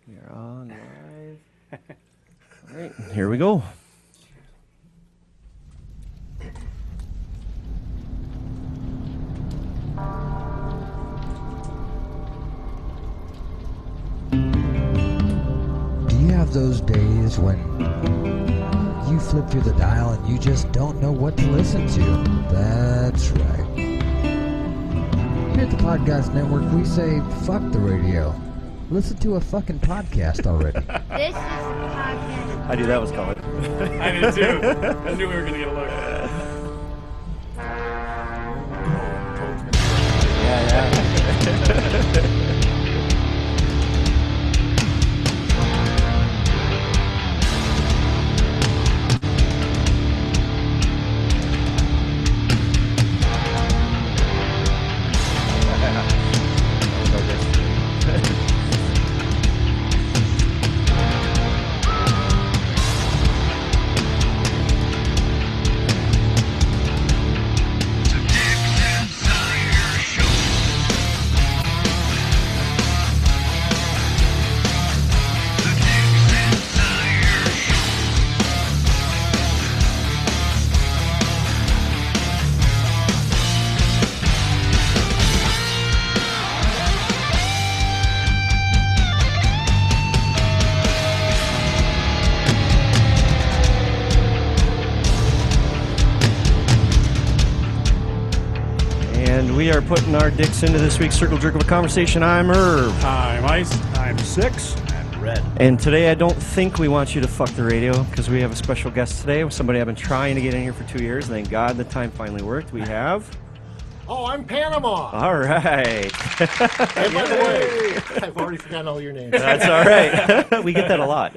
You're on live. All right, here we go. Do you have those days when you flip through the dial and you just don't know what to listen to? That's right. Here at the Podcast Network, we say, fuck the radio. Listen to a fucking podcast already. This is the podcast. I knew that was coming. I did too. I knew we were going to get a look. Yeah. We are putting our dicks into this week's Circle Jerk of a Conversation. I'm Irv. I'm Ice. I'm Six. I'm Red. And today I don't think we want you to fuck the radio because we have a special guest today, somebody I've been trying to get in here for 2 years. Thank God the time finally worked. We have... Oh, I'm Panama. All right. And by the way, I've already forgotten all your names. That's all right. We get that a lot.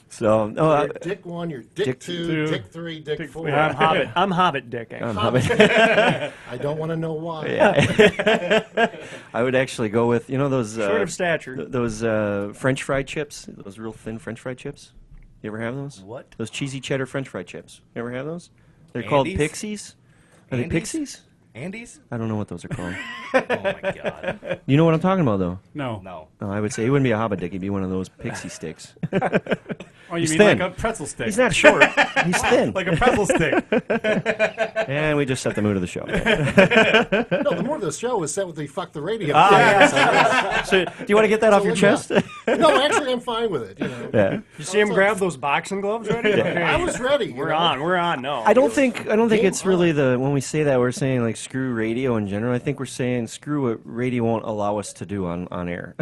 So, You're Dick 1, you're Dick 2, two, Dick 3, Dick 4. I'm Hobbit. I'm Hobbit Dick. I don't want to know why. Yeah. I would actually go with, you know, those... Short of stature. Those French fried chips, those real thin French fried chips. You ever have those? What? Those cheesy cheddar French fried chips. You ever have those? They're called Andes? Pixies. Are they Andes? Pixies? Andes? I don't know what those are called. Oh, my God. You know what I'm talking about, though? No. No. No, I would say he wouldn't be a Hobbit Dick. He'd be one of those Pixie sticks. Oh, you He's mean thin. like a pretzel stick? He's not short. He's thin. Like a pretzel stick. And we just set the mood of the show. No, the more of the show is set with the fuck the radio. So, do you want to get that off your chest? No, actually, I'm fine with it. You know. Yeah. You see him grab those boxing gloves ready? Okay. I was ready. We're on. We're on. No. I don't think it's really when we say that we're saying like screw radio in general. I think we're saying screw what radio won't allow us to do on air.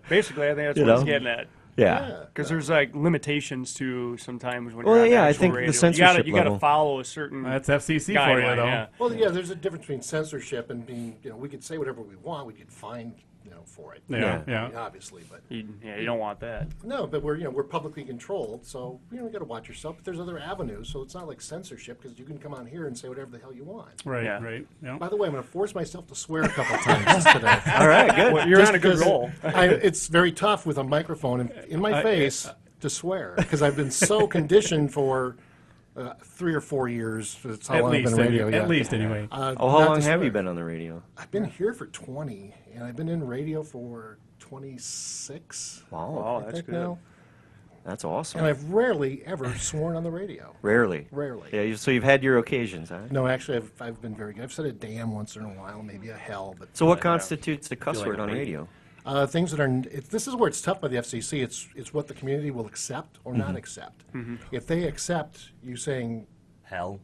Basically, I think that's You what know? he's getting at. Yeah. Because there's like limitations to sometimes when Well, you're on yeah, I actual think the radio. censorship you gotta level. follow a certain. That's FCC guideline, for you, though. Yeah. Well, yeah, there's a difference between censorship and being, you know, we could say whatever we want. We get fined, you know, for it. Yeah, I yeah. mean, obviously, but You don't want that. no, but we're publicly controlled, so you know, you got to watch yourself. But there's other avenues, so it's not like censorship because you can come on here and say whatever the hell you want. Right, Yeah. right. Yeah. By the way, I'm going to force myself to swear a couple times today. All right. Good. Well, you're Just on a good because roll. It's very tough with a microphone in my face to swear because I've been so conditioned for 3 or 4 years. That's how At long I've least, been in radio. at least, anyway. How not long to have you swear. been on the radio? I've been here for 20, and I've been in radio for 26. Wow, Oh, I that's think good. now. that's awesome. And I've rarely ever sworn on the radio. Rarely. Rarely. Yeah. So you've had your occasions, huh? No, actually, I've been very good. I've said a damn once in a while, maybe a hell, but So what constitutes a cuss like word a on baby. radio? things that are. This is where it's tough by the FCC. It's what the community will accept or not accept. If they accept you saying Hell.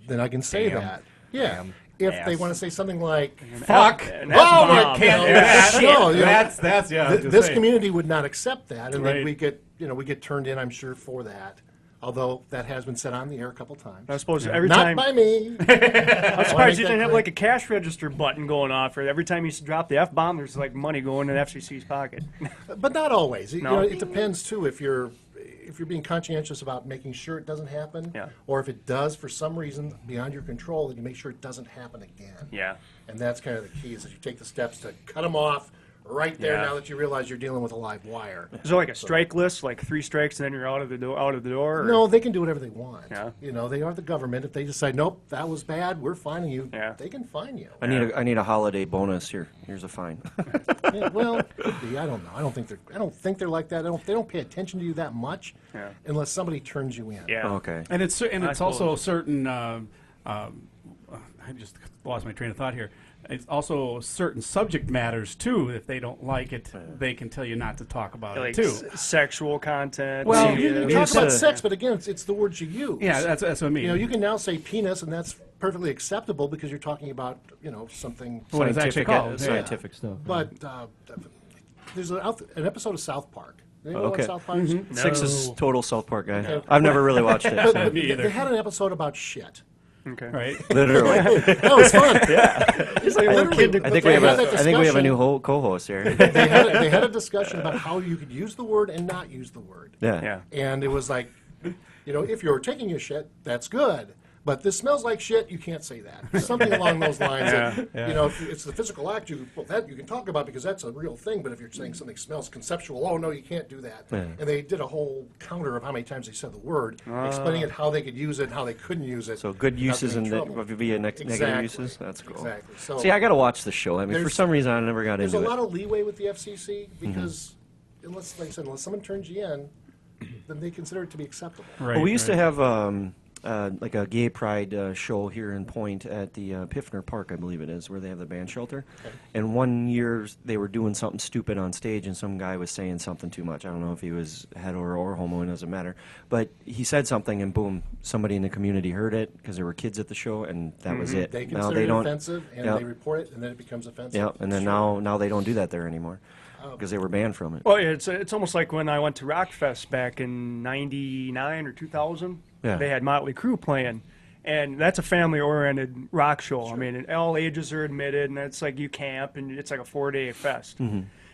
then I can say Damn. that. Yeah. Damn. If they Ass. want to say something like Fuck. oh my Can't do God, that. no, you know, That's yeah. I was gonna this say. community would not accept that, and then Right. we get turned in, I'm sure, for that. Although that has been said on the air a couple times. I suppose every Not time. by me. I'm surprised you didn't have like a cash register button going off, or every time you drop the F bomb, there's like money going in FCC's pocket. But not always. You No. know, it depends too if you're being conscientious about making sure it doesn't happen, Yeah. or if it does for some reason beyond your control, then you make sure it doesn't happen again. Yeah. And that's kind of the key is that you take the steps to cut them off right there Yeah. now that you realize you're dealing with a live wire. Is there like a strike list, like 3 strikes and then you're out of the door? Or? No, they can do whatever they want. Yeah. You know, they are the government. If they decide, nope, that was bad, we're fining you, Yeah. they can fine you. I need a holiday bonus here. Here's a fine. Yeah, well, could be. I don't know. I don't think they're like that. They don't pay attention to you that much, Yeah. unless somebody turns you in. Yeah. Okay. And it's also suppose. certain. I just lost my train of thought here. It's also certain subject matters too. If they don't like it, they can tell you not to talk about Like it too. sexual content. Well, You can we talk used about to- sex, but again, it's the words you use. Yeah, that's what I mean. You know, you can now say penis, and that's perfectly acceptable because you're talking about, something. What it's actually called. Yeah. Scientific stuff. But there's an episode of South Park. Anyone know Okay. what South Park is? Six is total South Park guy. Okay. I've never really watched it. But So. Me either. they had an episode about shit. Okay. Right. Literally. That was fun. It's like a little kid. I think we have a new co-host here. They had a discussion about how you could use the word and not use the word. Yeah. Yeah. And it was like, if you're taking a shit, that's good. But this smells like shit, you can't say that. Something along those lines. If it's the physical act, that you can talk about because that's a real thing. But if you're saying something smells conceptual, oh, no, you can't do that. Yeah. And they did a whole counter of how many times they said the word, explaining it, how they could use it, and how they couldn't use it. So good without uses getting and in trouble. via negative Exactly. uses. That's cool. Exactly. So See, I got to watch the show. I mean, for There's- some reason, I never got there's into a lot it. of leeway with the FCC because, unless someone turns you in, then they consider it to be acceptable. Right. Well, we used to right. have like a gay pride show here in Point at the Piffner Park, I believe it is, where they have the band shelter. And one year they were doing something stupid on stage, and some guy was saying something too much. I don't know if he was hetero or homo, it doesn't matter. But he said something, and boom, somebody in the community heard it because there were kids at the show, and that was it. They Now consider it don't. offensive, and Yep. they report it, and then it becomes offensive. Yeah, and then now they don't do that there anymore because they were banned from it. Well, it's almost like when I went to Rockfest back in '99 or 2000. Yeah. They had Motley Crue playing, and that's a family-oriented rock show. I mean, all ages are admitted, and it's like you camp, and it's like a 4-day fest.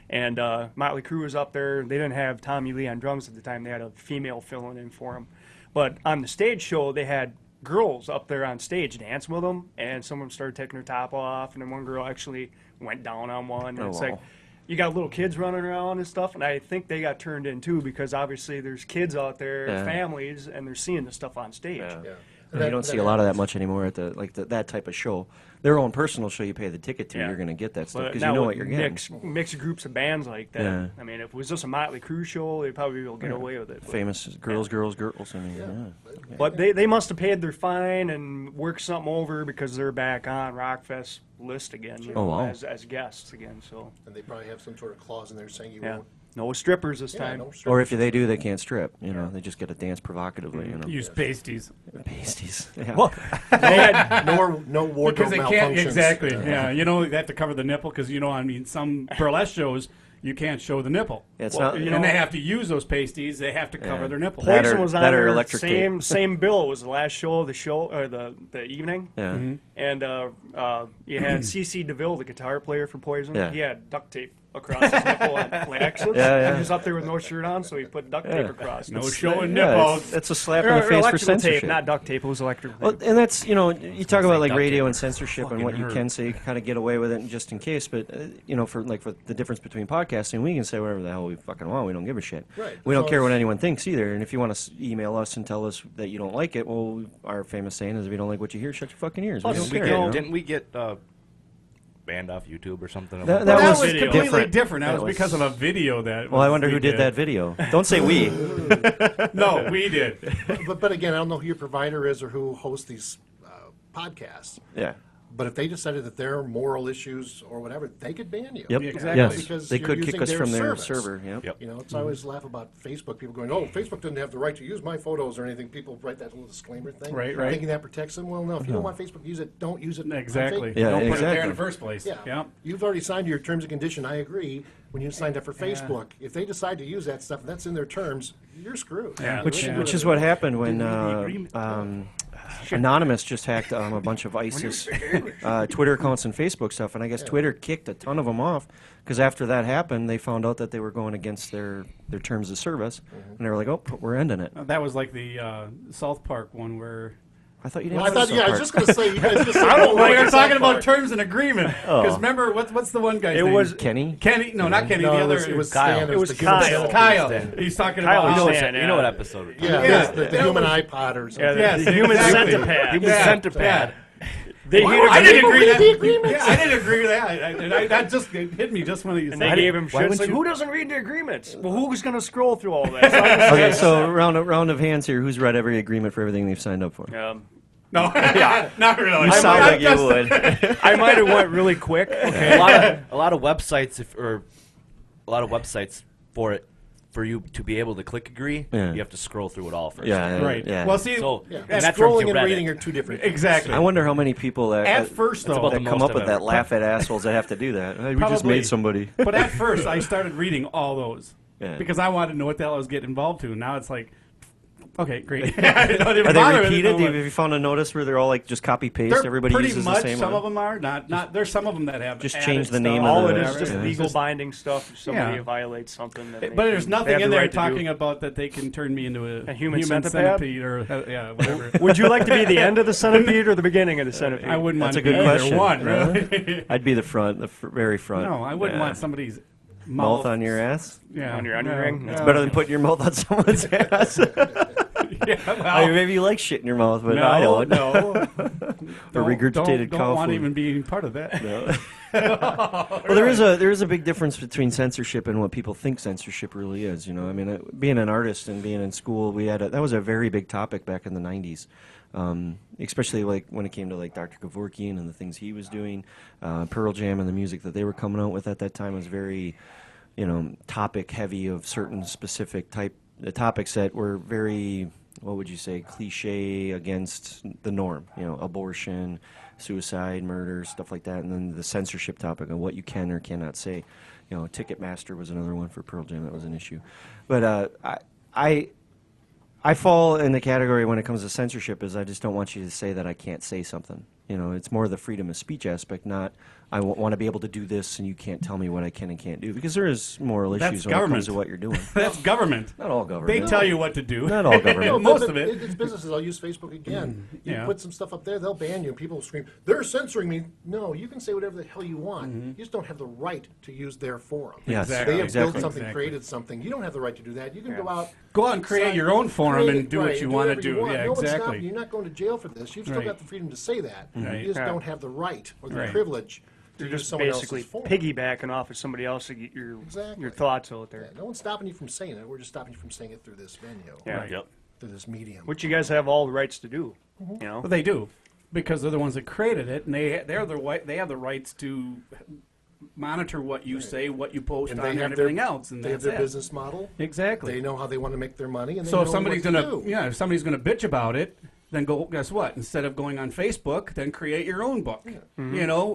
And Motley Crue was up there. They didn't have Tommy Lee on drums at the time. They had a female filling in for him. But on the stage show, they had girls up there on stage dancing with them, and some of them started taking their top off, and then one girl actually went down on one. And Oh, it's wow. like, you got little kids running around and stuff, and I think they got turned in too because obviously there's kids out there, Yeah. families, and they're seeing this stuff on stage. Yeah. Yeah. You don't see a lot of that much anymore at that type of show. Their own personal show, you pay the ticket to, Yeah. you're going to get that stuff But because now you know with what you're getting. mixed groups of bands like that. Yeah. I mean, if it was just a Motley Crue show, they'd probably be able to get away with it. But, Famous girls. I mean, yeah. but they must have paid their fine and worked something over because they're back on Rockfest list again, Oh, wow. as guests again. So And they probably have some sort of clause in there saying you yeah, won't. no strippers this Yeah, time. no Or if they do, they can't strip. You know, they just get to dance provocatively. You know, Use pasties pasties. Yeah. Well, they had no wardrobe because they can't malfunctions. exactly. Yeah, they have to cover the nipple because some burlesque shows you can't show the nipple. It's well, not. you And know- they have to use those pasties. They have to cover Yeah. their nipple. That Poison or- was on that or there, electric tape. same bill. It was the last show of the show or the evening. Yeah. And you had CC DeVille, the guitar player for Poison. Yeah. He had duct tape across his nipple on Lexus. Yeah, yeah. He was up there with no shirt on, so he put duct tape across. No showing Yeah, nipples. it's a slap in Or the face for electrical censorship. tape, not duct tape. It was electrical Well, tape. and that's, you talk about like duct radio tape and censorship and what you fucking can hurt. say, you kind of get away with it just in case. But, for the difference between podcasting, we can say whatever the hell we fucking want. We don't give a shit. Right. We don't So care what it's- anyone thinks either. And if you want to email us and tell us that you don't like it, well, our famous saying is if you don't like what you hear, shut your fucking ears. We Plus, don't we care. don't- you know? Didn't we get banned off YouTube or something? That That was was video. completely different. That, That was was- because of a video that. Well, I wonder we who did that video. Don't say we. No, we did. But again, I don't know who your provider is or who hosts these podcasts. Yeah. But if they decided that there are moral issues or whatever, they could ban you. Yep. Exactly. Yes. Because They you're could kick using us their from their service. server. Yep. Yep. It's I always laugh about Facebook. People going, "Oh, Facebook doesn't have the right to use my photos or anything." People write that little disclaimer thing, Right, right. thinking that protects them. Well, no. If you don't want Facebook to use it, don't use it. on Exactly. Facebook. Yeah, Don't put it there in exactly. the first place. Yeah. Yeah. You've already signed your terms and condition. I agree. When you signed up for Facebook, if they decide to use that stuff and that's in their terms, you're screwed. Yeah. Which Yeah. which is what happened when The agreement. Anonymous just hacked a bunch of ISIS Twitter accounts and Facebook stuff, and I guess Twitter kicked a ton of them off because after that happened, they found out that they were going against their terms of service, and they were like, "Oh, we're ending it." That was like the South Park one where I thought you didn't. Well, I like thought, this I was part. just going to say, you guys just said, I don't like we were this talking part. about terms and agreement. Because remember, what's the one guy's It name? was Kenny. Kenny? No, not Kenny. No, the other. it was Kyle. Stan. It was the human Kyle. centipede Kyle. thing. He's talking Kyle about. was how- saying, You know what episode it is. Yeah, Yeah. the human iPod or something. Yeah, Yes, the human exactly. centipede. Human Yeah, centipede. They Why gave would I him, didn't agree read that. the agreements? Yeah, I didn't agree with that. That just hit me just when you and said they it. gave him why shit. It's wouldn't like, you- who doesn't read the agreements? Well, who's going to scroll through all that? Okay, so round of hands here. Who's read every agreement for everything they've signed up for? No, not really. You sound like you just- would. I might have went really quick. Okay. A lot of websites, for you to be able to click agree, Yeah. you have to scroll through it all first. Yeah, Right. Yeah. Well, see, So Yeah. and And that turns scrolling to and Reddit. reading are two different things. exactly. I wonder how many people that At first, though, that the come most up with I've that ever- laugh at assholes that have to do that. Hey, we just Probably. made somebody. But at first, I started reading all those Yeah. because I wanted to know what the hell I was getting involved to. Now it's like, okay, great. I don't even Are bother they with it repeated? no more. Have you found a notice where they're all like just copy paste? They're Everybody pretty uses much, the same some one. of them are not. There's some of them that have Just added change the stuff. name of All the- it is just Yeah. legal binding stuff. If somebody Yeah. violates something. That But there's they nothing have in the there right to do. talking about that they can turn me into a human centipede? or yeah, whatever. Would you like to be the end of the centipede or the beginning of the centipede? I wouldn't want That's to a be good either question. one, Yeah. really. I'd be the front, very front. No, I wouldn't Yeah. want somebody's Mouth on your ass. yeah, On your onion ring? It's better than putting your mouth on someone's ass. Yeah, well, I mean, maybe you like shit in your mouth, but no, I don't. no. Or regurgitated don't cow want to food. even be part of that. No. Well, there is a big difference between censorship and what people think censorship really is. You know, I mean, being an artist and being in school, that was a very big topic back in the '90s, especially like when it came to like Dr. Kevorkian and the things he was doing. Pearl Jam and the music that they were coming out with at that time was very, topic heavy of certain specific topics that were very, what would you say, cliche against the norm. Abortion, suicide, murder, stuff like that, and then the censorship topic of what you can or cannot say. Ticketmaster was another one for Pearl Jam that was an issue. But I fall in the category when it comes to censorship is I just don't want you to say that I can't say something. It's more the freedom of speech aspect, not I want to be able to do this and you can't tell me what I can and can't do, because there is moral That's issues when it government. comes to what you're doing. That's government. Not all government. They tell you what to do. Not all government. No, Most but of it. It's businesses. I'll use Facebook again. You Yeah. put some stuff up there, they'll ban you. People scream, "They're censoring me." No, you can say whatever the hell you want. You just don't have the right to use their forum. Yes, Exactly. They have built something, Exactly. created something. You don't have the right to do that. You can go out. Go out and create decide- your own forum create and it, do what right, you and want to whatever you do. want. Yeah, No one's stopping exactly. you. You're not going to jail for this. You've still Right. got the freedom to say that. Right. You just Yeah. don't have the right or the Right. privilege to You're use just someone basically else's forum. piggybacking off of somebody else to get Exactly. your thoughts out Yeah, there. no one's stopping you from saying it. We're just stopping you from saying it through this venue, Yeah. Right. Yep. through this medium. Which you guys have all the rights to do. Mm-hmm. You know? Well, they do, because they're the ones that created it, and they have the rights to monitor what you say, what you post And on they there, have and their- everything else. And They have that's their it. business model. Exactly. They know how they want to make their money, and they So know if somebody's what gonna, to do. if somebody's gonna bitch about it, then go. Guess what? Instead of going on Facebook, then create your own book.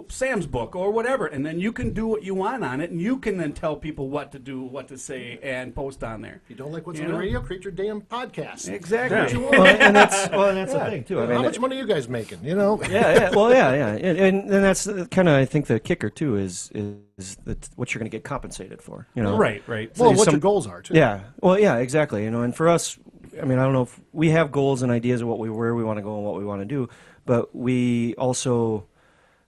Sam's book or whatever, and then you can do what you want on it, and you can then tell people what to do, what to say, and post on there. If you don't like what's You on the know? radio, create your damn podcast. Exactly. What you Well, want. and that's the thing too. I mean, How much money are you guys making? You know. yeah. Well, yeah. And that's kind of, I think, the kicker too is that what you're going to get compensated for. Right. Right. Well, So what some- your goals are too. Yeah. Well, yeah, exactly. And for us, I mean, I don't know if we have goals and ideas of where we want to go and what we want to do, but we also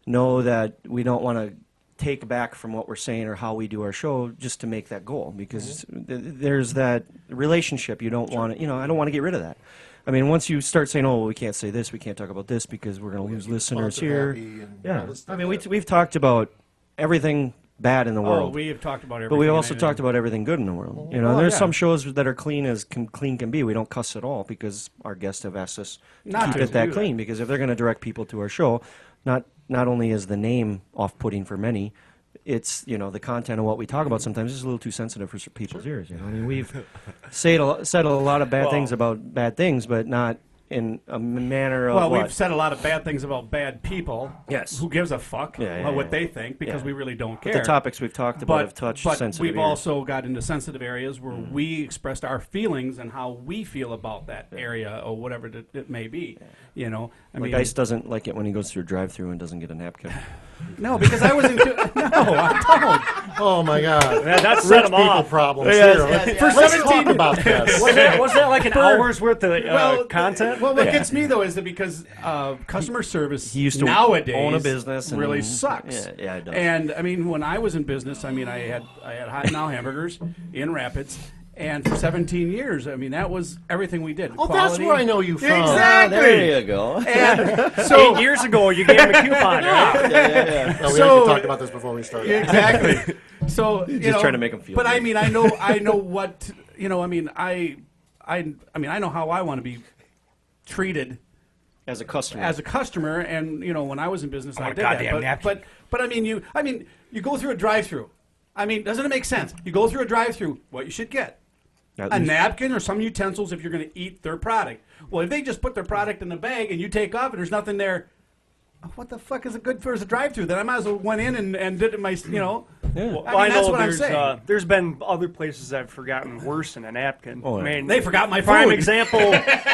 know that we don't want to take back from what we're saying or how we do our show just to make that goal, because there's that relationship. You don't want to, I don't want to get rid of that. I mean, once you start saying, "Oh, well, we can't say this, we can't talk about this because we're going to lose listeners sponsor here," happy and all yeah. this I stuff. mean, we've talked about everything bad in the Oh, world. we have talked about everything. But we and also anything. talked about everything good in the world. Well, There's yeah. some shows that are clean as clean can be. We don't cuss at all because our guests have asked us to Not keep to it that do clean. Because if they're going to direct people to our show, not only is the name off-putting for many, it's the content of what we talk about sometimes is a little too sensitive for people's ears. I mean, we've said a lot of bad things about bad things, but not in a manner of Well, what? we've said a lot of bad things about bad people. Yes. Who gives a fuck Yeah, about what yeah. they think, because Yeah. we really don't But care. the topics we've talked about have touched but sensitive we've ears. also got into sensitive areas where we expressed our feelings and how we feel about that area or whatever it may be. I Like mean, Ice doesn't like it when he goes through a drive-through and doesn't get a napkin. no, because I was into no, I Oh my God. That set Rich them people off. problems Yes, here. yes, yes. For 17 about this. Was that like an hour's worth of content? Well, what gets me though is that because customer service He used to nowadays own a business and- really sucks. Yeah, it does. And I mean, when I was in business, I mean, I had Hot and Now Hamburgers in Rapids, and for 17 years, I mean, that was everything we did. Oh, that's Quality. where I know you from. Exactly. There you go. And so 8 years ago, you gave him a coupon, right? yeah. No, we So- actually talked about this before we started. exactly. So you Just know, trying to make 'em feel But I good. mean, I know what you know. I mean, I mean, I know how I want to be treated As a customer. as a customer, and you know, when I was in business, I want a did that. goddamn napkin. But I mean, you go through a drive-through. I mean, doesn't it make sense? You go through a drive-through, what you should get. At A least- napkin or some utensils if you're going to eat their product. Well, if they just put their product in the bag and you take off and there's nothing there, what the fuck is it good for as a drive-through? Then I might as well went in and did it you know. Yeah. Well, I mean, that's know what I'm there's, saying. there's been other places that I've forgotten worse than a napkin. Oh, yeah. I mean, They forgot my prime food. example.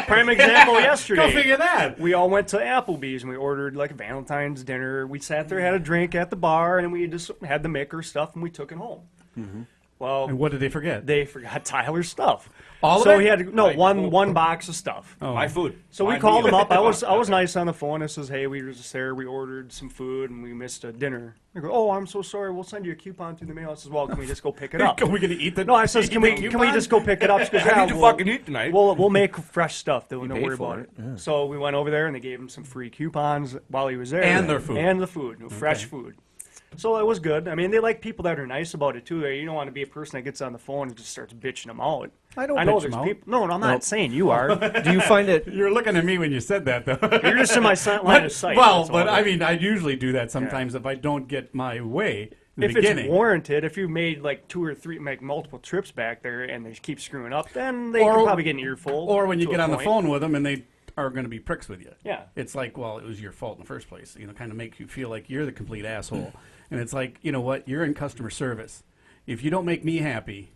Prime example yesterday. Go figure that. We all went to Applebee's and we ordered like a Valentine's dinner. We sat there, had a drink at the bar, and we just had the maker stuff and we took it home. Mm-hmm. Well, And what did they forget? they forgot Tyler's stuff. All of so it? he had to, no one box of stuff. Oh. My food. So we My called meal. him up. I was nice on the phone. I says, "Hey, we were just there. We ordered some food and we missed a dinner." They go, "Oh, I'm so sorry. We'll send you a coupon through the mail." I says, "Well, can we just go pick it up?" Are we going to eat the? No, I says, eat "Can the we coupon?" just go pick it up?" She goes, I "Yeah, need to we'll- fucking eat tonight. We'll make fresh stuff. Don't paid worry for about it, it." yeah. So we went over there and they gave him some free coupons while he was there, And their food. and the food, fresh food. So it was good. I mean, they like people that are nice about it too. You don't want to be a person that gets on the phone and just starts bitching them out. I don't know bitch there's them out. people. No, I'm not saying you are. Do you find it? You're looking at me when you said that, though. You're just in my line of sight. Well, that's but all. I mean, I usually do that sometimes if I don't get my way in the If beginning. it's warranted, if you made like 2 or 3, make multiple trips back there, and they keep screwing up, then they Or- can probably get an earful. Or when you to get a on the point. phone with them and they are going to be pricks with you. Yeah. It's like, well, it was your fault in the first place. You know, kind of make you feel like you're the complete asshole. And it's like, you know what? You're in customer service. If you don't make me happy,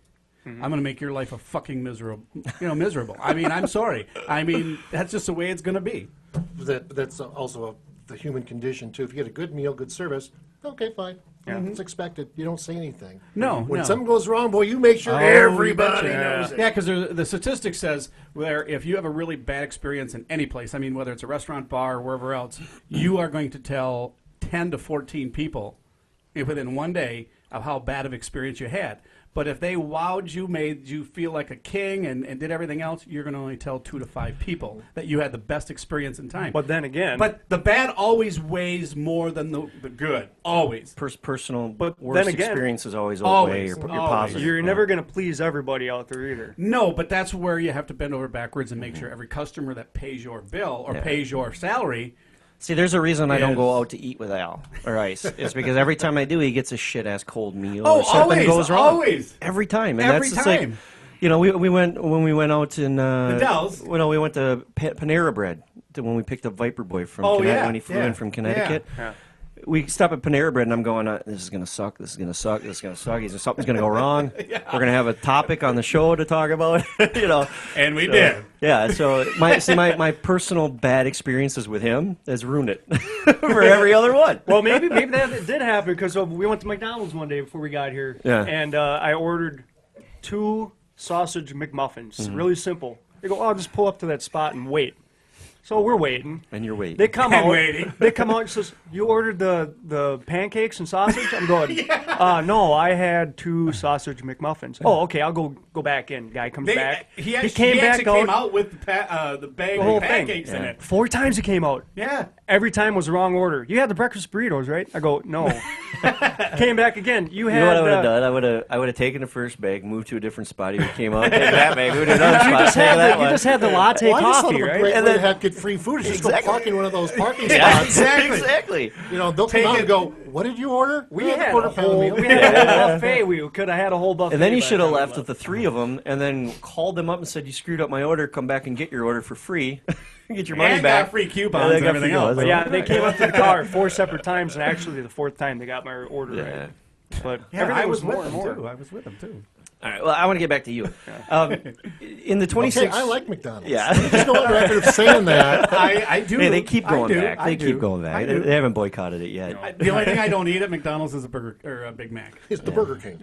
I'm going to make your life a fucking miserable. Miserable. I mean, I'm sorry. I mean, that's just the way it's going to be. That's also the human condition, too. If you get a good meal, good service, okay, fine. It's expected. You don't say anything. No, When no. something goes wrong, boy, you make sure everybody knows it. Yeah, because the statistic says where if you have a really bad experience in any place, I mean, whether it's a restaurant, bar, or wherever else, you are going to tell 10 to 14 people within one day of how bad of experience you had. But if they wowed you, made you feel like a king, and did everything else, you're going to only tell 2 to 5 people that you had the best experience in time. But then again, But the bad always weighs more than the good. Always. Personal But worst then again- experience is always Always, your always. positive. you're yeah. never going to please everybody out there either. No, but that's where you have to bend over backwards and make sure every customer that pays your bill or Yeah. pays your salary. See, there's a reason I don't go Yes. out to eat with Al or Ice. It's because every time I do, he gets a shit ass cold meal Oh, or something always, goes wrong. always. Every time, and Every that's just like, time. we went when we went out in Dells. Well, no, we went to Panera Bread when we picked up Viper Boy from Oh, Connecticut yeah, when he flew yeah, in from Connecticut. Yeah. We stop at Panera Bread, and I'm going, this is going to suck, this is going to suck, this is going to suck. Something's going to go wrong. We're going to have a topic on the show to talk about, And we So, did. Yeah, so my personal bad experiences with him has ruined it for every other one. Well, maybe that did happen because we went to McDonald's one day before we got here. Yeah. And I ordered 2 sausage McMuffins. Really simple. They go, "Oh, just pull up to that spot and wait." So we're waiting. And you're waiting. They come And out. waiting. They come out and says, "You ordered the pancakes and sausage?" I'm going, "No, I had 2 sausage McMuffins." "Oh, okay, I'll go back in." Guy comes back. He actually came back came out with the bag The whole of thing. pancakes in Yeah. it. 4 times he came out. Yeah. Every time was the wrong order. You had the breakfast burritos, right? I go, "No." Came back again. You You had know what I would have uh, done? I would have taken the first bag, moved to a different spot. He would have came out, taken that bag, moved to another spot, taken that you one. just had the latte Well, I just thought coffee, of a right? great And way then- to get free food is just Exactly. go park in one of those parking Yeah, spots. exactly. You know, they'll come Take out it- and go, "What did you order?" We "Yeah, the had a quarter pound whole, meal." we had a whole buffet. We could have had a whole buffet. And then you by should the have time we left with the 3 of them, and then called them up and said, "You screwed up my order. Come back and get your order for free. Get your money And back." got free coupons And they and got everything free else. But coupons. yeah, they came up to the car 4 separate times, and actually the 4th time they got my order Yeah. right. But Yeah, everything I was more with and them more. too. I was with them too. All right. Well, I want to get back to you. In the 26. Okay, I like McDonald's. Yeah. Just go on record of saying that. I do. Hey, they keep I going do, back. I They do, keep going back. I do. They haven't boycotted it yet. The only thing I don't eat at McDonald's is a burger or a Big Mac. It's the Burger King.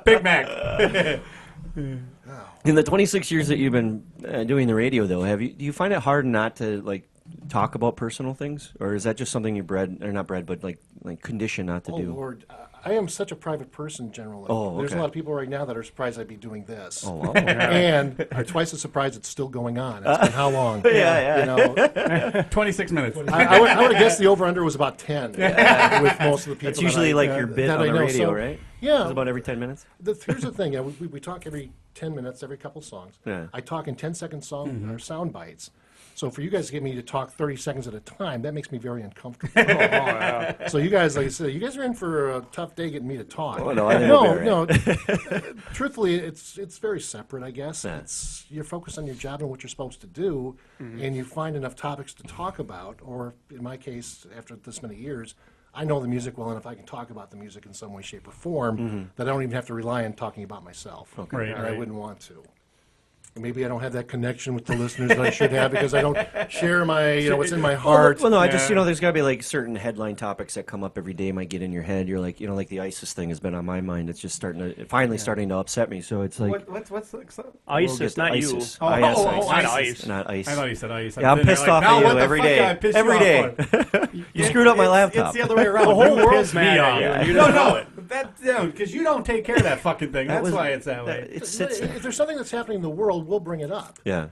Big Mac. In the 26 years that you've been doing the radio, though, do you find it hard not to like talk about personal things, or is that just something you not bred, but like conditioned not to Oh, do? Lord. I am such a private person generally. Oh, There's a okay. lot of people right now that are surprised I'd be doing this. Oh, wow. And are twice as surprised it's still going on. It's been how long? Yeah. You know, 26 minutes. I would have guessed the over-under was about 10 with most of the people. That's usually like your bit that on I the know. radio, So, right? Yeah. It's about every 10 minutes. Here's the thing. We talk every 10 minutes, every couple songs. Yeah. I talk in 10-second or sound bites. So for you guys to get me to talk 30 seconds at a time, that makes me very uncomfortable. So you guys, like I said, you guys are in for a tough day getting me to talk. Oh, no, I think it'll be no. Truthfully, it's very separate, I guess. Yeah. You're focused on your job and what you're supposed to do, and you find enough topics to talk about. Or in my case, after this many years, I know the music well enough I can talk about the music in some way, shape, or form that I don't even have to rely on talking about myself. Okay. Right, And I right. wouldn't want to. Maybe I don't have that connection with the listeners that I should have because I don't share my, what's in my heart. Well, no, I just, there's got to be like certain headline topics that come up every day, might get in your head. You're like, like the ISIS thing has been on my mind. It's just starting to upset me. So it's like, What's the ISIS, not you. ISIS. Oh, ISIS. oh, Not ISIS. ice. Not ice. I know you said ice. Yeah, I'm pissed off at you every day. Every day. You screwed up my laptop. It's the other way around. The whole You world's pissed me mad at off. you, and you No, don't know no, it. because you don't take care of that fucking thing. That's was- why it's that way. It sits there. If there's something that's happening in the world, we'll bring it up. Yeah.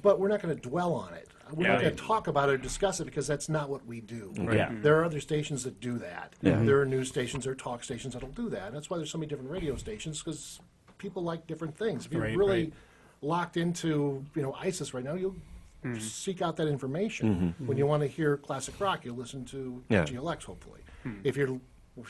But we're not going to dwell on it. We're Yeah. not going to talk about it or discuss it because that's not what we do. Yeah. There are other stations that do that. Yeah. There are news stations or talk stations that'll do that. And that's why there's so many different radio stations because people like different things. If you're Right, really right. locked into ISIS right now, you'll seek out that information. When you want to hear classic rock, you'll listen to Yeah. WGLX, hopefully. If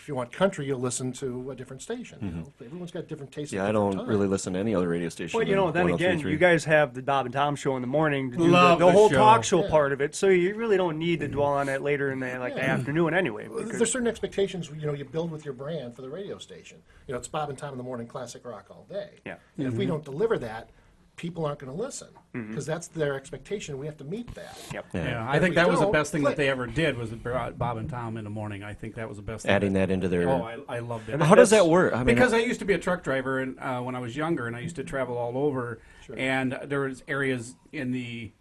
you want country, you'll listen to a different station. Everyone's got different tastes. Yeah, at I different don't times. really listen to any other radio station. Well, then than again, 103.3. you guys have the Bob and Tom show in the morning to do Love the the whole show. talk show Yeah. part of it, so you really don't need to dwell on it later in the the afternoon anyway. because- There's certain expectations you build with your brand for the radio station. It's Bob and Tom in the morning, classic rock all day. Yeah. And if we don't deliver that, people aren't going to listen because that's their expectation. We have to meet that. Yep. Yeah, I If think we that was the don't, best thing click. that they ever did was it brought Bob and Tom in the morning. I think that was the best thing. Adding that into their. Oh, I loved it. How does that work? I mean, Because I used to be a truck driver and when I was younger, and I used to travel all over, and there was areas in the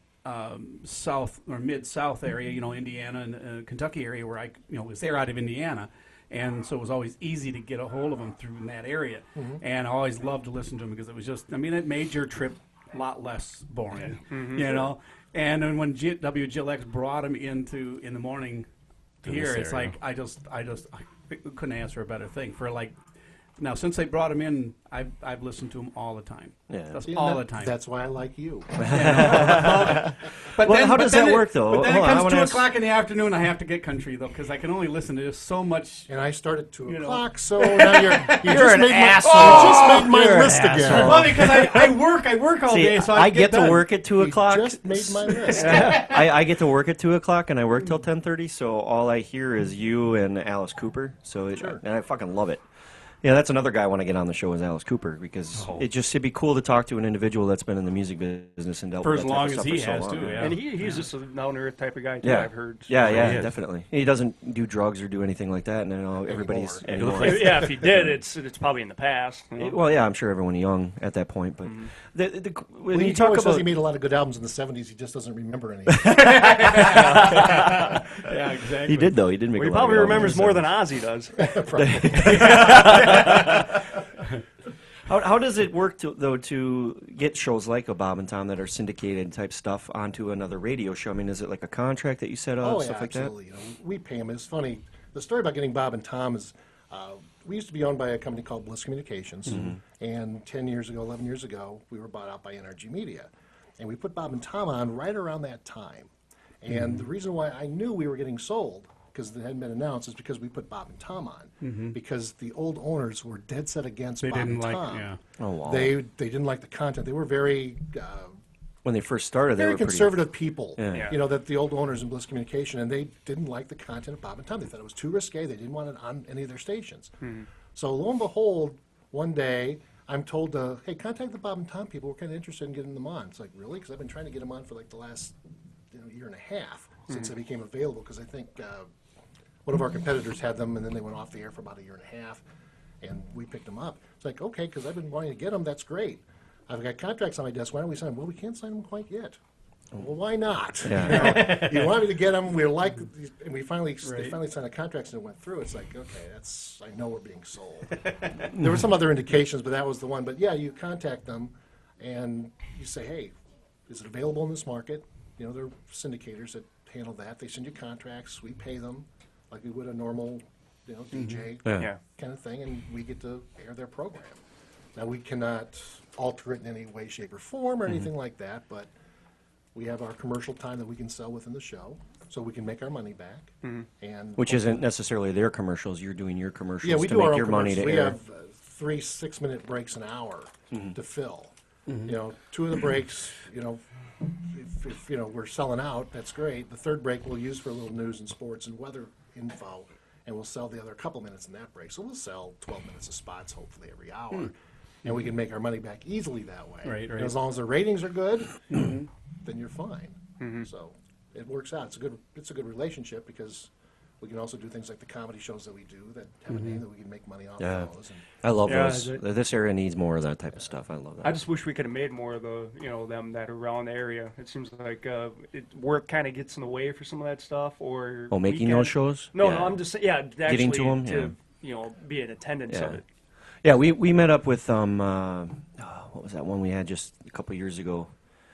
south or mid-south area, Indiana and Kentucky area where I, was there out of Indiana, and so it was always easy to get a hold of them through in that area, and I always loved to listen to them because it was just, it made your trip a lot less boring, And then when WGLX brought them in the morning here, it's area. like I couldn't ask for a better thing for like. Now, since they brought him in, I've listened to him all the time. Yeah. Just See, all that- the time. That's why I like you. But Well, how does that work, though? But then Hold it on, I comes wanna 2 ask- o'clock in the afternoon. I have to get country though because I can only listen to just so much. And I start at 2 You know. o'clock, so now you You're just an made asshole. you just made my You're an list asshole. again. Well, because I work all See, day, so I get to done. work at 2 You o'clock. just made my list. I get to work at 2 o'clock, and I work till 10:30. So all I hear is you and Alice Cooper. So and I fucking love it. Yeah, that's another guy I want to get on the show is Alice Cooper because it'd be cool to talk to an individual that's been in the music business and dealt For with as that type long of as stuff he for so has, long. too, yeah. And he's just a down-to-earth type of guy, too, Yeah, I've heard. yeah, He is. definitely. He doesn't do drugs or do anything like that, and everybody's anymore. Yeah, if he did, it's probably in the past. Well, yeah, I'm sure everyone young at that point, but when When you he talk always says about he made a lot of good albums in the 70s, he just doesn't remember any. Yeah, exactly. he did though, he did make. Well, he a lot of probably good remembers albums. more than Ozzy does. How does it work to get shows like a Bob and Tom that are syndicated type stuff onto another radio show? I mean, is it like a contract that you set up, Oh, yeah, stuff like absolutely. We pay him. It's funny. The story about getting Bob and Tom is we used to be owned by a company called Bliss Communications, and 10 years ago, 11 years ago, we were bought out by NRG Media. And we put Bob and Tom on right around that time. And the reason why I knew we were getting sold, because it hadn't been announced, is because we put Bob and Tom on. Because the old owners were dead set against They Bob didn't and like. Tom. Yeah. Oh wow. They didn't like the content. They were very when they first started, they very were pretty conservative people. Yeah. You know, that the old owners in Bliss Communication, and they didn't like the content of Bob and Tom. They thought it was too risque. They didn't want it on any of their stations. So lo and behold, one day I'm told, hey, contact the Bob and Tom people. We're kind of interested in getting them on. It's like, really? Because I've been trying to get them on for like the last year and a half since they became available. Because I think one of our competitors had them, and then they went off the air for about a year and a half, and we picked them up. It's like, okay, because I've been wanting to get them. That's great. I've got contracts on my desk. Why don't we sign them? Well, we can't sign them quite yet. Well, why not? Yeah. You want me to get them? We're like, and they finally signed the contracts and it went through. It's like, okay, I know we're being sold. There were some other indications, but that was the one. But yeah, you contact them and you say, hey, is it available in this market? You know, there are syndicators that handle that. They send you contracts. We pay them like we would a normal, DJ Yeah. kind of thing, and we get to air their program. Now, we cannot alter it in any way, shape, or form or anything like that, but we have our commercial time that we can sell within the show, so we can make our money back. And Which isn't necessarily their commercials. You're doing your commercials yeah, we to do our make own your money to commercials. We air. have 3 6-minute breaks an hour to fill. You know, 2 of the breaks, if we're selling out, that's great. The third break we'll use for a little news and sports and weather info, and we'll sell the other couple minutes in that break. So we'll sell 12 minutes of spots hopefully every hour, and we can make our money back easily that way. Right. And as long as the ratings are good, then you're fine. So it works out. It's a good relationship because we can also do things like the comedy shows that we do that have a name that we can make money off Yeah. of those. And I love Yeah, those. This area needs more of that type of stuff. I love that. I just wish we could have made more of the, them that are around the area. It seems like work kind of gets in the way for some of that stuff, or making weekend- those shows? No, Yeah. I'm just saying, actually, Getting to 'em, be in attendance of Yeah. it. Yeah, we met up with what was that one we had just a couple years ago?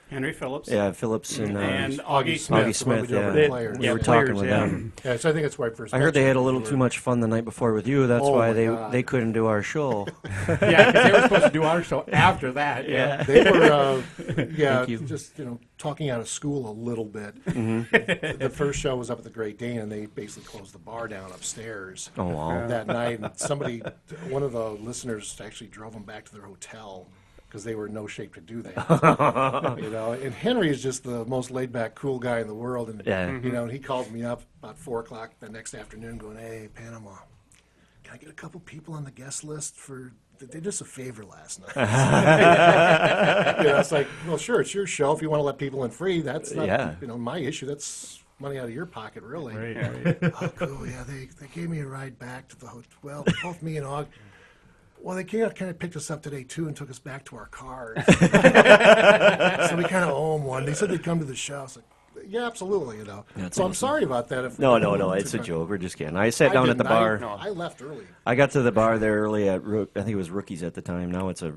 Henry Phillips. Yeah, Phillips and Augie Smith. Augie the one we Smith. do over Yeah, the Players. we were Players, talking with yeah. them. Yeah, so I think that's where I first I heard met they you. had a little too much fun the night before with you. That's Oh why my they God. they couldn't do our show. Yeah, because they were supposed to do our show after that. Yeah. They were, Thank you. just talking out of school a little bit. The first show was up at the Great Dane, and they basically closed the bar down upstairs Oh wow. that night. And one of the listeners, actually drove them back to their hotel because they were in no shape to do that. And Henry is just the most laid-back, cool guy in the world. And Yeah. and he called me up about 4:00 the next afternoon, going, "Hey, Panama, can I get a couple people on the guest list for?" They did us a favor last night. It's like, well, sure, it's your show. If you want to let people in free, that's not Yeah. my issue. That's money out of your pocket, really. Right. Oh, cool. Yeah, they gave me a ride back to the hotel. Well, both me and Og. Well, they kind of picked us up today too and took us back to our cars. So we kind of owe them one. They said they'd come to the show. I was like, yeah, absolutely. That's So I'm awesome. sorry about that. If No, it's a joke. We're just kidding. I sat down at the bar. I left early. I got to the bar there early at I think it was Rookies at the time. Now it's a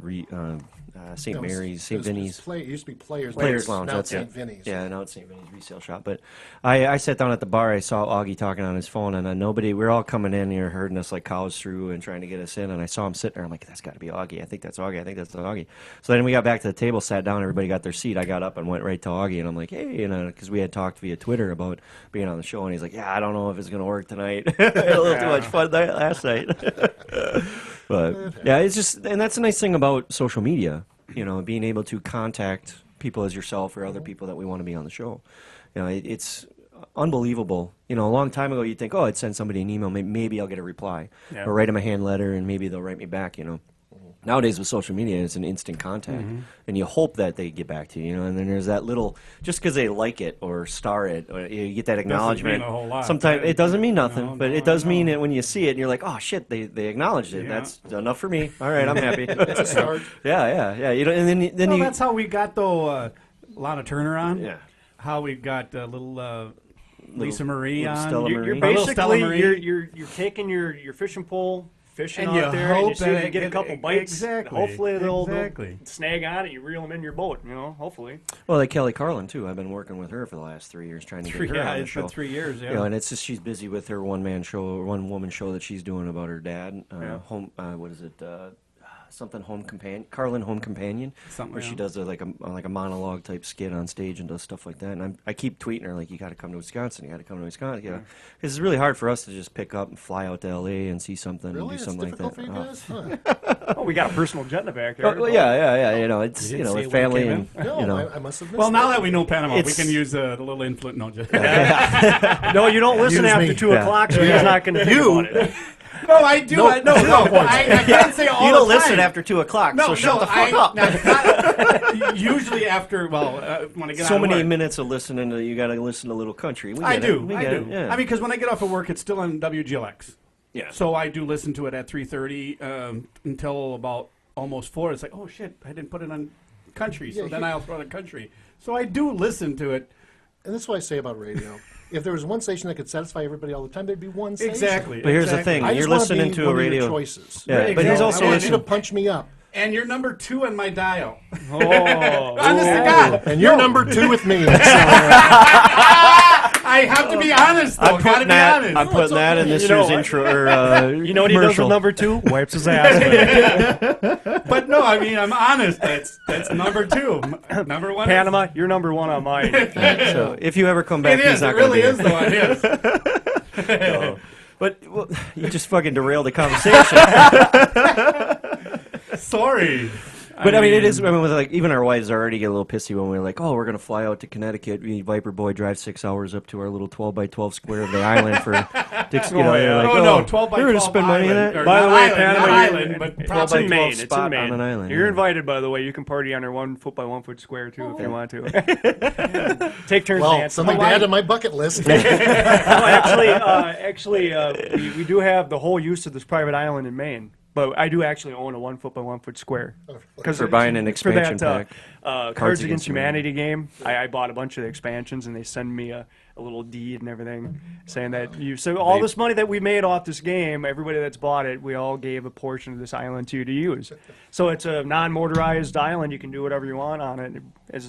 St. No, Mary's, St. Vinny's. It used to be Players. Players Lounge, Now that's it's it. St. Vinny's. Yeah, now it's St. Vinny's resale shop. But I sat down at the bar. I saw Augie talking on his phone, and nobody. We're all coming in here, herding us like cows through and trying to get us in. And I saw him sitting there. I'm like, that's got to be Augie. I think that's Augie. I think that's Augie. So then we got back to the table, sat down. Everybody got their seat. I got up and went right to Augie, and I'm like, hey, because we had talked via Twitter about being on the show, and he's like, yeah, I don't know if it's gonna work tonight. I had a little too much fun last night. But yeah, it's just, and that's the nice thing about social media. Being able to contact people as yourself or other people that we want to be on the show. It's unbelievable. A long time ago, you'd think, oh, I'd send somebody an email, maybe I'll get a reply, Yeah. or write them a hand letter, and maybe they'll write me back. Nowadays with social media, it's an instant contact, and you hope that they get back to you. And then there's that little, just because they like it or star it, or you get that acknowledgement. mean a whole lot. Sometimes it doesn't mean nothing, No, but no, it does I mean know. it when you see it, and you're like, oh shit, they acknowledged it. Yeah. That's enough for me. All right, I'm happy. It's a start. Yeah. And then Well, you. that's how we got Lana Turner on. Yeah. How we got little Lisa Marie little on. Stella You're Marie. Little Stella basically Marie. you're taking your fishing pole, fishing And you out there, and hope you see that if you it get a get- couple bites. exactly, Hopefully they'll exactly. snag on it. You reel them in your boat. Hopefully. Well, like Kelly Carlin too. I've been working with her for the last 3 years, trying to get her on the it's show. been 3 years. Yeah. And it's just she's busy with her one woman show that she's doing about her dad. Yeah. What is it? something Home Companion, Carlin Home Companion, Something, where she yeah. does like a monologue type skit on stage and does stuff like that. And I keep tweeting her like, you got to come to Wisconsin, you got to come to Wisconsin. You know, 'cause it's really hard for us to just pick up and fly out to LA and see something Really? and do It's something like difficult that. for you guys? Huh. Oh, we got a personal jet in the back there. Oh, well, yeah. You know, it's You didn't see with it when you family came and No, you know. I must have missed Well, now that. that we know Panama, we It's- can use the little influence. No, just No, you don't listen Use after me. 2 o'clock, so he's not going to think about it. no, I do. I can't say all You the don't listen time. after 2 o'clock, No, so shut no, the fuck up. not usually after. Well, when I get So out of many work. minutes of listening to you got to listen to Little Country. We I get do. it. We I get do. it, yeah. I mean, because when I get off of work, it's still on WGLX. Yeah. So I do listen to it at 3:30 until about almost 4. It's like, oh shit, I didn't put it on country. So Yeah, then you- I'll throw it on country. So I do listen to it. And that's what I say about radio. If there was one station that could satisfy everybody all the time, there'd be one station. Exactly. But here's the exactly. thing. I You're just wanna listening be to one a of your radio. choices. Yeah, Right, but he's exactly. also I want you to listening. punch me up. And you're number 2 on my dial. Oh, Honest to God. And you're number 2 with me. So, I have to be honest, though. Gotta be honest. I'm putting that in this You know year's what? intro. Or, you know what he does commercial. with number 2? Wipes his ass. But no, I mean, I'm honest. That's number 2. Number 1 is- Panama, you're number 1 on mine. So if you ever come back, It he's is. not It gonna really be is, here. though. It is. But well, you just fucking derailed the conversation. Sorry. But I mean, it is. I mean, with like even our wives already get a little pissy when we're like, "Oh, we're gonna fly out to Connecticut." Viper Boy drives 6 hours up to our little 12x12 square of the island for. Dix, you know, yeah. they're like, Oh, no, 12 by You're gonna 12 spend money on island, that. or By the not way, island, Panama, not you- island, but it's property. in Maine. 12 It's in spot on Maine. an island, You're yeah. invited, by the way. You can party on our 1 foot by 1 foot square too, if you want to. Take turns well, dancing. something to add to my bucket list. No, actually, we do have the whole use of this private island in Maine. But I do actually own a 1 foot by 1 foot square. For buying an expansion for that, pack. Cards Against Humanity game. I bought a bunch of the expansions, and they send me a little deed and everything saying that so all this money that we made off this game, everybody that's bought it, we all gave a portion of this island to you to use. So it's a non-motorized island. You can do whatever you want on it.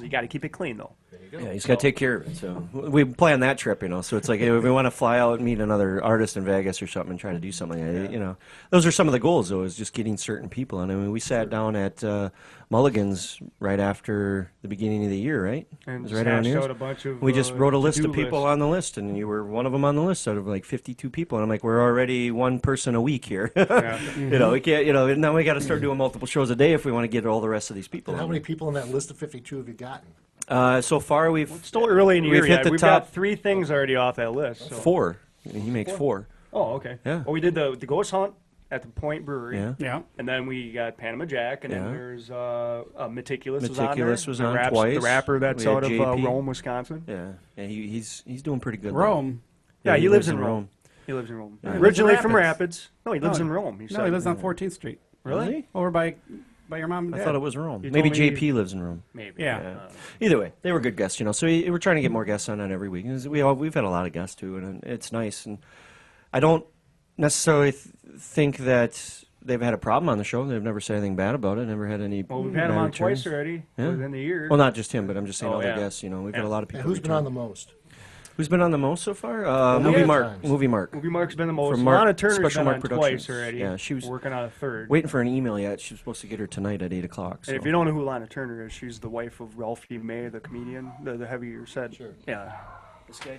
You got to keep it clean though. Yeah, he's got to take care of it. So we plan that trip, you know. So it's like if we want to fly out and meet another artist in Vegas or something and try to do something, you know, those are some of the goals. Though, is just getting certain people. And I mean, we sat down at Mulligan's right after the beginning of the year, right? And It was right around snatched here. out a bunch of, We just wrote a list to-do of people lists. on the list, and you were one of them on the list out of like 52 people. And I'm like, we're already one person a week here. You know, we can't. You know, now we got to start doing multiple shows a day if we want to get all the rest of these people. How on many there. people on that list of 52 have you gotten? So far, we've Still early in the year We've hit yet. the We've top- got 3 things already off that list. So. 4. He makes 4. Oh, okay. Yeah. Well, we did the ghost hunt at the Point Brewery. Yeah. Yeah. And then we got Panama Jack, and Yeah. then there's Meticulous, Meticulous was the on raps, twice. The rapper that's We had out of JP. Rome, Wisconsin. Yeah, he's doing pretty good. though. Rome. Yeah, he lives in Rome. He lives in Rome. he lives in Originally from Rapids. Rapids. No, he lives No, in Rome. He No, said. he lives on 14th Street. Really? Over by your mom and I dad. thought it was Rome. You Maybe told me- JP lives in Rome. Maybe. Yeah. Either way, they were good guests, you know. So we're trying to get more guests on every week. We've had a lot of guests too, and it's nice. And I don't necessarily think that they've had a problem on the show. They've never said anything bad about it. Never had any. Well, we've had him bad on returns. twice already Yeah. within the year. Well, not just him, but I'm just saying Oh, other yeah. guests. You know, we've had Yeah. a lot of people. And who's been on the return. most? Who's been on the most so far? Movie Movie Mark. Times. Movie Mark. Movie Mark's been the most. From Mark- Lana Turner's Special been Mark on Productions. twice already. Yeah, she was working on a third. Waiting for an email yet. She's supposed to get her tonight at 8 o'clock. So. And if you don't know who Lana Turner is, she's the wife of Ralphie May, the comedian, the heavier set. Sure. Yeah. This guy.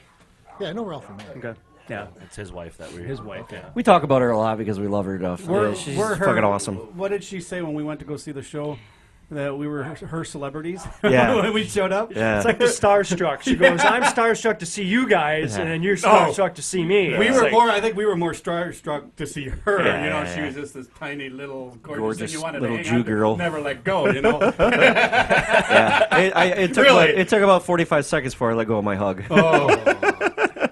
Yeah, I know Ralph from there. Okay. Yeah. It's his wife that we. His wife. Yeah. We talk about her a lot because we love her stuff. We're, Yeah, she's we're her, fucking awesome. What did she say when we went to go see the show? That we were her celebrities Yeah. when we showed up? Yeah. It's like the starstruck. She goes, "I'm starstruck to see you guys, and then you're starstruck to see me." We It's were like- more. I think we were more starstruck to see her. Yeah, you know, yeah, she yeah. was just this tiny little Gorgeous thing you wanted little to hang Jew on to, girl. never let go. You know. Yeah. It took Really? it took about 45 seconds before I let go of my hug.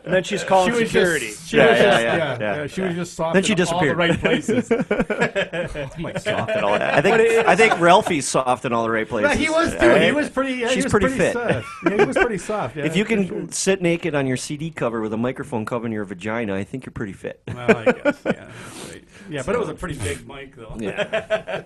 And then she's calling She was security. just, she Yeah, was yeah, just, yeah, yeah. She was just soft Then she in all the disappeared. right places. Soft and all that. I think Ralphie's soft in all the right places. Yeah, he was too. Right? He was pretty. Yeah, he She's was pretty fit. Soft. Yeah, he was pretty soft. Yeah, If you for can sure. sit naked on your CD cover with a microphone covering your vagina, I think you're pretty fit. Well, I guess. Yeah, that's right. Yeah, but it was a pretty big mic though. Yeah.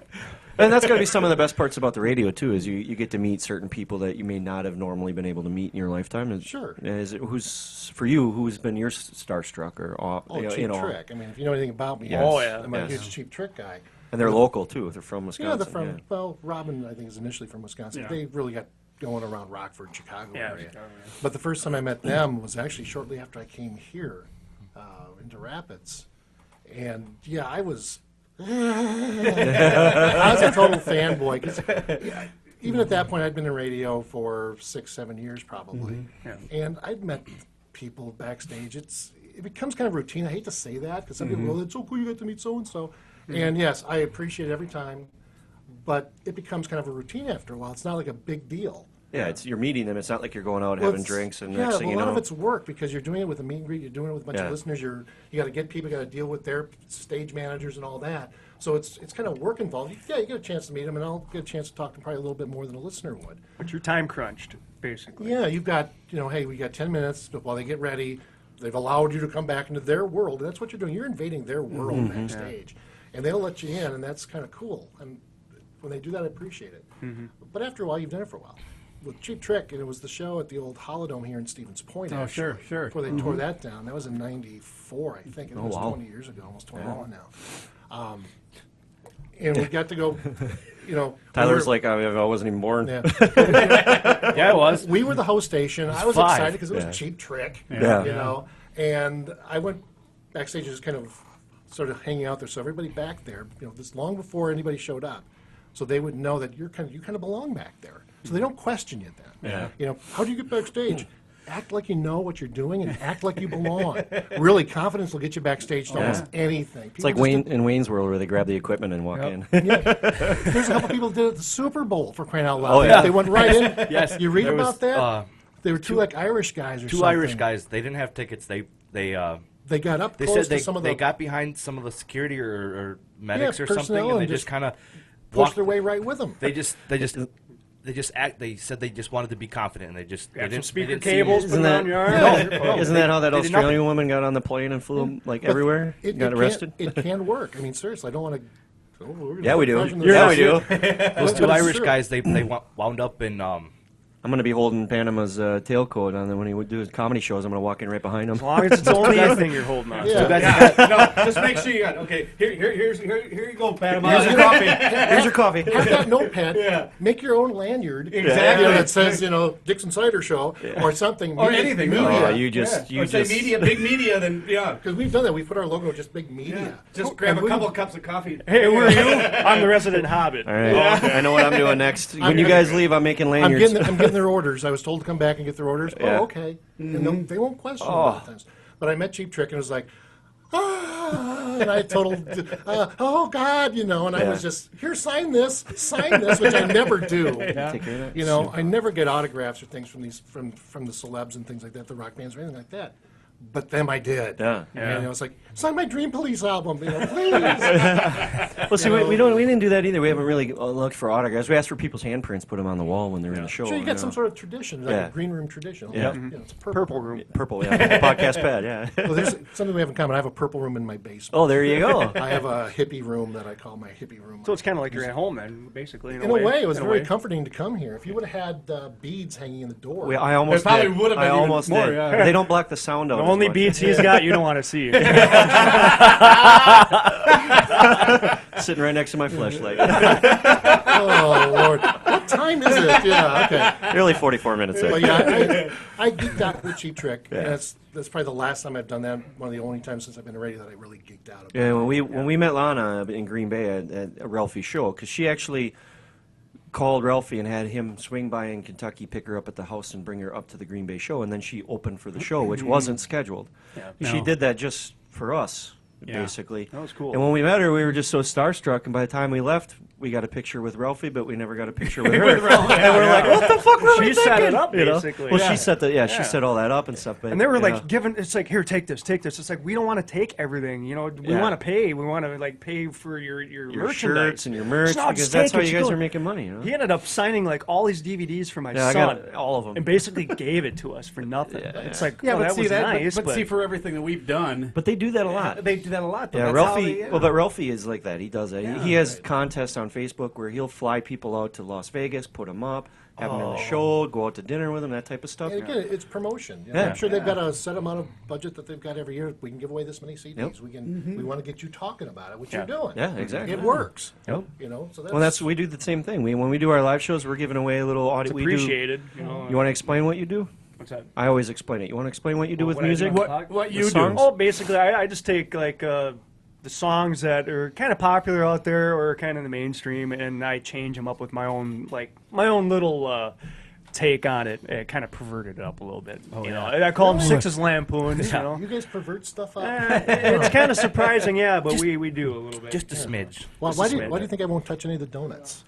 And that's got to be some of the best parts about the radio too, is you get to meet certain people that you may not have normally been able to meet in your lifetime. Sure. Who's for you? Who's been your starstruck or Cheap Trick. I mean, if you know anything about me, Yes. Oh, yeah. I'm a Yes. huge Cheap Trick guy. And they're local too. They're from Wisconsin. Yeah, they're from. Well, Robin, I think, is initially from Wisconsin. Yeah. They really got going around Rockford, Chicago area. Chicago, yeah. But the first time I met them was actually shortly after I came here into Rapids, and yeah, I was. I was a total fanboy because even at that point I'd been in radio for 6-7 years probably, and I'd met people backstage. It becomes kind of routine. I hate to say that because some people go, "It's so cool you got to meet so and so," and yes, I appreciate it every time, but it becomes kind of a routine after a while. It's not like a big deal. Yeah, you're meeting them. It's not like you're going out having it's- drinks and yeah, next thing well, you a lot know. of it's work because you're doing it with a meet and greet. You're doing it with a bunch of Yeah. listeners. You got to get people. You got to deal with their stage managers and all that. So it's kind of work involved. Yeah, you get a chance to meet them, and I'll get a chance to talk to them probably a little bit more than a listener would. But you're time crunched, basically. Yeah, you've got hey, we got 10 minutes while they get ready. They've allowed you to come back into their world. And that's what you're doing. You're invading their world backstage, and they'll let you in, and that's kind of cool. And when they do that, I appreciate it. But after a while, you've done it for a while. With Cheap Trick, and it was the show at the old Holodome here in Stevens Point. Oh, actually, sure. Before they tore that down. That was in '94, I think. It was wow. 20 years ago, almost 21 now. And we got to go, Tyler's like, I wasn't even born. yeah. Yeah, it was. We were the host station. I was 5. excited because it was Yeah. Cheap Trick, Yeah. And I went backstage just kind of sort of hanging out there. So everybody back there, this long before anybody showed up, so they would know that you kind of belong back there. So they don't question you then. Yeah. How do you get backstage? Act like you know what you're doing and act like you belong. Really, confidence will get you backstage to almost anything. It's like in Wayne's World where they grab the equipment and walk in. There's a couple people that did it at the Super Bowl for crying out loud. Oh, yeah. They went right in. Yes, You read there about was, that? They were two like Irish guys or Two something. Irish guys. They didn't have tickets. They They got up they close said to some of the they got behind some of the security or medics or personnel something, and they and just just kind of pushed their way right with them. They just act. They said they just wanted to be confident, and they just Got they some didn't, speaker they didn't see cables, it. put it on your arm. Isn't that how that they did Australian woman got on the plane and flew like everywhere? Got arrested? It can work. I mean, seriously, I don't want to. Yeah, we do. Yeah, we do. Those two But it's Irish true. guys, they wound up in. I'm going to be holding Panama's tailcoat on, and when he would do his comedy shows, I'm going to walk in right behind him. As long as it's only a thing you're holding on to. Yeah. No, just make sure you got. Okay, here you go, Panama. Here's your coffee. Here's your coffee. Have that notepad. Make your own lanyard. Exactly. That says, Dixon Cider Show or something. Or media- anything. Media. Oh, you Or say media, big media, then yeah. Because we've done that. We put our logo just big media. Just grab And a couple of cups of coffee. Hey, who are you? I'm the resident hobbit. All right. I know what I'm doing next. When you guys leave, I'm making I'm lanyards. getting their orders. I was told to come back and get their orders. Yeah. Oh, okay. And they won't question about things. But I met Cheap Trick and it was like, and I oh God, and I was just, here, sign this, which I never do. Take care of that. I never get autographs or things from the celebs and things like that, the rock bands or anything like that. But them I did. Yeah. And it's like, sign my Dream Police album, please. Well, see, we didn't do that either. We haven't really looked for autographs. We asked for people's handprints, put them on the wall when they're in the show. So you get some sort of tradition, like Yeah. a green room tradition. Yeah. It's a Purple room. purple, yeah, podcast pad, yeah. Well, there's something we have in common. I have a purple room in my basement. Oh, there you go. I have a hippie room that I call my hippie room. So it's kind of like you're at home then, basically. in a way, it was In a very way. comforting to come here. If you would have had beads hanging in the door, I almost It probably did. would have been I even almost more, did. yeah. They don't block the sound out. The as only much. beats he's got, you don't want to see. Sitting right next to my flashlight. oh Lord, what time is it? Yeah, okay. Nearly 44 minutes in. But yeah, I geeked out with Cheap Trick. Yeah. And that's probably the last time I've done that. One of the only times since I've been in radio that I really geeked out about. Yeah, when we met Lana in Green Bay at Ralphie's show, because she actually called Ralphie and had him swing by in Kentucky, pick her up at the house, and bring her up to the Green Bay show, and then she opened for the show, which wasn't scheduled. Yeah. She did that just for us, basically. That was cool. And when we met her, we were just so starstruck, and by the time we left, we got a picture with Ralphie, but we never got a picture with her. And we're like, what the fuck were we She set it thinking? up, You know? basically. Well, Yeah. she set she set all that up and stuff. But, And they were you like know. giving, it's like, here, take this. It's like, we don't want to take everything. We Yeah. want to pay. We want to like pay for your your merchandise. shirts and your merch, No, because just that's take how it, you just guys go. are making money. You know? He ended up signing like all these DVDs for my Yeah, I son. got all of them. And basically gave it to us for nothing. Yeah. It's like, Yeah, oh, but that see was that. nice. But see, for everything that we've done, But they do that a lot. they do that a lot. Though. Yeah, That's how Ralphie. they- Well, but Ralphie is like that. He does that. He has contests on Facebook where he'll fly people out to Las Vegas, put them up, have them in the show, go out to dinner with them, that type of stuff. And again, it's promotion. You know, Yeah. I'm sure they've got a set amount of budget that they've got every year. We can give away this many CDs. Yep. We want to get you talking about it, which you're doing. Yeah, exactly. It works. Yep. You know, so that's, Well, we do the same thing. When we do our live shows, we're giving away a little audio. It's appreciated. You know, You want to explain what you do? what's that? I always explain it. You want to explain what you do with What I do music? on the What The you do? songs? Oh, basically, I just take like the songs that are kind of popular out there or kind of the mainstream, and I change them up with my own little take on it. Kind of perverted it up a little bit. You know, I call them Six's Lampoons. You know, you guys pervert stuff up. it's kind of surprising, yeah, but we do a little bit. Just a smidge. Why do you think I won't touch any of the donuts?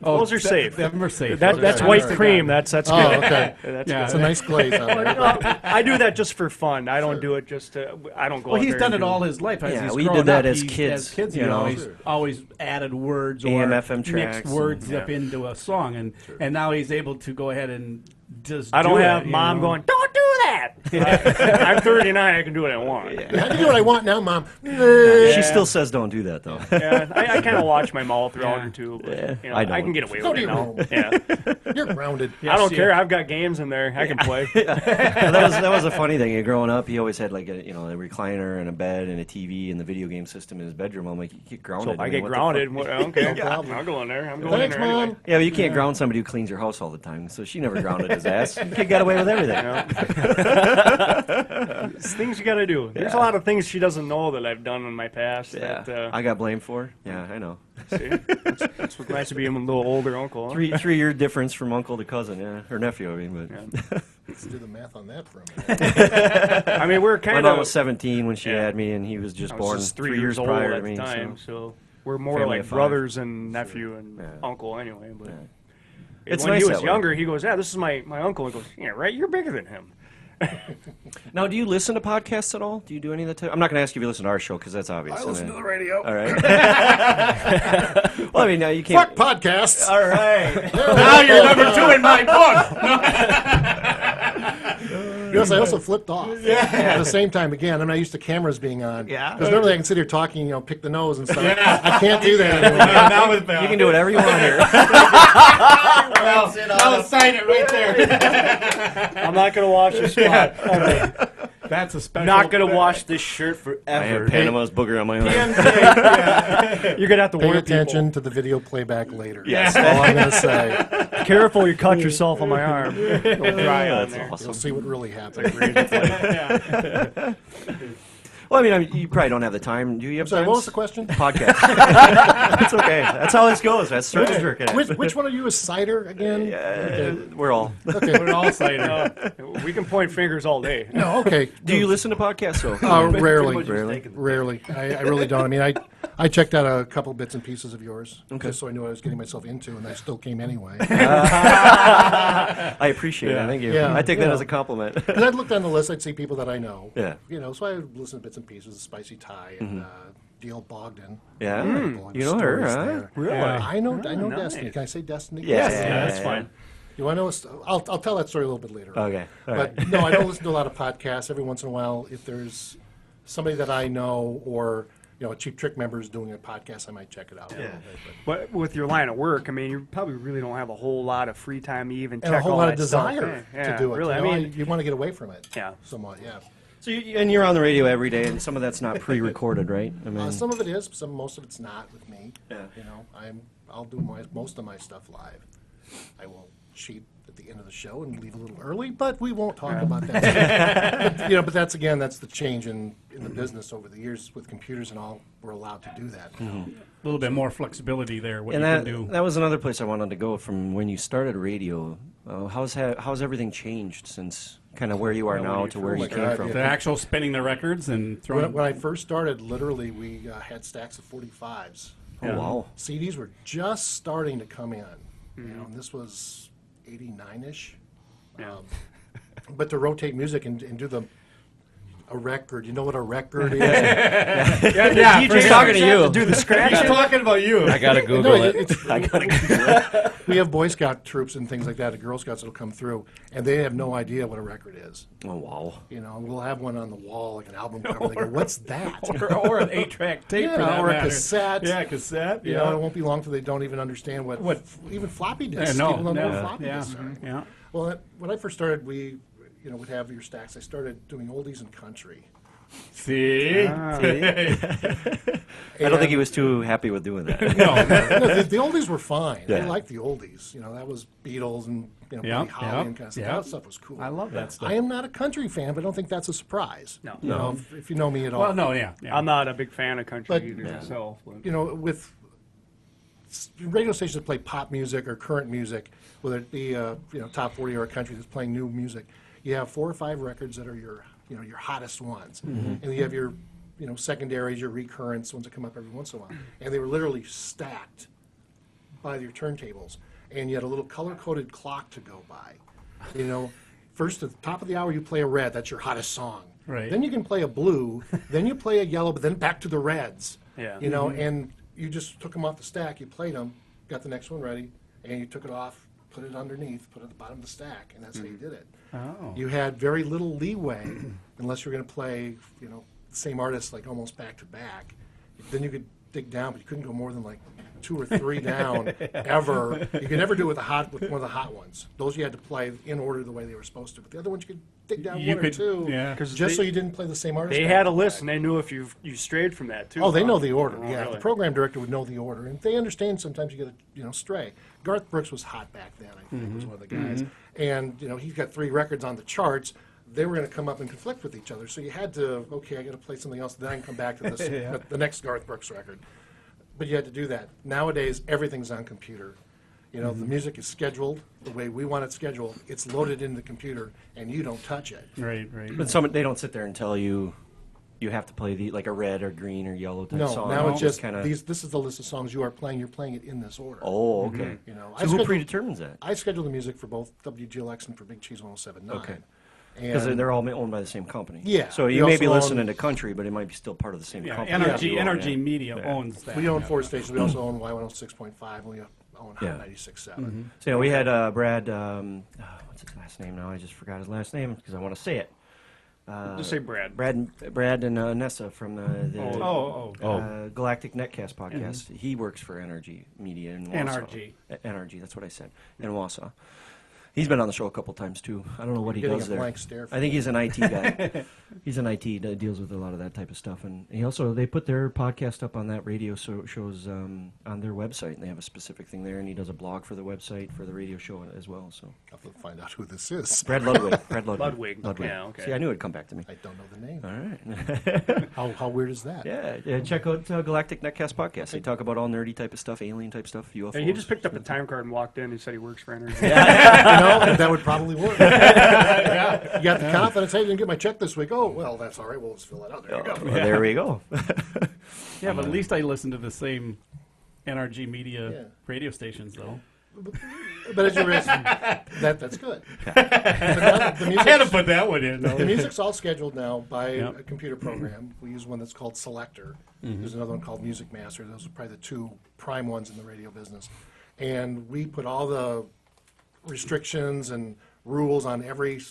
Those are safe. Them are safe. That's Okay. white Okay. cream. That's good. Oh, okay. That's Yeah. It's a nice glaze on good. there. No, I do that just for fun. I don't do it just to. I don't go. Well, out he's there done and it do all his life. As Yeah, he's we grown did that up, as kids, you you know, know. he's always added words or AM/FM tracks mixed and- words up into a song, and now he's able to go ahead and just. I don't do have it, you mom know. going, don't do that. I'm 39. I can do what I want. I can do what I want now, Mom. She still says don't do that, though. Yeah, I kind of watch my mouth throughout Yeah. it too. But, Yeah, you know, I I don't. can get away Go with to it your now. room. Yeah. You're grounded. I don't yeah. care. I've got games in there. I can play. that was a funny thing. Growing up, he always had like a recliner and a bed and a TV and the video game system in his bedroom. I'm like, you get grounded. So I mean, get what the grounded. Okay, No problem. I'll go in there. I'm going Thanks, in there anyway. Mom. fuck? Yeah, but you can't ground somebody who cleans your house all the time. So she never grounded his ass. The kid got away with everything. It's things you got to do. There's a lot of things she doesn't know that I've done in my past. Yeah, That, I got blamed for. Yeah, I know. see, that's what's nice to be a little older uncle. Huh? 3 year difference from uncle to cousin. Yeah, or nephew. I mean, but Let's do the math on that for a minute. I mean, we're my kind mom of. was 17 when she Yeah. had me, and he was just I born was just 3 years old prior at to me. the time, So. so we're more Family like of 5. brothers and nephew and Yeah. uncle anyway. But It's when nice he was that way. younger, he goes, "Yeah, this is my uncle." He goes, "Yeah, right. You're bigger than him." Now, do you listen to podcasts at all? Do you do any of that? I'm not going to ask you if you listen to our show because that's obvious. I listen to the radio. All right. Well, I mean, now you can't. Fuck podcasts. All right. Now you're number 2 in my book. Yes, I also flipped off. At the same time, again, I'm not used to cameras being on. Yeah. Because normally I can sit here talking, pick the nose and stuff. I can't do that anymore. You can do whatever you want here. I'll sign it right there. I'm not gonna wash this spot. Okay. That's a special. Not gonna wash this shirt I have forever. Panama's booger on my own. You're gonna have to Pay warn attention to the video playback later. Yes. That's all I'm going to say. people. Careful, you cut yourself on my arm. It'll dry on That's there. You'll awesome. see what really happened. Well, I mean, you probably don't have the time. Do you have Sorry, time? what was the question? Podcast. It's okay. That's how this goes. That's circle jerking. Which one of you is Cider again? We're all. Okay. We're all cider. We can point fingers all day. No, okay. Do you listen to podcasts, though? Rarely. Rarely. Rarely. I really don't. I mean, I checked out a couple bits and pieces of yours just so I knew what I was getting myself into, and I still came anyway. I appreciate it. Thank you. Yeah. I take that Yeah. as a compliment. Because I'd look down the list, I'd see people that I know. Yeah. So I would listen to bits and pieces, Spicy Ty and D.L. Bogdan. Yeah. Boy, You know her, stories huh? there. Really? I know nice. Destiny. Can I say Destiny? Yes. Yeah, that's fine. You want to know? I'll tell that story a little bit later. Okay. All right. But no, I don't listen to a lot of podcasts. Every once in a while, if there's somebody that I know or a Cheap Trick member is doing a podcast, I might check it out. Yeah. But with your line of work, I mean, you probably really don't have a whole lot of free time to even And check a whole all lot that of desire stuff. Yeah, to do it. Really, You know, I mean, you want to get away from it. Yeah. Somewhat, yeah. So you're on the radio every day, and some of that's not pre-recorded, right? I mean, Some of it is, most of it's not with me. Yeah. I'll do most of my stuff live. I will cheat at the end of the show and leave a little early, but we won't talk about that. But that's the change in the business over the years with computers and all. We're allowed to do that. A little bit more flexibility there. What and you that can do. that was another place I wanted to go from when you started radio. How's everything changed since kind of where you are now to where you came God, from? yeah. The actual spinning the records and throwing. When I first started, literally, we had stacks of 45s. Oh wow! CDs were just starting to come in. And this was 89-ish. Yeah. But to rotate music and do the a record. You know what a record is? Yeah, He's talking to you. Do the scratch. He's talking about you. I gotta Google No, it. I gotta. We have Boy Scout troops and things like that, the Girl Scouts that'll come through, and they have no idea what a record is. Oh wow. You know, we'll have one on the wall, like an album cover. They go, "What's that?" or an 8-track tape Yeah, for that or a matter. cassette. Yeah, cassette. You know, it won't be long till they don't even understand what even floppy disks. no, People don't know what no, floppy yeah, disks are. yeah. Well, when I first started, we would have your stacks. I started doing oldies and country. See? I don't think he was too happy with doing that. No, the oldies were fine. I Yeah. liked the oldies. You know, that was Beatles and Yeah, Buddy Holly yeah, and kind of stuff. yeah. That stuff was cool. I love that stuff. I am not a country fan, but I don't think that's a surprise. No. You know, if you know me at all. Well, no, yeah. I'm not a big fan of country But- either myself. But. You know, with radio stations that play pop music or current music, whether it be top 40 or a country that's playing new music, you have 4 or 5 records that are your hottest ones, and you have your secondaries, your recurrents, ones that come up every once in a while, and they were literally stacked by your turntables, and you had a little color-coded clock to go by. You know, first at the top of the hour you play a red, that's your hottest song. Right. Then you can play a blue, then you play a yellow, but then back to the reds. Yeah. You know, and you just took them off the stack, you played them, got the next one ready, and you took it off, put it underneath, put it at the bottom of the stack, and that's how you did it. Oh. You had very little leeway unless you're going to play, the same artist like almost back to back. Then you could dig down, but you couldn't go more than like 2 or 3 down ever. You could never do it with one of the hot ones. Those you had to play in order the way they were supposed to. But the other ones you could dig down You one could- or 2, yeah. just so you didn't play the same artist. They back had to a list, and back. they knew if you strayed from that too. Oh, they huh? know the order. Oh, Yeah, really? the program director would know the order, and they understand. Sometimes you get a stray. Garth Brooks was hot back then. I think was one of the guys, and he's got 3 records on the charts. They were going to come up and conflict with each other, so you had to. Okay, I got to play something else. Then I can come back to this the next Garth Brooks record. But you had to do that. Nowadays, everything's on computer. The music is scheduled the way we want it scheduled. It's loaded into the computer, and you don't touch it. Right, right. But they don't sit there and tell you have to play like a red or green or yellow type No, song. now it's just kind of. this is the list of songs you are playing. You're playing it in this order. Oh, okay. I So who schedule- predetermines that? I schedule the music for both WGLX and for Big Cheese 107.9. Okay. Because And they're all owned by the same company. Yeah. So We you may be also listening own- to country, but it might be still part of the same Yeah, company. Energy, You own Energy it. Media Yeah. owns that. we own 4 stations. We also own Y106.5. We own Hot Yeah. 96.7. So we had Brad. What's his last name now? I just forgot his last name because I want to say it. Just say Brad. Brad and Nessa from the Galactic Netcast podcast. He works for Energy Media in Wausau. NRG. NRG, that's what I said. In Wausau. He's been on the show a couple times too. I don't know what he Getting does a there. blank stare from I think he's an IT guy. He's an IT that deals with a lot of that type of stuff, and they put their podcast up on that radio shows on their website, and they have a specific thing there, and he does a blog for the website for the radio show as well. So I'll have to find out who this is. Brad Ludwig. Brad Ludwig. Ludwig. Yeah, okay. See, I knew it'd come back to me. I don't know the name. All right. How weird is that? Yeah, check out Galactic Netcast podcast. They talk about all nerdy type of stuff, alien type stuff, UFOs. Hey, he just picked up a time card and walked in. He said he works for Energy. That would probably work. You got the confidence. Hey, I didn't get my check this week. Oh, well, that's all right. We'll just fill it out. There you go. Well, there we go. Yeah, but at least I listen to the same NRG Media Yeah. radio stations, though. But as you're asking, that's good. But now the music's- put that one in. The music's all scheduled now by Yep. a computer program. We use one that's called Selector. There's another one called Music Master. Those are probably the 2 prime ones in the radio business. And we put all the restrictions and rules on every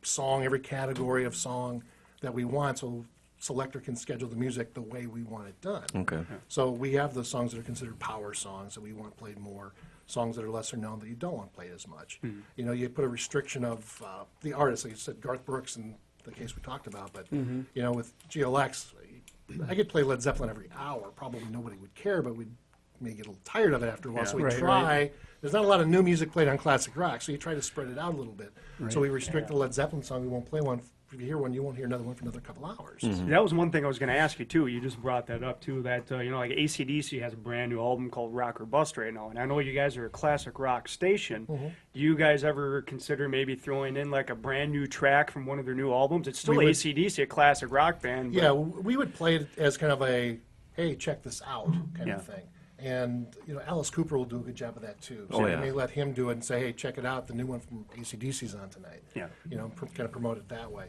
song, every category of song that we want, so Selector can schedule the music the way we want it done. Okay. So we have the songs that are considered power songs that we want played more, songs that are lesser known that you don't want played as much. You put a restriction of the artist, like you said, Garth Brooks in the case we talked about, but with GLX, I could play Led Zeppelin every hour. Probably nobody would care, but we'd may get a little tired of it after a while. So we Right, try. right. There's not a lot of new music played on classic rock, so you try to spread it out a little bit. So we restrict the Led Zeppelin song. We won't play one. If you hear one, you won't hear another one for another couple hours. That was one thing I was going to ask you too. You just brought that up too. That like AC/DC has a brand new album called Rock or Bust right now, and I know you guys are a classic rock station. Do you guys ever consider maybe throwing in like a brand new track from one of their new albums? It's still We would- AC/DC, a classic rock band. But Yeah, we would play it as kind of a, hey, check this out kind Yeah. of thing. And, Alice Cooper will do a good job of that too. So Oh, we yeah. may let him do it and say, hey, check it out. The new one from AC/DC's on tonight. Yeah. Kind of promote it that way.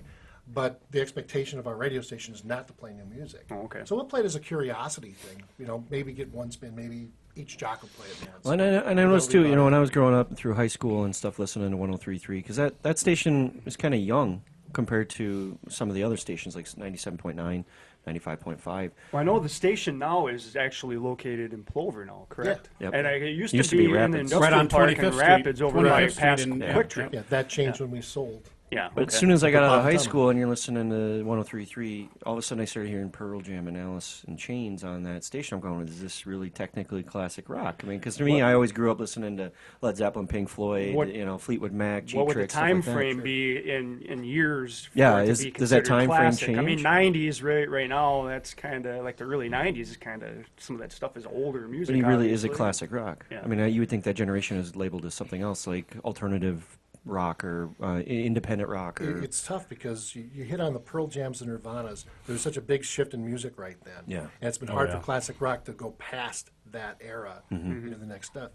but the expectation of our radio station is not to play new music. Oh, okay. So we'll play it as a curiosity thing. Maybe get one spin, maybe each jock will play it once. Well, and I noticed too, when I was growing up through high school and stuff, listening to 103.3, because that station is kind of young compared to some of the other stations like 97.9, 95.5. Well, I know the station now is actually located in Plover now, correct? Yeah. Yep. And it used Used to to be be in the Rapids. industrial Right on park 25th in Street. Rapids over 25th by Street past in- Quick Trip. Yeah, that changed when we sold. Yeah. But okay. as soon as I got out of high Tunnel. school and you're listening to 103.3, all of a sudden I started hearing Pearl Jam and Alice in Chains on that station. I'm going, is this really technically classic rock? I mean, because to me, I always grew up listening to Led Zeppelin, Pink Floyd, What- Fleetwood Mac, Cheap What would the Trick, stuff time like that. frame be in years? For Yeah, it to is- be does that considered time frame classic? I mean, change? 90s right now. That's kind of like the early 90s. Is kind of some of that stuff is older music. But he really is a obviously. classic rock. Yeah. I mean, you would think that generation is labeled as something else, like alternative rock or independent rock. Or, It's tough because you hit on the Pearl Jams and Nirvanas. There's such a big shift in music right then. Yeah. And it's been hard for classic rock to go past that era into the next stuff.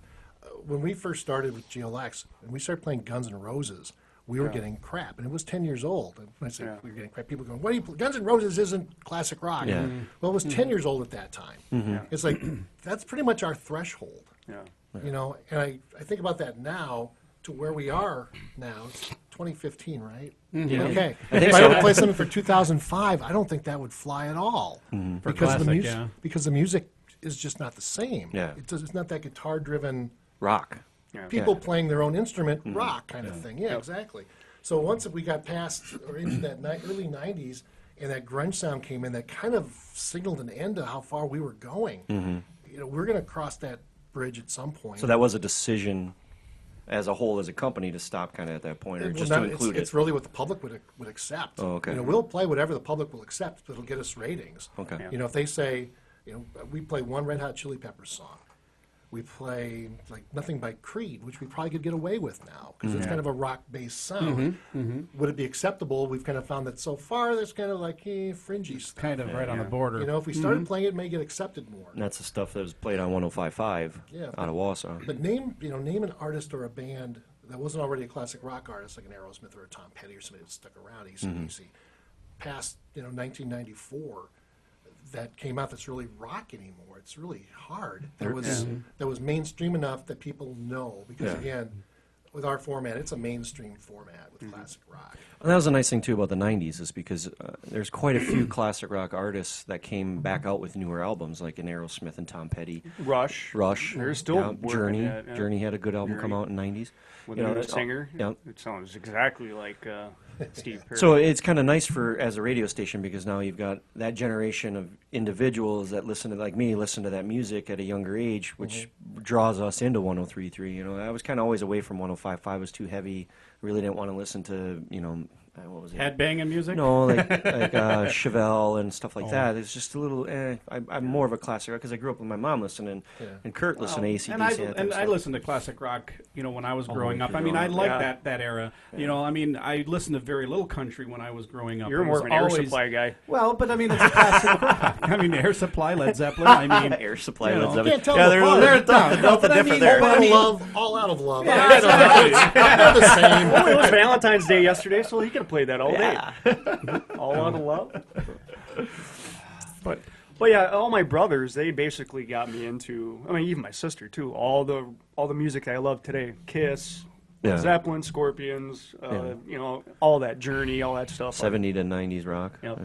When we first started with GLX, and we started playing Guns N' Roses, we were getting crap, and it was 10 years old. And when I say we were getting crap, people going, "What do you? Guns N' Roses isn't classic rock." Yeah. Well, it was 10 years old at that time. It's like that's pretty much our threshold. Yeah. And I think about that now to where we are now. It's 2015, right? Okay. If I were to play something for 2005, I don't think that would fly at all because the classic, music yeah. because the music is just not the same. Yeah. It's not that guitar-driven rock. Yeah. people playing their own instrument rock kind of thing. Yeah, exactly. So once we got past or into that early 90s and that grunge sound came in, that kind of signaled an end to how far we were going. We're going to cross that bridge at some point. So that was a decision as a whole, as a company, to stop kind of at that point, or Well, just not- to include it's it. really what the public would accept. Oh, okay. We'll play whatever the public will accept, but it'll get us ratings. Okay. Yeah. If they say, we play one Red Hot Chili Peppers song. We play like Nothing by Creed, which we probably could get away with now because it's kind of a rock-based sound. Would it be acceptable? We've kind of found that so far there's kind of like fringy stuff. Kind of right on the border. If we started playing it may get accepted more. And that's the stuff that was played on 105.5 Yeah. out of Wausau. But name an artist or a band that wasn't already a classic rock artist, like an Aerosmith or a Tom Petty or somebody that stuck around, AC/DC, past 1994, that came out that's really rock anymore. It's really hard. That was mainstream enough that people know. Because again, with our format, it's a mainstream format with classic rock. And that was the nice thing too about the 90s, is because there's quite a few classic rock artists that came back out with newer albums, like an Aerosmith and Tom Petty. Rush. Rush. They're still yeah, working Journey. at, yeah. Journey had a good album come Journey. out in the 90s. With You know, a new it's- singer. yeah. It sounds exactly like Steve Perry. So it's kind of nice as a radio station, because now you've got that generation of individuals that listen to that music at a younger age, which draws us into 103.3. I was kind of always away from 105.5. It was too heavy. Really didn't want to listen to, what was it? Headbanging music? No, like Chevelle and stuff like that. It's just a little. I'm more of a classic rock because I grew up with my mom listening, and Kurt listened to AC/DC. And I listened to classic rock, when I was growing up. I mean, I liked that era. I mean, I listened to very little country when I was growing up. You're It more was of an Air always- Supply guy. Well, but I mean, it's a classic rock. I mean, Air Supply, Led Zeppelin. I mean, Air Supply. you know, Led Zeppelin. can't tell yeah, them there's apart. nothing but I different mean, there. All out of love, all out of love. I don't know. They're the same. Well, it was Valentine's Day yesterday, so he could have played that all day. All out of love. But yeah, all my brothers, they basically got me into. I mean, even my sister too. All the music I love today: Kiss, Yeah. Zeppelin, Scorpions. All that Journey, all that stuff. 70 to 90s rock. Yep. Yeah.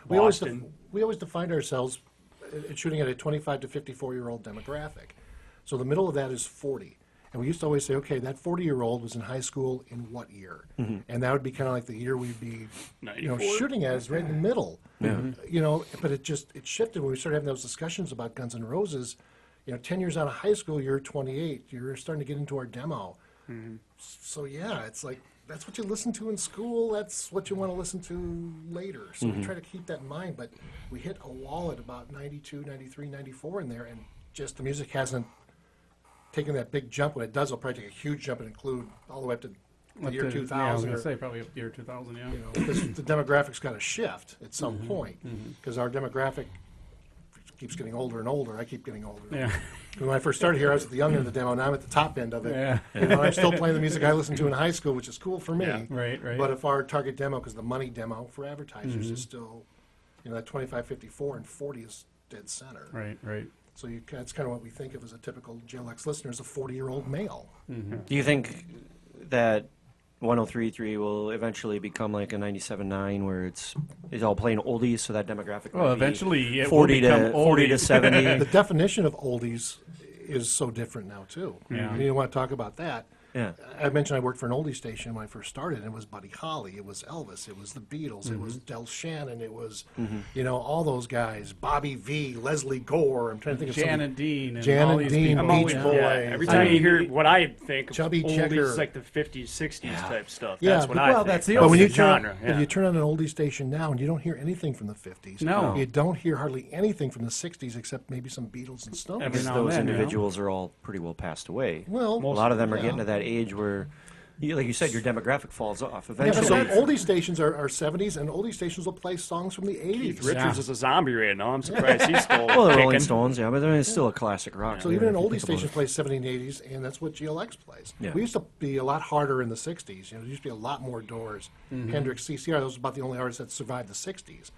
We always, Boston. we always defined ourselves at shooting at a 25 to 54-year-old demographic. So the middle of that is 40. And we used to always say, okay, that 40-year-old was in high school in what year? And that would be kind of like the year we'd be 94? shooting at is right in the middle. But it shifted when we started having those discussions about Guns N' Roses. 10 years out of high school, you're 28. You're starting to get into our demo. So yeah, it's like that's what you listen to in school. That's what you want to listen to later. So we try to keep that in mind. But we hit a wall at about 92, 93, 94 in there, and just the music hasn't taken that big jump. When it does, it'll probably take a huge jump and include all the way up to the year 2000. Yeah, I was going or- to say probably up to year 2000, yeah. because the demographics got to shift at some point because our demographic keeps getting older and older. I keep getting older. Yeah. When I first started here, I was at the young end of the demo. Now I'm at the top end of it. Yeah. You know, I'm still playing the music I listened to in high school, which is cool for me. Yeah. Right. But if our target demo, because the money demo for advertisers is still, you know, that 25, 54, and 40 is dead center. Right. So that's kind of what we think of as a typical GLX listener, is a 40-year-old male. Do you think that 103.3 will eventually become like a 97.9 where it's all playing oldies, so that demographic Well, might be eventually it 40 will become to 40 to oldie. 70. The definition of oldies is so different now, too. Yeah. You want to talk about that. Yeah. I mentioned I worked for an oldie station when I first started, and it was Buddy Holly, it was Elvis, it was the Beatles, it was Del Shannon, it was, you know, all those guys, Bobby V, Leslie Gore, I'm trying to think of Jan some and Dean. And Jan all and these Dean, people. Beach Yeah, Boys. every I time mean, you hear what I think of Chubby oldies, Checker. it's like the 50s, 60s type stuff. Yeah, That's what but- I well, think. that's the But when you oldie genre. if you turn on an oldie station now and you don't hear anything from the 50s, No. you don't hear hardly anything from the 60s except maybe some Beatles and Stones. Every Because now and those then, you know? individuals are all pretty well passed away. Well, A lot of them are yeah. getting to that age where, like you said, your demographic falls off. Yeah, but Eventually, some oldie stations are 70s, and oldie stations will play songs from the 80s. Keith Richards is a zombie right now. I'm surprised he's still well, the Rolling kicking. Stones, yeah, but I mean, it's still a classic rock. So band even an if you oldie think about station it. plays 70s and 80s, and that's what GLX plays. Yeah. We used to be a lot harder in the 60s. You know, there used to be a lot more Doors. Hendrix, CCR, those were about the only artists that survived the 60s.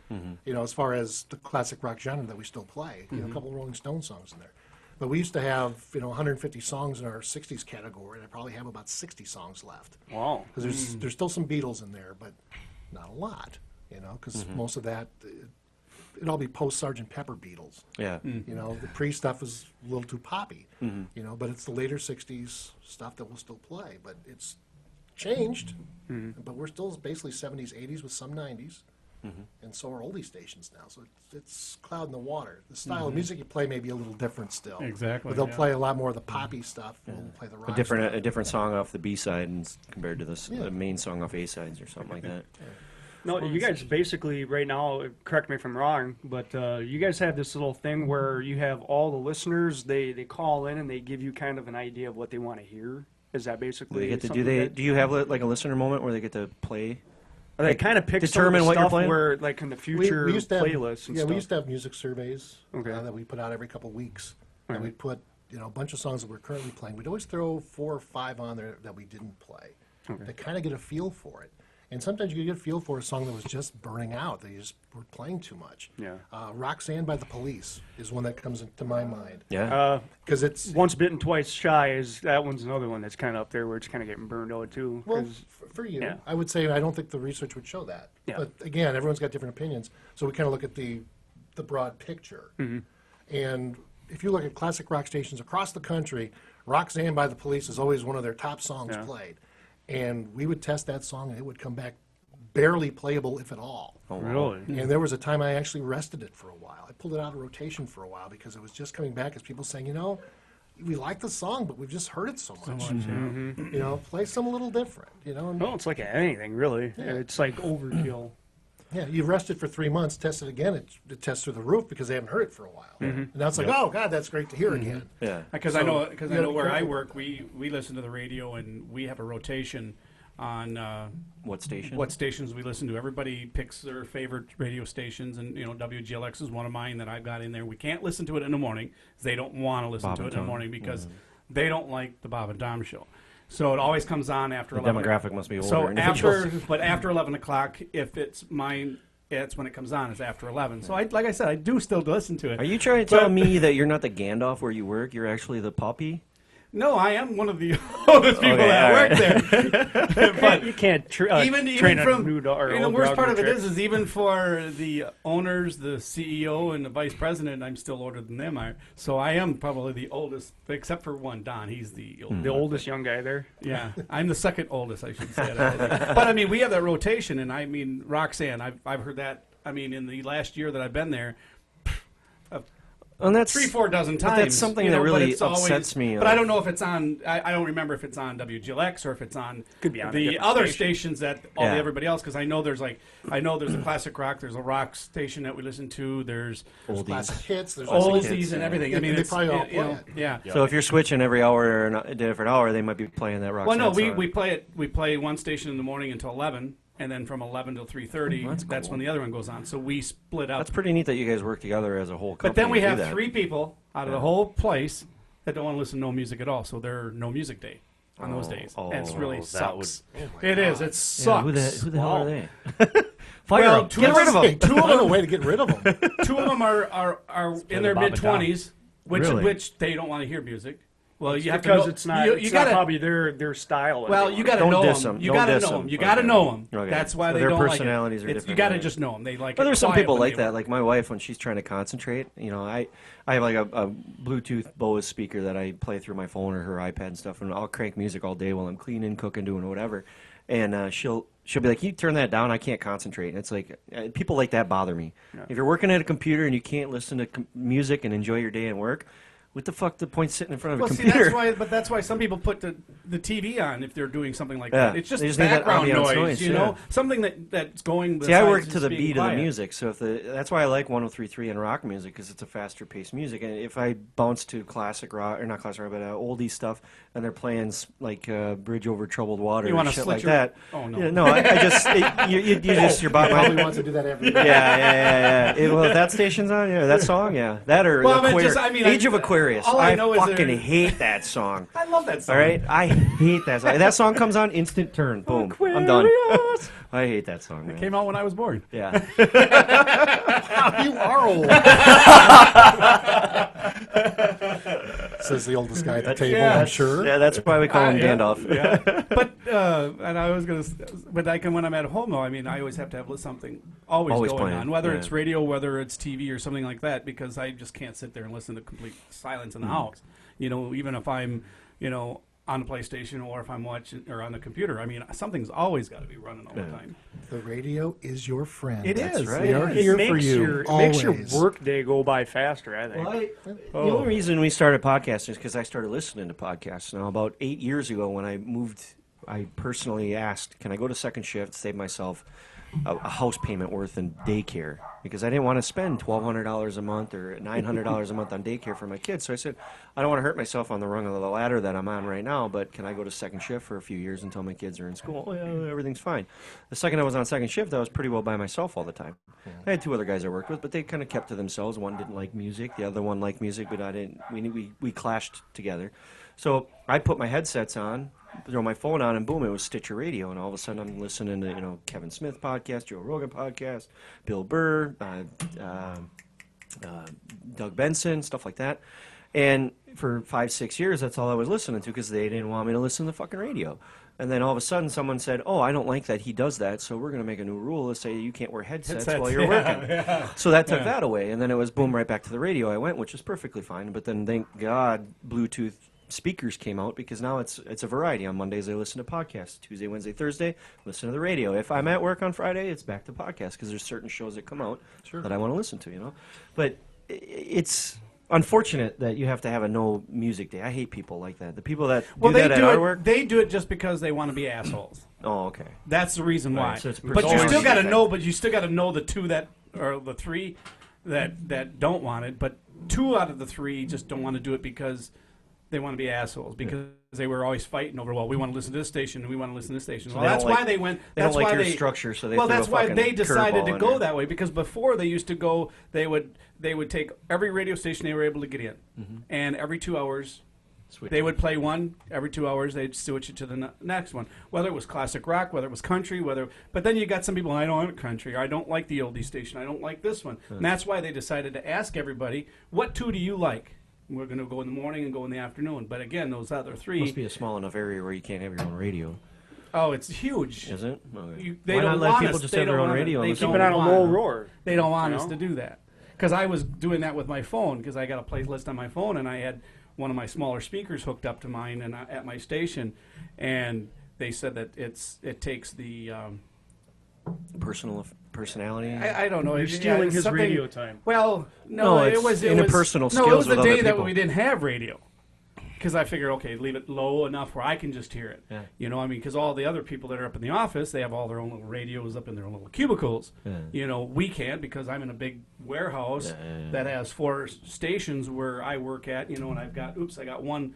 You know, as far as the classic rock genre that we still play. You know, a couple of Rolling Stone songs in there. But we used to have, you know, 150 songs in our 60s category, and I probably have about 60 songs left. Wow. Because there's still some Beatles in there, but not a lot, you know, because most of that, it'd all be post-Sgt. Pepper Beatles. Yeah. You know, the pre-stuff is a little too poppy, you know, but it's the later 60s stuff that we'll still play. But it's changed, but we're still basically 70s, 80s with some 90s, and so are oldie stations now. So it's cloud in the water. The style of music you play may be a little different still. Exactly, But they'll yeah. play a lot more of the poppy stuff. We'll play the rock stuff. A different song off the B side compared to Yeah. the main song off A sides or something like that. No, you guys basically right now, correct me if I'm wrong, but you guys have this little thing where you have all the listeners, they call in and they give you kind of an idea of what they want to hear. Is that basically They get to something that- do you have like a listener moment where they get to play? They kind of pick determine some what of the you're stuff playing? where, like in the future we used to have, playlists and yeah, stuff. we used to have music surveys Okay. that we put out every couple of weeks. And Right. we'd put, you know, a bunch of songs that we're currently playing. We'd always throw 4 or 5 on there that we didn't play to kind of get a feel for it. And sometimes you get a feel for a song that was just burning out, that you just were playing too much. Yeah. Roxanne by the Police is one that comes into my mind. Yeah. Because it's, Once Bitten, Twice Shy is that one's another one that's kind of up there where it's kind of getting burned out too. well, 'cause- for you, yeah. I would say I don't think the research would show that. Yeah. But again, everyone's got different opinions. So we kind of look at the broad picture. And if you look at classic rock stations across the country, Roxanne by the Police is always one of their top songs Yeah. played. And we would test that song, and it would come back barely playable, if at all. Oh, wow. really? And there was a time I actually rested it for a while. I pulled it out of rotation for a while because it was just coming back as people saying, you know, we like the song, but we've just heard it so much. You know, play some a little different, you know. And, Well, it's like anything really. Yeah. It's like overkill. yeah, you rest it for 3 months, test it again, it tests through the roof because they haven't heard it for a while. And now it's like, oh, God, that's great to hear again. Yeah. Because I know you gotta be where I careful. work, we listen to the radio and we have a rotation on What station? what stations we listen to. Everybody picks their favorite radio stations, and you know WGLX is one of mine that I've got in there. We can't listen to it in the morning. They don't want to listen Bob to and it in the Tom. morning because they don't like the Bob and Tom show. So it always comes on after The 11. demographic must be older. So individuals. after 11 o'clock, if it's mine, it's when it comes on. It's after 11. So like I said, I do still listen to it. Are you trying to tell me that you're not the Gandalf where you work? You're actually the puppy? No, I am one of the oldest people Okay, that all work there. But You can't even train from a new dog. Or and the old worst dog part to of it trick. is even for the owners, the CEO, and the vice president, I'm still older than them are. So I am probably the oldest, except for one, Don. He's the oldest. the oldest young guy there. Yeah, I'm the second oldest, I should say. But I mean, we have that rotation, and I mean, Roxanne, I've heard that. I mean, in the last year that I've been there, And that's 3-4 dozen but times. that's something you know, that but really it's always- upsets me. But I don't know if it's on. I don't remember if it's on WGLX or if it's on Could be on a the different other station. stations that Yeah. everybody else. Because I know there's a classic rock. There's a rock station that we listen to. There's Classic hits, there's oldies and everything. I And mean, they it's, probably all you know, play it. yeah. So if you're switching every hour or a different hour, they might be playing that rock. Well, no, song. we play it. We play one station in the morning until 11, and then from 11 till 3:30, That's that's cool. when the other one goes on. So we split up. That's pretty neat that you guys work together as a whole company. But then we to do have that. 3 people out of the whole place that don't want to listen to no music at all. So they're no music day on those days. And it's really that sucks. It is. It Yeah, sucks. who the hell Wow. are they? Fire Well, them. two Get of rid of us- them. Two of them, a way to get rid of them. 2 of them are in their Bob and Tom. mid-20s, Really? which they don't want to hear music. Well, you have to because know, it's not. you It's gotta, not probably their style. that Well, they you want. got to Don't know diss them. them. You Don't got to diss know them. them. You got to Okay. know them. Okay. That's why So they their don't personalities are like it. different, You got to right? just know them. They like. But it there's some quiet people when like they that. work. Like my wife, when she's trying to concentrate, I have like a Bluetooth Bose speaker that I play through my phone or her iPad and stuff, and I'll crank music all day while I'm cleaning, cooking, doing whatever. And she'll be like, "Can you turn that down? I can't concentrate." And it's like people like that bother me. If you're working at a computer and you can't listen to music and enjoy your day and work, what the fuck the point sitting in front of Well, a see, computer? that's why some people put the TV on if they're doing something like Yeah, that. It's just, they just need that background ambiance noise, noise, you yeah. know, something that's going. See, I work besides to the just being beat of the quiet. music, so that's why I like 103.3 and rock music because it's a faster paced music. And if I bounce to classic rock or not classic rock, but oldie stuff, and they're playing like Bridge Over Troubled Water, You or wanna shit slit like your- that. Oh, no. Yeah, no, I just you just your body. Probably wants to do that every day. Yeah. Well, if that station's on, yeah, that song, yeah, that or Well, I mean, Aquarius, just- I mean, Age I- of Aquarius. all I know is fucking there- hate that song. I love that song. All right, I hate that song. If that song comes on, instant turn, boom, I'm done. Aquarius. I hate that song, man. Came out when I was born. Yeah. You are old. Says the oldest guy at the table, I'm sure. Yeah, that's why we call him Yeah. Gandalf. Yeah. But and I was gonna, but when I'm at home though, I mean, I always have to have something always going playing, on, whether yeah. it's radio, whether it's TV or something like that, because I just can't sit there and listen to complete silence in the house. You know, even if I'm, on the PlayStation or if I'm watching or on the computer. I mean, something's always got to be running all the time. The radio is your friend. It That's is. right. It We are is. here It for makes you. It makes your always. work day go by faster, I think. The only reason we started podcasting is because I started listening to podcasts. Now, about 8 years ago, when I moved, I personally asked, "Can I go to second shift, save myself a house payment worth in daycare?" Because I didn't want to spend $1,200 a month or $900 a month on daycare for my kids. So I said, "I don't want to hurt myself on the rung of the ladder that I'm on right now, but can I go to second shift for a few years until my kids are in school?" "Oh, yeah, everything's fine." The second I was on second shift, I was pretty well by myself all the time. I had 2 other guys I worked with, but they kind of kept to themselves. One didn't like music, the other one liked music, but I didn't. We clashed together. So I put my headsets on, throw my phone on, and boom, it was Stitcher Radio, and all of a sudden I'm listening to Kevin Smith podcast, Joe Rogan podcast, Bill Burr, Doug Benson, stuff like that. And for 5-6 years, that's all I was listening to because they didn't want me to listen to the fucking radio. And then all of a sudden, someone said, "Oh, I don't like that he does that, so we're going to make a new rule to say you can't wear headsets while you're working." So that took that away, and then it was boom, right back to the radio I went, which was perfectly fine. But then, thank God, Bluetooth speakers came out because now it's a variety. On Mondays, I listen to podcasts. Tuesday, Wednesday, Thursday, listen to the radio. If I'm at work on Friday, it's back to podcasts because there's certain shows that come out that I want to listen to. But it's unfortunate that you have to have a no music day. I hate people like that. The people that do that at our work. They do it just because they want to be assholes. Oh, okay. That's the reason why. Right, so it's but you personality still got to thing. know. But you still got to know the 2 that or the 3 that don't want it. But 2 out of the 3 just don't want to do it because they want to be assholes. Because they were always fighting over. Well, we want to listen to this station and we want to listen to this station. Well, they that's don't why like- they went. they That's don't like why your they structure, so they well, threw a that's why fucking they decided curveball to in go there. that way. Because before they used to go, they would take every radio station they were able to get in, and every 2 hours. They would play one every 2 hours. They'd switch it to the next one, whether it was classic rock, whether it was country, But then you got some people. I don't like country. I don't like the oldie station. I don't like this one. And that's why they decided to ask everybody, "What 2 do you like?" And we're going to go in the morning and go in the afternoon. But again, those other 3. Must be a small enough area where you can't have your own radio, Oh, it's huge. is it? Okay. They Why don't not let want people us- just they have their don't own want radio? it. and They listen Keep to it on a want low it. roar. They don't want You us know? to do that. Because I was doing that with my phone, because I got a playlist on my phone, and I had one of my smaller speakers hooked up to mine and at my station, and they said that it takes the personality. I don't know. You're stealing his radio time. Well, No, no, it's it was interpersonal No, it skills was the with other day that people. we didn't have radio. Because I figured, okay, leave it low enough where I can just hear it. Yeah. You know, I mean, because all the other people that are up in the office, they have all their own little radios up in their own little cubicles. Yeah. You know, we can't because I'm in a big warehouse that has 4 stations where I work at. You know, and I got one,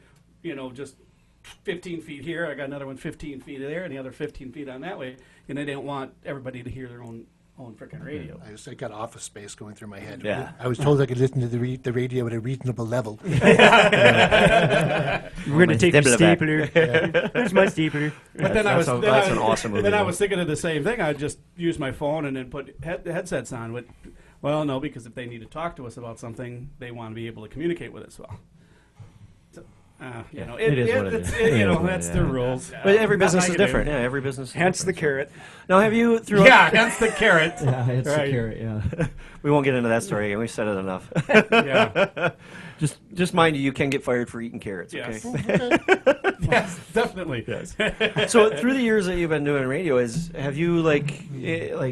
just 15 feet here. I got another one 15 feet there, and the other 15 feet on that way. And they didn't want everybody to hear their own freaking radio. I got Office Space going through my head. Yeah. I was told I could listen to the radio at a reasonable level. We're going to take the stapler stapler. There's my stapler. But then that's an awesome movie. Then I was thinking of the same thing. I'd just use my phone and then put headsets on. Well, no, because if they need to talk to us about something, they want to be able to communicate with us well. You know, it is what it is. You know, that's the rules. But every business is Nothing I can different. do. Yeah, every business is Hence the different. carrot. Now, have you through? Yeah, hence the carrot. Yeah, it's Right. the carrot, yeah. We won't get into that story again. We said it enough. Yeah. Just mind you can get fired for eating carrots. Yes. Okay. Yes, definitely. Yes. So through the years that you've been doing radio, have you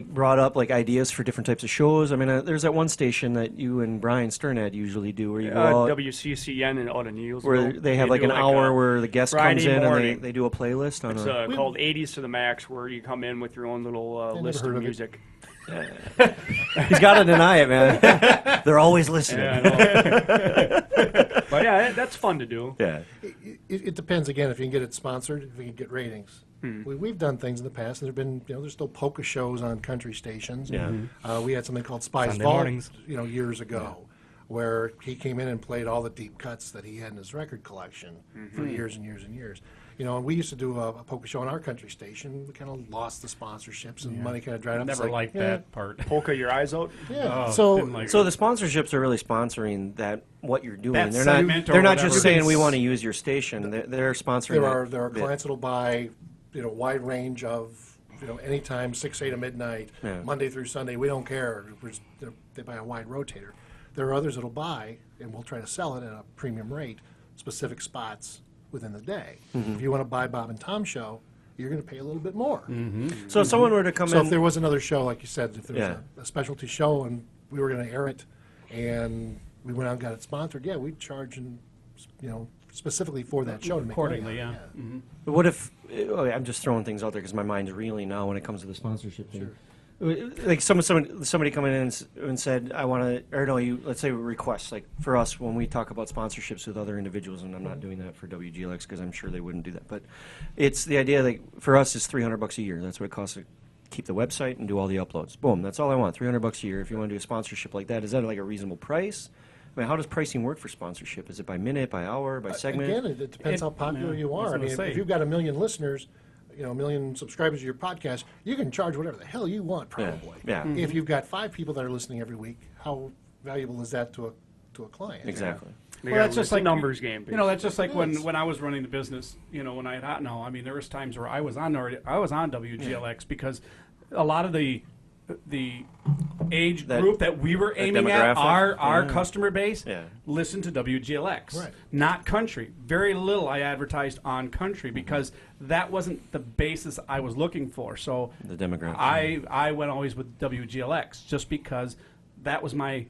brought up like ideas for different types of shows? I mean, there's that one station that you and Brian Sternad usually do where you go out, WCCN and out of Neilsville. where they have like do an hour a where the guest Friday comes in morning. and they do a playlist on It's a. called 80s to the Max, where you come in with your own little never list heard of of it. music. He's got to deny it, man. They're always listening. Yeah, I know. But yeah, that's fun to do. Yeah. It depends again if you can get it sponsored, if we can get ratings. We've done things in the past, and there's still polka shows on country stations. Yeah. We had something called Spice Sunday Vault, mornings. years ago, where he came in and played all the deep cuts that he had in his record collection for years and years and years. And we used to do a polka show on our country station. We kind of lost the sponsorships, and money kind of dried up. It's Never liked that part. Polka your eyes out. Yeah. Oh, so didn't like So the sponsorships are really sponsoring what you're doing. That They're segment or not whatever. just saying we want to use your station. They're sponsoring. there are bit. clients that'll buy wide range of anytime 6, 8 to midnight, Yeah. Monday through Sunday. We don't care. They buy a wide rotator. There are others that'll buy, and we'll try to sell it at a premium rate, specific spots within the day. If you want to buy Bob and Tom show, you're going to pay a little bit more. So if someone were to come So in, if there was another show, like you said, if there was Yeah. a specialty show and we were going to air it, and we went out and got it sponsored, yeah, we'd charge specifically for that show to make money accordingly, on yeah. it, Mm-hmm. but what if? I'm just throwing things out there because my mind's reeling now when it comes to the sponsorship thing. Like somebody coming in and said, I want to, or no, let's say requests, like for us when we talk about sponsorships with other individuals, and I'm not doing that for WGLX because I'm sure they wouldn't do that, but it's the idea that for us it's $300 a year. That's what it costs to keep the website and do all the uploads. Boom, that's all I want, $300 a year. If you want to do a sponsorship like that, is that like a reasonable price? I mean, how does pricing work for sponsorship? Is it by minute, by hour, by segment? Again, it depends how popular you I was are. I gonna mean, say. if you've got 1 million listeners, a million subscribers to your podcast, you can charge whatever the hell you want, probably. Yeah. If you've got 5 people that are listening every week, how valuable is that to a client? Exactly. They Well, got- that's just it's a like numbers game. That's just like It is. when I was running the business. When I had Hot Now. I mean, there was times where I was on WGLX because a lot of the age That- group that we were aiming at, demographic? our customer base, Yeah. listened to WGLX, Right. not country. Very little I advertised on country because that wasn't the basis I was looking for. So The demographic. I went always with WGLX just because that was my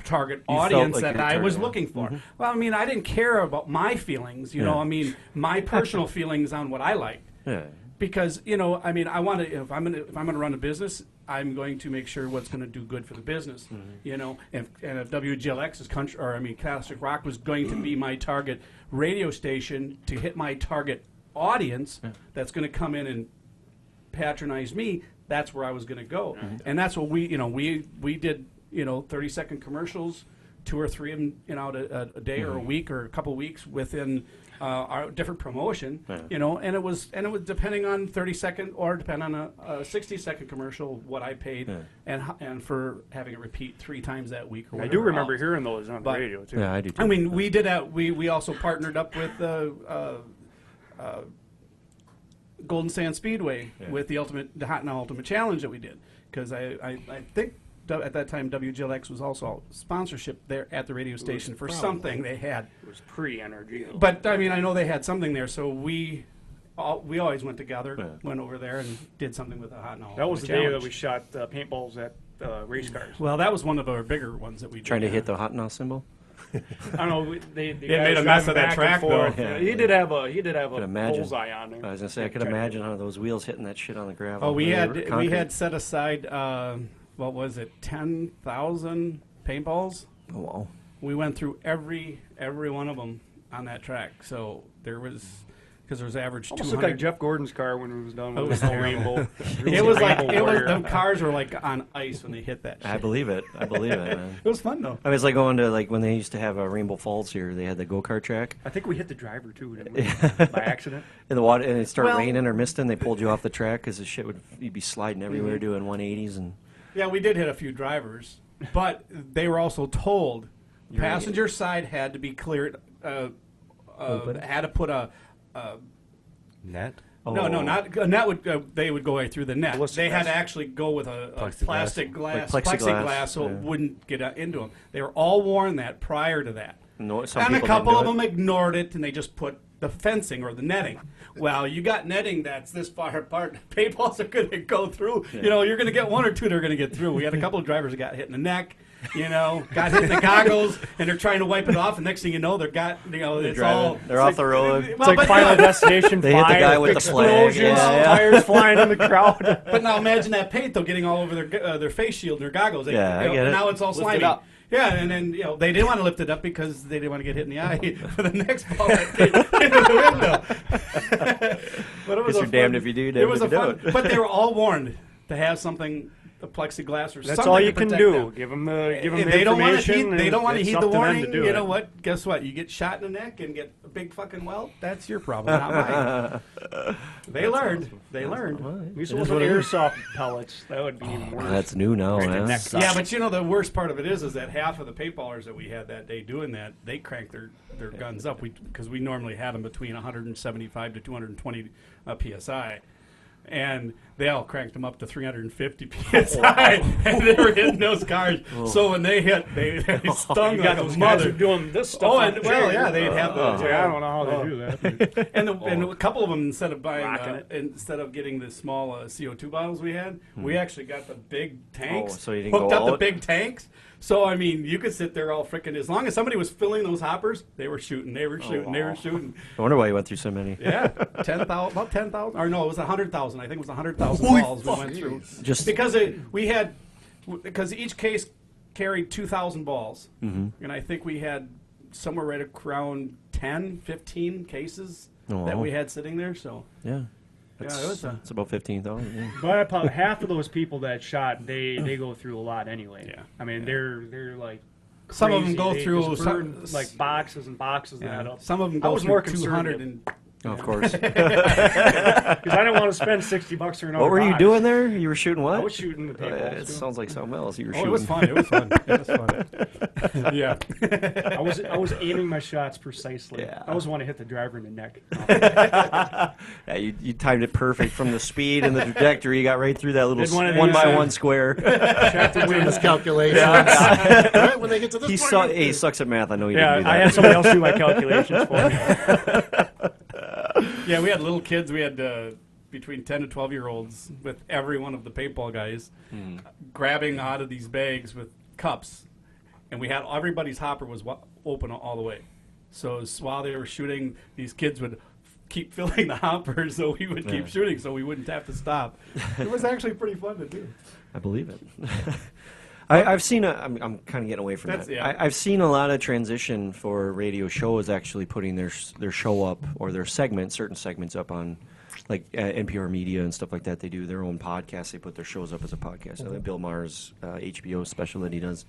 target You felt audience like that your I was target, looking for. Well, I mean, I didn't care about my feelings, Yeah. I mean, my personal feelings on what I liked. Yeah. Because I mean, I want to. If I'm gonna run a business, I'm going to make sure what's going to do good for the business. If WGLX is country, or I mean, classic rock was going to be my target radio station to hit my target audience, that's going to come in and patronize me. That's where I was going to go, and that's what we did. 30-second commercials, 2 or 3 of them, a day or a week or a couple weeks within our different promotion, and it was depending on 30-second or depending on a 60-second commercial, what I paid, and for having it repeat 3 times that week. Or I do whatever remember else. hearing those on the But- radio too. Yeah, I do too. I mean, we did that. We also partnered up with Golden Sand Speedway with the Hot Now Ultimate Challenge that we did, because I think at that time WGLX was also sponsorship there at the radio station for something they had. It was pre-energy. But I mean, I know they had something there, so we always went together, went over there and did something with the Hot Now. That was the Ultimate day that Challenge. we shot paintballs at race cars. Well, that was one of our bigger ones that we did. Trying to hit the hot now symbol. I don't know. They made a mess of that track, though. Yeah. He did have a Could imagine. bullseye on there. I was gonna say I could imagine how those wheels hitting that shit on the gravel. Oh, we Or had concrete. set aside what was it, 10,000 paintballs. Oh, wow. We went through every one of them on that track. So there was because there's average Almost 200. looked like Jeff Gordon's car when it was done It with was the terrible. rainbow. It was like Rainbow warrior. them cars were like on ice when they hit that shit. I believe it. I believe it, man. It was fun though. I was like going to like when they used to have Rainbow Falls here. They had the go-kart track I think we hit the driver too, didn't we? By accident. in the water, and it started Well- raining or misting. They pulled you off the track because the shit would you'd be sliding everywhere doing 180s and. Yeah, we did hit a few drivers, but they were also told passenger side had to be cleared. Had to put a. Net. No, not a net. They would go right through the net. Plexiglass. They had to actually go with a Plexiglass. plastic glass, Like plexiglass, plexiglass, so yeah. it wouldn't get into them. They were all warned that prior to that. No, some And a people couple didn't of do them it. ignored it, and they just put the fencing or the netting. Well, you got netting that's this far apart. Paintballs are going to go through. Yeah. You know, you're going to get one or two that are going to get through. We had a couple of drivers that got hit in the neck. You know, got hit in the goggles, and they're trying to wipe it off. And next thing you know, They're it's driving. all They're off the road. It's like Final Destination They hit 5. the guy with the flag, explosions, yeah. tires flying in the crowd. But now imagine that paint though getting all over their face shield and their goggles. Yeah, I get it. Now it's all Lift it slimy. up. Yeah, and then they didn't want to lift it up because they didn't want to get hit in the eye for the next ball that came into the window. But it was Guess a you're damned fun- if you do, It damned was if a you fun, don't. but they were all warned to have something, the plexiglass or That's something. all you to can protect do. them. Give them the If they don't want to information. heed. They don't want to and heed it's the up to them warning. to do You it. know what? Guess what? You get shot in the neck and get a big fucking welt. That's your problem, not mine. They learned. They learned. Well, We used it to is look what at it is. airsoft pellets. That would be even worse. That's new now, Right, the man. neck sucks. Yeah, but you know the worst part of it is that half of the paintballers that we had that day doing that, they cranked their guns up because we normally had them between 175 to 220 psi, and they all cranked them up to 350 psi, and they were hitting those cars. So when they hit, they stung You like got a those guys who mother. are doing this stuff. Oh, on and the well, trigger. yeah, they'd have the. I don't know how they do that. And a couple of them, instead of buying, Rocking it. instead of getting the small CO2 bottles we had, we actually got the big tanks. Oh, so you didn't hooked go up the out? big tanks. So I mean, you could sit there all freaking. As long as somebody was filling those hoppers, they were shooting. They were shooting. They were shooting. I wonder why you went through so many. Yeah, 10,000, about 10,000, or no, it was 100,000. I think it was 100,000 balls we went through. Just Because because each case carried 2,000 balls, and I think we had somewhere right around 10, 15 cases Oh, that wow. we had sitting there. So yeah. Yeah, It's, it was it's about 15,000. Yeah. But about half of those people that shot, they go through a lot anyway. Yeah. I mean, they're like some of them crazy. go They through just some, burn, like boxes and boxes of that up. some of them I go was through more concerned 200 and Oh, of course. because I didn't want to spend $60 for another. What were you box. doing there? You were shooting what? I was shooting the paintballs. It too. sounds like something else. You were Oh, shooting. it was fun. It was fun. It was fun. Yeah. I was aiming my shots precisely. Yeah. I always want to hit the driver in the neck. Yeah, you timed it perfect from the speed and the trajectory. You got right through that little Did one of one these, by one square. Doing his calculations. Right when they get to this point. He sucks at math. I know you Yeah, didn't do I that. had somebody else do my calculations for me. Yeah, we had little kids. We had between 10 to 12-year-olds with every one of the paintball guys grabbing out of these bags with cups. And we had everybody's hopper was open all the way. So while they were shooting, these kids would keep filling the hoppers so we would keep shooting so we wouldn't have to stop. It was actually pretty fun to do. I believe it. I've seen I'm kind of getting away from That's- that. yeah. I've seen a lot of transition for radio shows actually putting their show up or their certain segments up on like NPR Media and stuff like that. They do their own podcasts. They put their shows up as a podcast. Like Bill Maher's HBO special that he does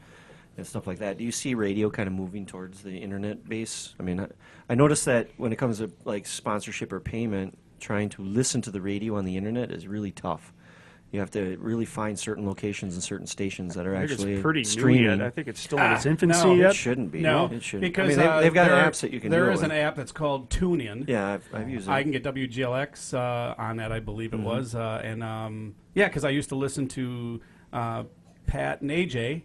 and stuff like that. Do you see radio kind of moving towards the internet base? I mean, I noticed that when it comes to like sponsorship or payment, trying to listen to the radio on the internet is really tough. You have to really find certain locations and certain stations that are I think actually it's pretty streaming. new yet. I think it's still in its infancy no, It yet. shouldn't be. No, it shouldn't. because I mean, they've got there- apps that you can There do it is an with. app that's called TuneIn. Yeah, I've used it. I can get WGLX on that, I believe it was. Because I used to listen to Pat and AJ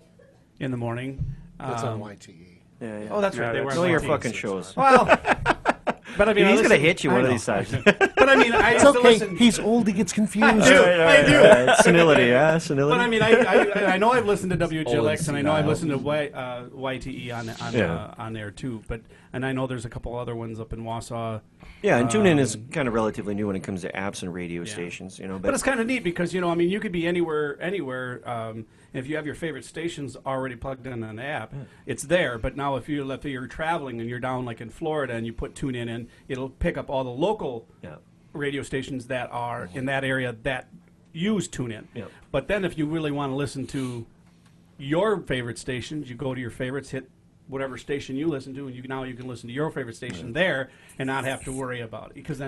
in the morning. That's on YTE. Yeah, yeah. Oh, that's right. Yeah, They that's were Know your on fucking YTE. shows. Well, but I mean, He's I gonna listen- hit you I one of know. these times. But But I mean, I It's used to okay. listen. He's old. He gets confused. I do. Senility, yeah, senility. But I mean, I know I've listened to WGLX, and I know I've senile. listened to YTE on there too. And I know there's a couple other ones up in Wausau. Yeah, and TuneIn is kind of relatively new when it comes to apps and radio stations, you know. But it's kind of neat because I mean, you could be anywhere. If you have your favorite stations already plugged in an app, it's there. But now, if you're traveling and you're down like in Florida and you put TuneIn in, it'll pick up all the local radio stations that are in that area that use TuneIn. Yep. But then, if you really want to listen to your favorite stations, you go to your favorites, hit whatever station you listen to, and now you can listen to your favorite station there and not have to worry about it because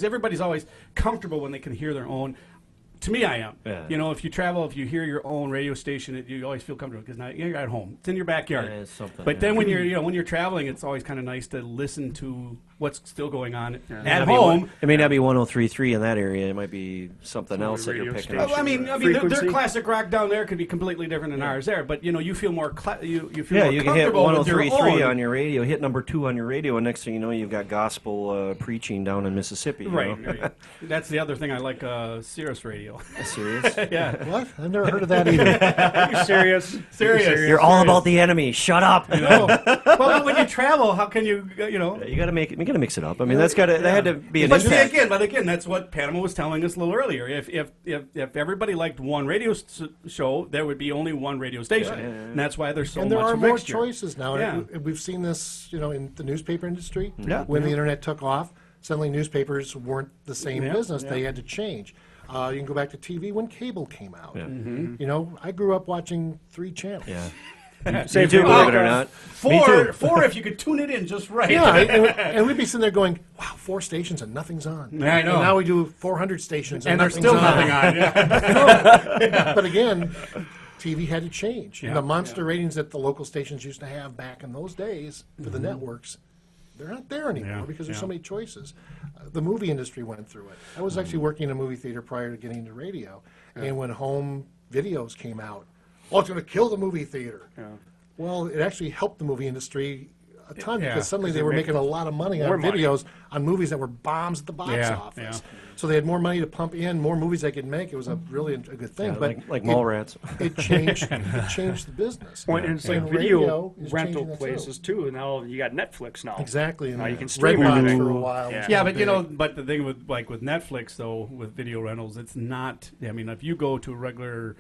everybody's always comfortable when they can hear their own. To me, I am. Yeah. If you travel, if you hear your own radio station, you always feel comfortable because now you're at home. It's in your backyard. Yeah, it's something, but yeah. then when you're traveling, it's always kind of nice to listen to what's still going on at Maybe home. It may not be 103.3 in that area. It might be something else that you're radio picking station. up. I mean, their Frequency. classic rock down there could be completely different than ours there. But you feel more you feel Yeah, more you can hit comfortable with your 103.3 own. on your radio, hit number 2 on your radio, and next thing you know, you've got gospel preaching down in Mississippi. You Right, know? right. That's the other thing I like. Sirius radio. Serious? Yeah. What? I've never heard of that either. You're serious? Serious. You're all about the enemy. Shut up. Well, when you travel, how can you You got to mix it up. I mean, that had to be an But impact. again, that's what Panama was telling us a little earlier. If everybody liked one radio show, there would be only one radio station, and that's why there's so And there much are more mixture. choices now. Yeah. And we've seen this, in the newspaper industry. Yeah. When the internet took off, suddenly newspapers weren't the same Yeah, business. yeah. They had to change. You can go back to TV when cable came out. Yeah. Mm-hmm. I grew up watching 3 channels. Yeah. Same You too, thing believe with, it or not. Four if you could tune it in just right. Yeah, and we'd be sitting there going, "Wow, 4 stations and nothing's on." Yeah, I know. And now we do 400 stations and and, there's nothing's still nothing on. Yeah. But again, TV had to change. Yeah, The monster ratings that the local stations used to have back in those days for the networks, they're not there anymore Yeah, because there's so yeah. many choices. The movie industry went through it. I was actually working in a movie theater prior to getting into radio, and when home videos came out, it's going to kill the movie theater. Yeah. Well, it actually helped the movie industry a ton Yeah, because suddenly 'cause they they're were making a making lot of money on more money. videos on movies that were bombs at the box Yeah, office. yeah. So they had more money to pump in, more movies they could make. It was a really a good thing. Yeah, but like Mallrats. it changed the business. Well, and it's like And video radio is rental changing that places too. And now you got Netflix now. Exactly. And Now you can Redbox stream everything. for a while. Yeah. Yeah, but but the thing with Netflix though, with video rentals, it's not. I mean, if you go to a regular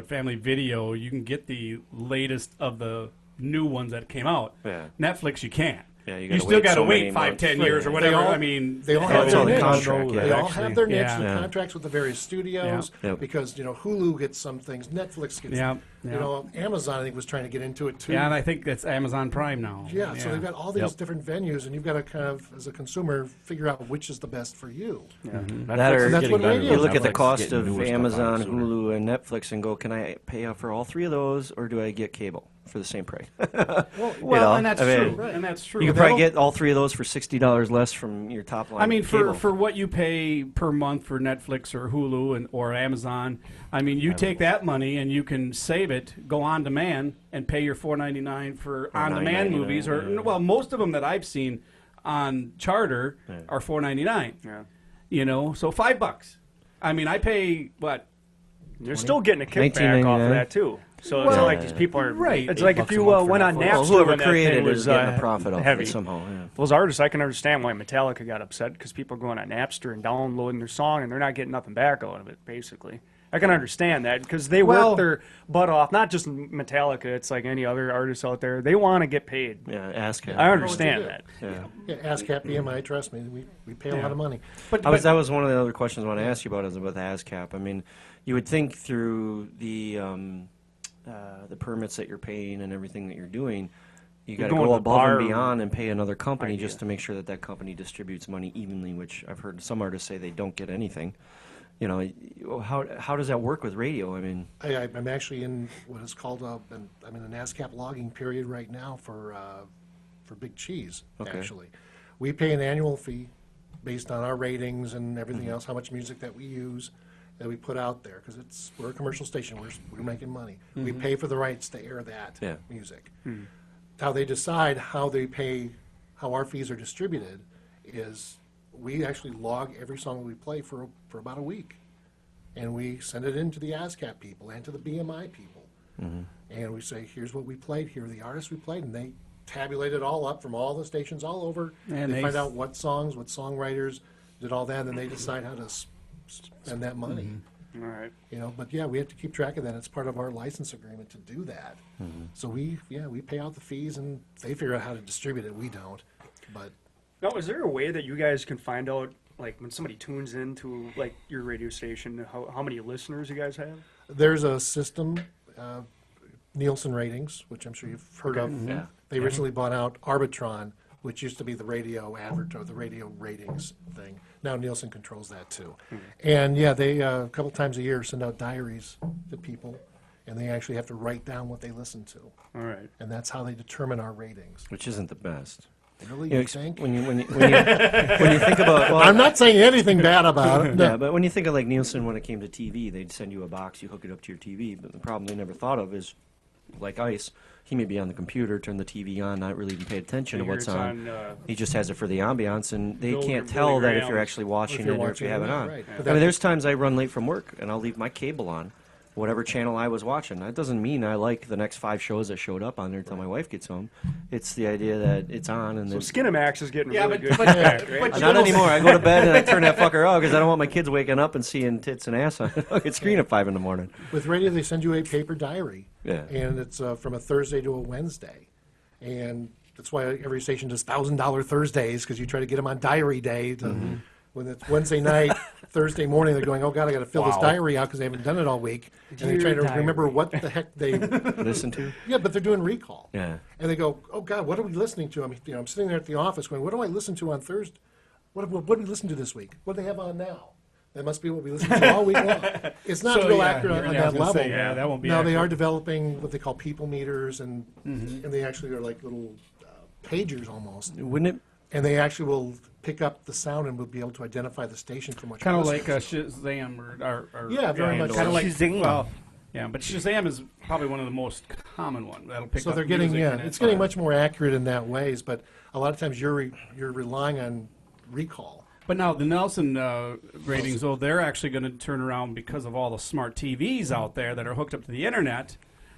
Family Video, you can get the latest of the new ones that came out. Yeah. Netflix, you can't. Yeah, you you gotta still wait got to so wait many 5, months. 10 years or They whatever. all- I mean, they all Yeah, have it's their all the niche. contract, yeah. They all have their niche Yeah. and Yeah. contracts with the various studios Yeah. Yep. because Hulu gets some things, Netflix gets. Yeah, yeah. Amazon I think was trying to get into it too. yeah, and I think that's Amazon Prime now. Yeah, so they've got all these Yep. different venues, and you've got to kind of, as a consumer, figure out which is the best for you. That or That's what radio you is look at the Netflix cost getting of newer stuff Amazon, out sooner. Hulu, and Netflix and go, can I pay up for all 3 of those, or do I get cable for the same price? Well, and that's I mean, true. And that's true. You could probably get all 3 of those for $60 less from your top line. I mean, cable. for what you pay per month for Netflix or Hulu or Amazon, I mean, you take that money and you can save it, go on demand, and pay your $4.99 for on-demand $9.99, movies. Or yeah. well, most of them that I've seen on Charter are $4.99. Yeah. So $5. I mean, I pay what? You're still getting a kickback off of $19.99. that too. So it's Well, not like these people are right. It's like if $8 a you month for went on Netflix. Napster Well, whoever when that created thing it was is getting a profit off heavy. it somehow. Yeah. Those artists, I can understand why Metallica got upset because people are going on Napster and downloading their song and they're not getting nothing back out of it. Basically, I can understand that because they Well- work their butt off. Not just Metallica; it's like any other artists out there. They want to get paid. Yeah, ask him. I understand do. that. Yeah. Yeah, ASCAP, BMI, trust me, we pay a lot of money. But, That was one of the other questions I want to ask you about is about the ASCAP. I mean, you would think through the permits that you're paying and everything that you're doing, you got to going go to the above bar and beyond and pay another company idea. just to make sure that that company distributes money evenly, which I've heard some artists say they don't get anything. How does that work with radio? I mean, I'm actually in what is called I'm in an ASCAP logging period right now for Big Cheese. Okay. Actually, we pay an annual fee based on our ratings and everything else, how much music that we use, that we put out there, because we're a commercial station. We're making money. We pay for the rights to air that Yeah. music. How they decide how our fees are distributed is we actually log every song we play for about a week. And we send it in to the ASCAP people and to the BMI people. And we say, here's what we played, here are the artists we played, and they tabulate it all up from all the stations all over. And they find out what songs, what songwriters did all that, and they decide how to spend that money. All right. You know, but yeah, we have to keep track of that. It's part of our license agreement to do that. So we pay out the fees, and they figure out how to distribute it. We don't. But Now, is there a way that you guys can find out, like, when somebody tunes into, like, your radio station, how many listeners you guys have? there's a system, Nielsen ratings, which I'm sure you've heard of. Yeah. They recently bought out Arbitron, which used to be the radio ratings thing. Now Nielsen controls that too. And yeah, they a couple times a year send out diaries to people, and they actually have to write down what they listen to, All right. and that's how they determine our ratings. Which isn't the best. Really, You know, you think? when you when you think about, well, I'm not saying anything bad about it. yeah, but when you think of like Nielsen, when it came to TV, they'd send you a box, you hook it up to your TV. But the problem they never thought of is, like Ice, he may be on the computer, turn the TV on, not really even pay attention to Figure what's it's on. on, He just has it for the ambiance, and they Billy- can't Billy tell that if you're Graham. actually watching you're it or if watching you it have or it not, on. right. But I mean, that- there's times I run late from work, and I'll leave my cable on, whatever channel I was watching. That doesn't mean I like the next 5 shows that showed up on there until my wife gets home. It's the idea that it's on, and So then Skinamax is getting Yeah, really but- good but- feedback, right? but- not anymore. I go to bed and I turn that fucker off because I don't want my kids waking up and seeing tits and ass on the fucking screen at 5 in the morning. With radio, they send you a paper diary, Yeah. and it's from a Thursday to a Wednesday, and that's why every station does $1,000 Thursdays, because you try to get them on diary day. When it's Wednesday night, Thursday morning, they're going, oh God, I got to fill this diary out because they haven't done it all week, and they're trying to remember what the heck they. Listen to? Yeah, but they're doing recall. Yeah. And they go, oh God, what are we listening to? I'm sitting there at the office going, what do I listen to on Thursday? What did we listen to this week? What do they have on now? That must be what we listen to all week long. It's not So, real yeah, accurate on I was that gonna level. say, yeah, that won't be Now they accurate. are developing what they call people meters, and they actually are like little pagers almost, Wouldn't it? and they actually will pick up the sound and will be able to identify the station from what Kind you're of like listening Shazam or Yeah, very much kind of so. like Shazam. well, yeah, but Shazam is probably one of the most common one. That'll pick So up they're getting, music yeah, and it's getting much more accurate in that ways, but a lot of times you're relying on recall. But now the Nelson ratings, though, they're actually going to turn around because of all the smart TVs out there that are hooked up to the internet.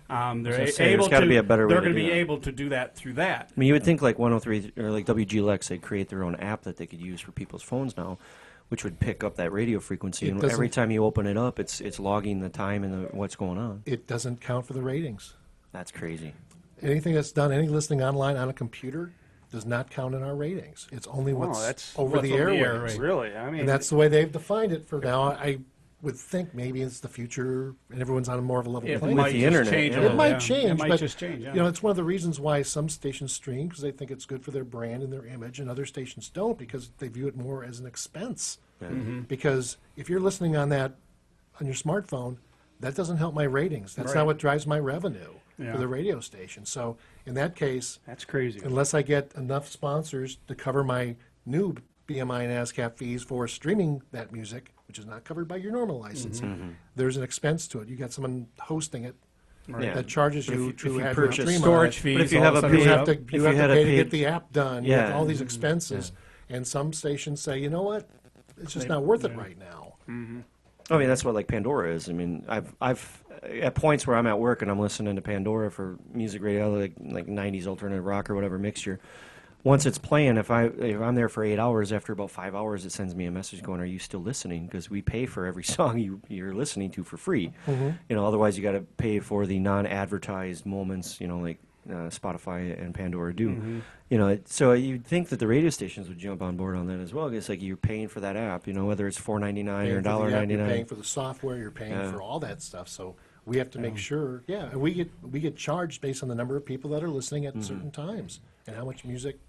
They're gonna say, able there's gotta to. be a better way they're to going do be that. able to do that through that. I mean, you would think like 103 or like WGLX, they'd create their own app that they could use for people's phones now, which would pick up that radio frequency. It And every doesn't- time you open it up, it's logging the time and what's going on. It doesn't count for the ratings. That's crazy. Anything that's done, any listening online on a computer, does not count in our ratings. It's only what's that's- over what's the over the airwaves. airwaves. Really? I mean, And that's the way they've defined it for now. I would think maybe it's the future and everyone's on more of a level It playing might With the just internet, change. a yeah. It little, might yeah. change, It might but just change. Yeah. you know, it's one of the reasons why some stations stream because they think it's good for their brand and their image, and other stations don't because they view it more as an expense. Because if you're listening on your smartphone, that doesn't help my ratings. That's Right. not what drives my revenue Yeah. for the radio station. So in that case, that's crazy. unless I get enough sponsors to cover my new BMI and ASCAP fees for streaming that music, which is not covered by your normal license, there's an expense to it. You got someone hosting it Yeah. that charges But if you you- to if you have your purchase stream storage on fees. But if you all have of a sudden it. paid- You have to, if you you have had to a pay to paid- get the app done. You have Yeah. all these expenses. And some stations say, you know what? It's just not worth it right now. I mean, that's what like Pandora is. I mean, I've at points where I'm at work and I'm listening to Pandora for music radio, like 90s alternative rock or whatever mixture. Once it's playing, if I'm there for 8 hours, after about 5 hours, it sends me a message going, "Are you still listening?" Because we pay for every song you're listening to for free. You know, otherwise you got to pay for the non-advertised moments. You know, like Spotify and Pandora do. You know, so you'd think that the radio stations would jump on board on that as well. It's like you're paying for that app. You know, whether it's $4.99 or Paying for the app, You're paying $1.99. for the software. You're paying Yeah. for all that stuff. So we have to make sure. Yeah, and we get charged based on the number of people that are listening at certain times and how much music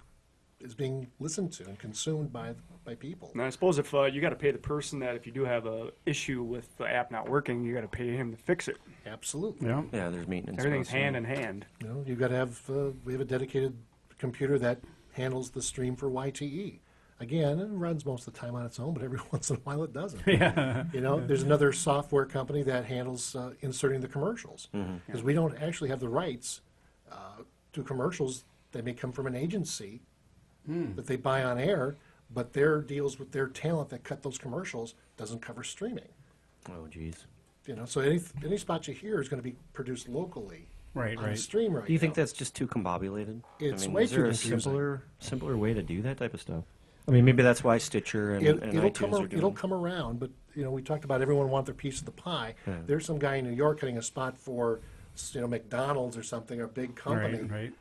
is being listened to and consumed by people. And I suppose if you got to pay the person that if you do have a issue with the app not working, you got to pay him to fix it. Absolutely. Yeah. Yeah, there's maintenance. Everything's costs, yeah. hand in hand. You know, you've got to have. We have a dedicated computer that handles the stream for YTE. Again, it runs most of the time on its own, but every once in a while it doesn't. Yeah. You know, there's another software company that handles inserting the commercials because we don't actually have the rights to commercials. They may come from an agency that they buy on air, but their deals with their talent that cut those commercials doesn't cover streaming. Oh, geez. So any spot you hear is going to be produced locally Right, on right. the stream right Do you think now. that's just too combobulated? It's I mean, way is too there a confusing. simpler way to do that type of stuff? I mean, maybe that's why Stitcher and iTunes are doing It'll it. come around, but we talked about everyone want their piece of the pie. Yeah. There's some guy in New York cutting a spot for McDonald's or something, or a big company. Right.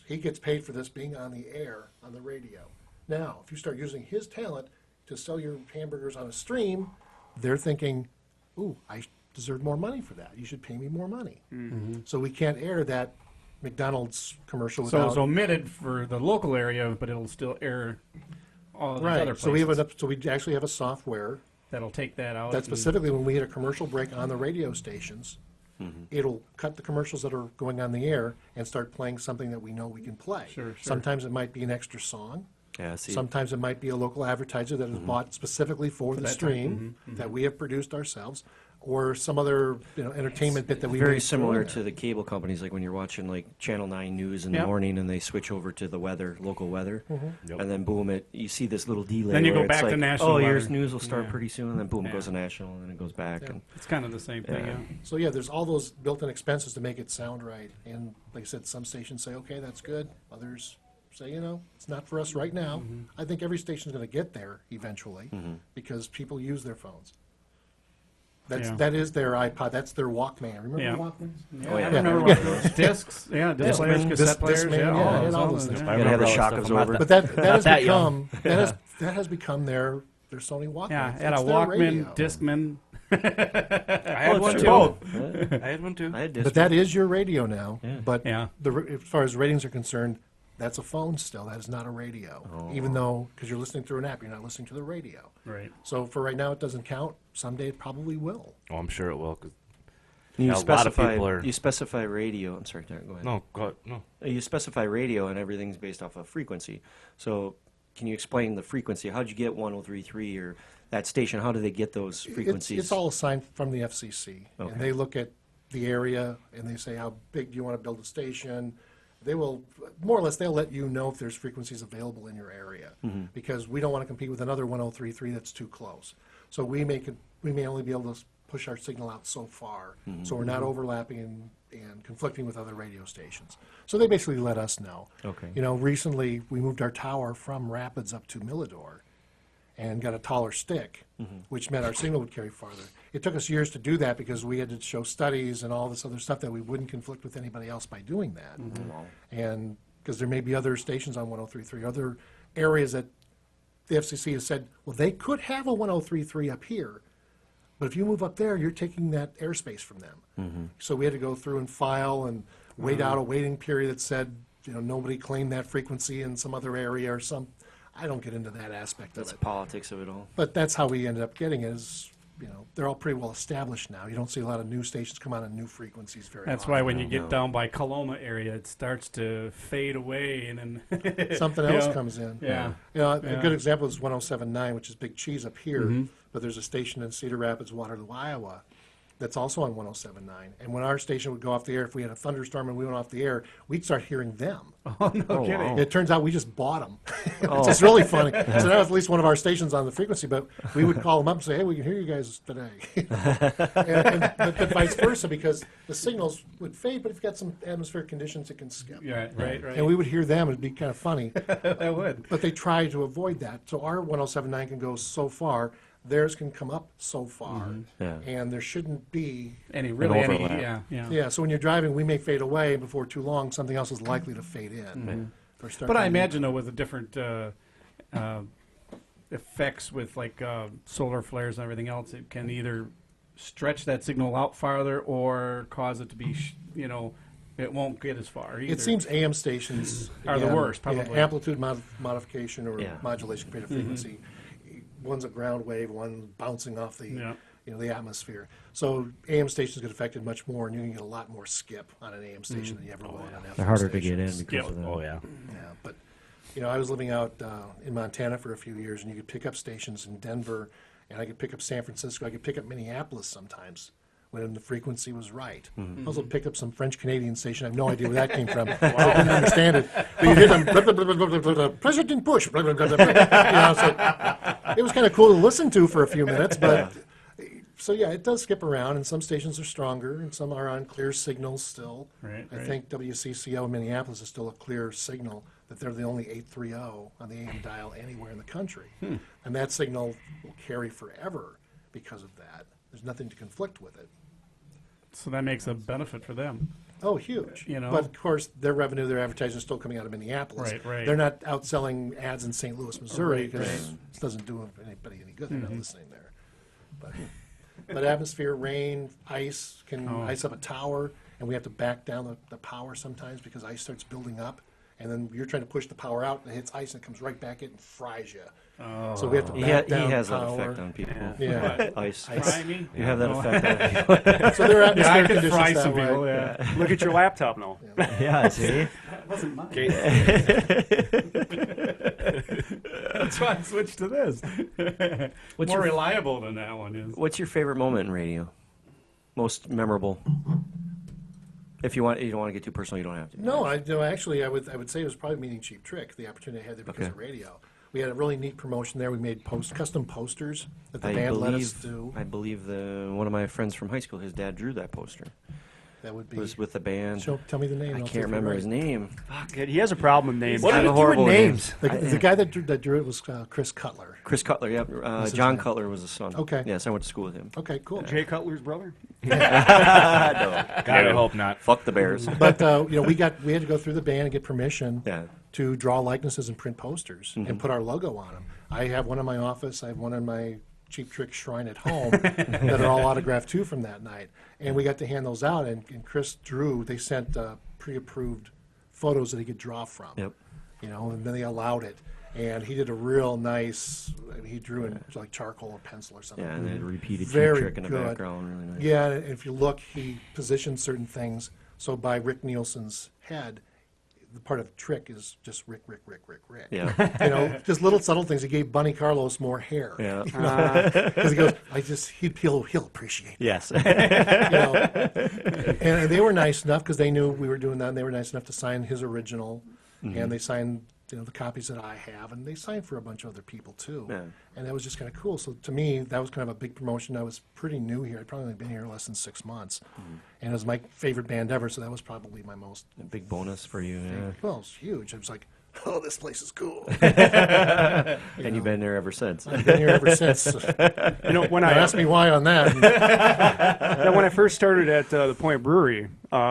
He gets paid for this being on the air on the radio. Now, if you start using his talent to sell your hamburgers on a stream, they're thinking, "Ooh, I deserve more money for that. You should pay me more money." So we can't air that McDonald's commercial So without. it's omitted for the local area, but it'll still air all the other Right. places. So we actually have a software That'll take that out. that and- specifically when we hit a commercial break on the radio stations, it'll cut the commercials that are going on the air and start playing something that we know we can play. Sure. Sometimes it might be an extra song. Yeah, see, Sometimes it might be a local advertiser that is bought specifically for the that stream that we have produced ourselves, or some other entertainment bit that we very may throw similar in to there. the cable companies, like when you're watching like Channel 9 news in the Yep. morning and they switch over to the weather, local weather, Yep. and then boom, you see this little delay. Then you where go back it's to like, national oh, weather. yours news will start Yeah. pretty soon, and then boom, it Yeah. goes to national, and then it goes back. Yeah. And It's kind of the same thing. Yeah. Yeah. So yeah, there's all those built-in expenses to make it sound right. And like I said, some stations say, okay, that's good. Others say, it's not for us right now. I think every station's going to get there eventually because people use their phones. Yeah. That is their iPod. That's their Walkman. Remember Yeah. Walkmans? Oh, yeah. I yeah. remember one of those. Discs. Yeah, disc players, Discman, cassette players. Discman, Yeah, yeah, and all all those those. things. Yeah. you gotta have the all that shock stuff. I'm absorber. not But that has that become that has become their Sony Walkman. Yeah, It's had a their Walkman, radio. Discman. I had one it's too. both. I had one too. I had But that is your radio now. Yeah. But Yeah. as far as ratings are concerned, that's a phone still. That is not a radio. Oh. Even though, because you're listening through an app, you're not listening to the radio. Right. So for right now, it doesn't count. Someday it probably will. Oh, I'm sure it will. 'Cause You Yeah, a lot of specify people are- you specify radio. I'm sorry, Derek, go ahead. no, go ahead. No. You specify radio, and everything's based off of frequency. So, can you explain the frequency? How'd you get 103.3 or that station? How do they get those frequencies? It's all assigned from the FCC. Okay. And they look at the area and they say, how big do you want to build a station? They will, more or less, they'll let you know if there's frequencies available in your area. Because we don't want to compete with another 103.3 that's too close. So we may only be able to push our signal out so far. So we're not overlapping and conflicting with other radio stations. So they basically let us know. Okay. Recently we moved our tower from Rapids up to Millador and got a taller stick, which meant our signal would carry farther. It took us years to do that because we had to show studies and all this other stuff that we wouldn't conflict with anybody else by doing that. And because there may be other stations on 103.3, other areas that the FCC has said, well, they could have a 103.3 up here, but if you move up there, you're taking that airspace from them. So we had to go through and file and wait out a waiting period that said, nobody claimed that frequency in some other area or some. I don't get into that aspect That's of it. politics of it all. But that's how we ended up getting it is, they're all pretty well established now. You don't see a lot of new stations come out on new frequencies very That's often. why when you get down by Coloma area, it starts to fade away, and then Something you else know, comes in. Yeah. A Yeah. good example is 107.9, which is Big Cheese up here, but there's a station in Cedar Rapids, Waterloo, Iowa, that's also on 107.9. And when our station would go off the air, if we had a thunderstorm and we went off the air, we'd start hearing them. Oh no kidding. wow. It turns out we just bought them. It's just really funny. So now at least one of our stations on the frequency, but we would call them up and say, hey, we can hear you guys today. but vice versa, because the signals would fade, but if you've got some atmospheric conditions, it can skip. Yeah, right. And we would hear them. It'd be kind of funny. That would. But they try to avoid that. So our 107.9 can go so far. Theirs can come up so far. Yeah. And there shouldn't be. Any overlap. yeah. Yeah, so when you're driving, we may fade away. And before too long, something else is likely to fade in. Or start But I to- imagine though, with the different effects with like solar flares and everything else, it can either stretch that signal out farther or cause it to be, it won't get as far. Either. It seems AM stations Are the again, worst, probably. amplitude modification or Yeah. modulation, create a frequency. One's a ground wave, one bouncing off the Yeah. the atmosphere. So AM stations get affected much more, and you can get a lot more skip on an AM station than you ever will on an FM They're harder to station. get in because Yep. of that. Oh yeah. Yeah, but I was living out in Montana for a few years, and you could pick up stations in Denver, and I could pick up San Francisco. I could pick up Minneapolis sometimes when the frequency was right. Also picked up some French Canadian station. I have no idea where that came from. So I didn't understand it. But you hear them, blah, blah, blah, blah, blah, blah, blah, President Bush, blah, blah, blah, blah, blah. So it was kind of cool to listen to for a few minutes. But so yeah, it does skip around, and some stations are stronger, and some are on clear signals still. Right, I right. think WCCO in Minneapolis is still a clear signal that they're the only 830 on the AM dial anywhere in the country. And that signal will carry forever because of that. There's nothing to conflict with it. So that makes a benefit for them. Oh, huge. You know? But of course, their revenue, their advertising is still coming out of Minneapolis. Right, right. They're not out selling ads in St. Louis, Missouri, Right, because right. it doesn't do anybody any good. They're not listening there. But atmosphere, rain, ice can ice up a tower, and we have to back down the power sometimes because ice starts building up. And then you're trying to push the power out, and it hits ice, and it comes right back in and fries you. So we have to back He down has that power. effect on people. Yeah. Ice. Fry me? You have that effect on people. So their Yeah, atmosphere I can conditions fry that some way. people, yeah. Look at your laptop now. Yeah, see? That wasn't mine. Okay. That's why I switched to this. What's More your- reliable than that one is. What's your favorite moment in radio? Most memorable? If you want, you don't want to get too personal. You don't have to. No, actually, I would say it was probably meeting Cheap Trick, the opportunity I had there because Okay. of radio. We had a really neat promotion there. We made custom posters that the I band let us believe. do. I believe one of my friends from high school, his dad drew that poster. That would It be. was with the band. Tell me the name. I I'll see can't if I'm remember right. his name. He has a problem with names. What I'm are you doing horrible with names? The guy that drew it was Chris Cutler. Chris Cutler. Yeah, his John name? Cutler was his son. Okay. Yes, I went to school with him. Okay, cool. Jay Cutler's brother? No. God, I hope not. Fuck the Bears. But we had to go through the band and get permission Yeah. to draw likenesses and print posters and put our logo on them. I have one in my office. I have one in my Cheap Trick shrine at home that are all autographed too from that night. And we got to hand those out, and Chris drew. They sent pre-approved photos that he could draw from. Yep. And then they allowed it. And he did a real nice. He drew in like charcoal or pencil or something. Yeah, and then repeated Cheap Very Trick in the good. background. Really nice. Yeah, and if you look, he positioned certain things. So by Rick Nielsen's head, the part of Trick is just Rick. Yeah. Just little subtle things. He gave Bunny Carlos more hair. Yeah. Because he goes, he'll appreciate it. Yes. And they were nice enough because they knew we were doing that, and they were nice enough to sign his original, and they signed the copies that I have, and they signed for a bunch of other people too. Yeah. And that was just kind of cool. So to me, that was kind of a big promotion. I was pretty new here. I'd probably only been here less than 6 months, and it was my favorite band ever. So that was probably my most. A big bonus for you. Yeah. Well, it was huge. I was like, oh, this place is cool. And you've been there ever since. I've been here ever since. When Now, I ask me why on that. when I first started at the Point Brewery,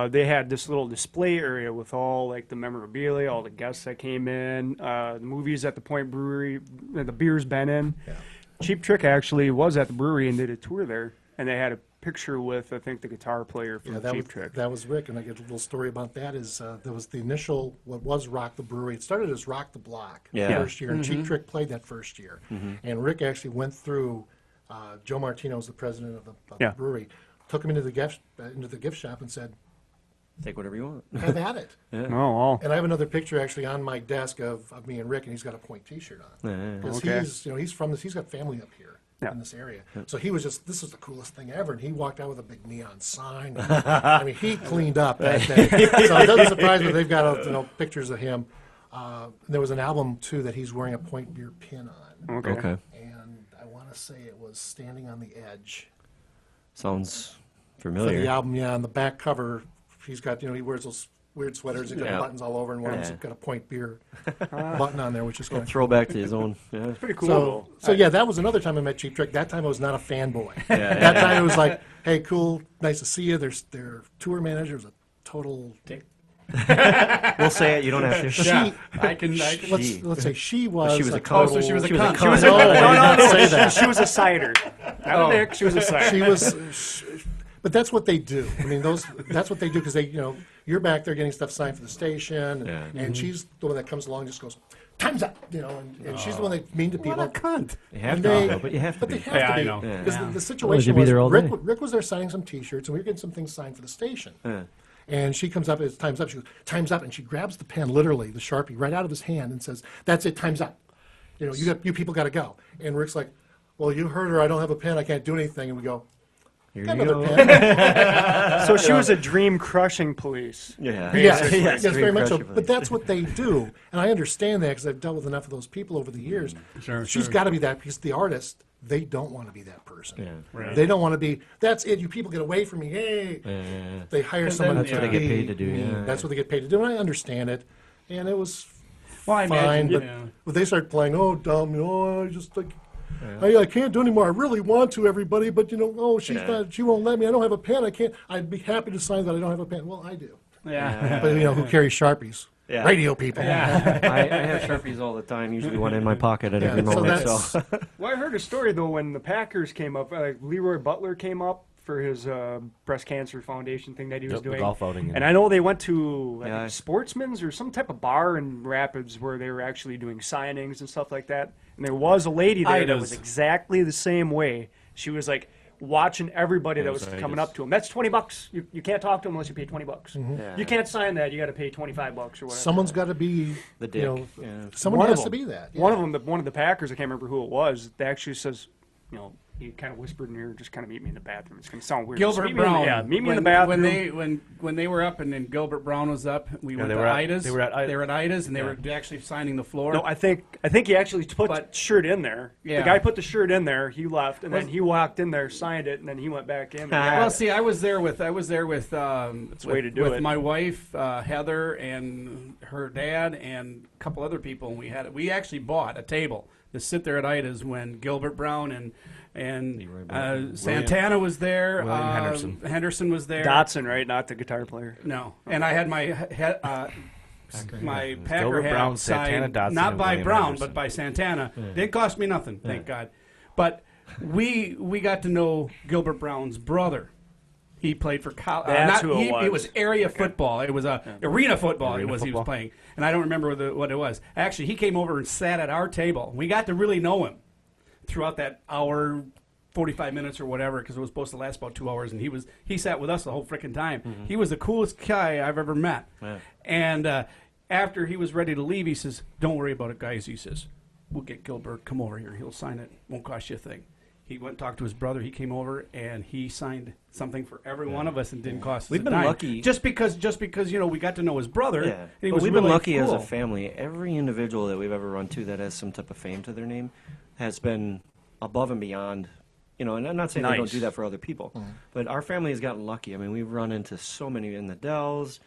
they had this little display area with all like the memorabilia, all the guests that came in, the movies at the Point Brewery, the beers been in. Yeah. Cheap Trick actually was at the brewery and did a tour there, and they had a picture with I think the guitar player from Yeah, Cheap Trick. that was Rick, and I get a little story about that. Is there was the initial what was Rock the Brewery. It started as Rock the Block the Yeah. first year, and Cheap Trick played that first year. And Rick actually went through. Joe Martino's the president of the Yeah. brewery. Took him into the gift shop and said, Take whatever you want. "Have at it." Oh, wow. And I have another picture actually on my desk of me and Rick, and he's got a Point T-shirt on. Yeah. Because Okay. he's from this. He's got family up here Yeah. in this area. So he was just, this is the coolest thing ever. And he walked out with a big neon sign. I mean, he cleaned up that day. So it doesn't surprise me they've got pictures of him. There was an album too that he's wearing a Point Beer pin on, Okay. and I want to say it was "Standing on the Edge." Sounds For familiar. the album, yeah, on the back cover, he's got he wears those weird sweaters. He's got Yeah. buttons all over, and one of them's Yeah. got a Point Beer button on there, which is kind of Throwback to his own. Yeah. Pretty cool. So yeah, that was another time I met Cheap Trick. That time I was not a fanboy. Yeah. That time it was like, hey, cool, nice to see you. Their tour manager was a total dick. We'll say it. You don't have to. She, I can. let's say she was. She was a total, cunt. so she was a She was a cunt. cunt. She was No, I didn't say that. She was a cider. Not a dick, she was a cider. She was. But that's what they do. I mean, that's what they do because they, you're back there getting stuff signed for the station, Yeah. and she's the one that comes along and just goes, time's up, and she's the one that's mean to people. What a cunt. You have And to, they- though, but you have to But be. they have Yeah, to I be. know. Yeah. Because Yeah. the Well, situation they'd be was, there all day. Rick was there signing some T-shirts, and we were getting some things signed for the station. Yeah. And she comes up, it's time's up. She goes, time's up, and she grabs the pen, literally, the Sharpie, right out of his hand and says, that's it, time's up. You people got to go. And Rick's like, well, you heard her, I don't have a pen, I can't do anything. And we go, Here got you another go. pen. So she was a dream crushing police. Yeah. Yes, Yes, yes, very much so. crush it. But that's what they do, and I understand that because I've dealt with enough of those people over the years. Sure, She's sure. got to be that because the artist, they don't want to be that person. Yeah. Right. They don't want to be. That's it. You people get away from me. Hey, they hire someone. that's what to they get be paid to do, me. yeah. That's what they get paid to do, and I understand it. And it was Well, I fine, imagine, but yeah. when they start playing, oh, dumb, I just like. I can't do anymore. I really want to, everybody, but she's not. She won't let me. I don't have a pen. I can't. I'd be happy to sign that I don't have a pen. Well, I do. Yeah. But who carries Sharpies? Yeah. Radio people. I have Sharpies all the time, usually one in my pocket at every so moment. that's Well, I heard a story though when the Packers came up. Leroy Butler came up for his breast cancer foundation thing that he was Yep, the doing. golf outing, And I know they went to Yeah. Sportsman's or some type of bar in Rapids where they were actually doing signings and stuff like that. And there was a lady there that was Idas. exactly the same way. She was like watching everybody that was coming up to him. That's $20. You can't talk to him unless you pay $20. Yeah. You can't sign that. You got to pay $25 or whatever. someone's got to be The dick. Yeah. Someone One of has to them. be that. One of them, one of the Packers, I can't remember who it was. They actually says, he kind of whispered in here, just kind of meet me in the bathroom. It's going to sound weird. Just Gilbert meet me in the- Brown. yeah, meet me in the When- bathroom. When they were up and then Gilbert Brown was up, we went they to were at- Ida's. they were at I- They were at Ida's and they were actually signing the floor. No, I think he actually put the shirt in there. Yeah. The guy put the shirt in there. He left, and then he walked in there, signed it, and then he went back in. And got Well, it. see, I was there with the way to do with it. my wife Heather and her dad and a couple other people, and we actually bought a table to sit there at Ida's when Gilbert Brown and Santana was there. William Henderson. Henderson was there. Dotson, right? Not the guitar player. No, and I had my my Packer Gilbert hat Brown, Santana, signed Dotson, not and by William Brown Henderson. but by Santana. Didn't cost me nothing, thank God. But we got to know Gilbert Brown's brother. He played for That's who it was. It was area football. It was arena football. Arena He was football. playing, and I don't remember what it was. Actually, he came over and sat at our table. We got to really know him throughout that hour, 45 minutes or whatever, because it was supposed to last about 2 hours, and he sat with us the whole freaking time. He was the coolest guy I've ever met. Yeah. And after he was ready to leave, he says, "Don't worry about it, guys." He says, "We'll get Gilbert. Come over here. He'll sign it. Won't cost you a thing." He went and talked to his brother. He came over and he signed something for every one of us and didn't cost us We've a been dime. lucky. Just because we got to know his brother. Yeah, and he but was we've been really lucky as a cool. family. Every individual that we've ever run to that has some type of fame to their name has been above and beyond. And I'm not saying they don't Nice. do that for other people, but our family has gotten lucky. I mean, we've run into so many in the Dells.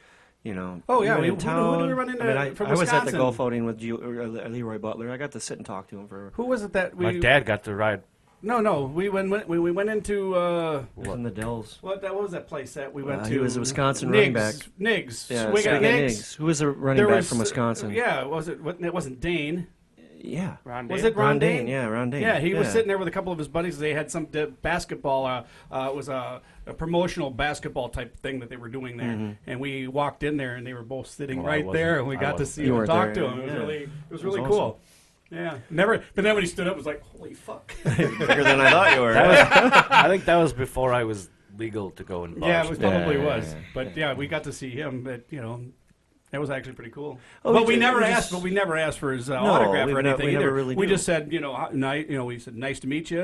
Oh, yeah, even in who do town. we run into I mean, from I was at the Wisconsin? golf outing with Leroy Butler. I got to sit and talk to him for. Who was it that we? My dad got to ride. No. We went into In the Dells. what was that place that we went to? He was a Wisconsin running back. Niggs. Yeah, Swig Swig Niggs. Niggs. Who was a running back from Wisconsin? Yeah, it wasn't Dane. Yeah. Ron Was Dane. it Ron Dane? Yeah, Ron Dane. Yeah, he was sitting there with a couple of his buddies. They had some basketball. It was a promotional basketball type thing that they were doing there. And we walked in there, and they were both sitting Well, I right there, and we I got to wasn't. see You him and weren't talk there, to him. It was yeah. really was cool. awesome. Yeah, never. But then when he stood up, it was like, holy fuck. Bigger than I thought you were. I think that was before I was legal to go in bars. Yeah, it was probably Yeah, was. yeah, But yeah, we got to see him. But that was actually pretty cool. Oh, but we we just- never we asked. just- But we never asked for his autograph we or ne- anything we either. never really we do. just said, we said, nice to meet you.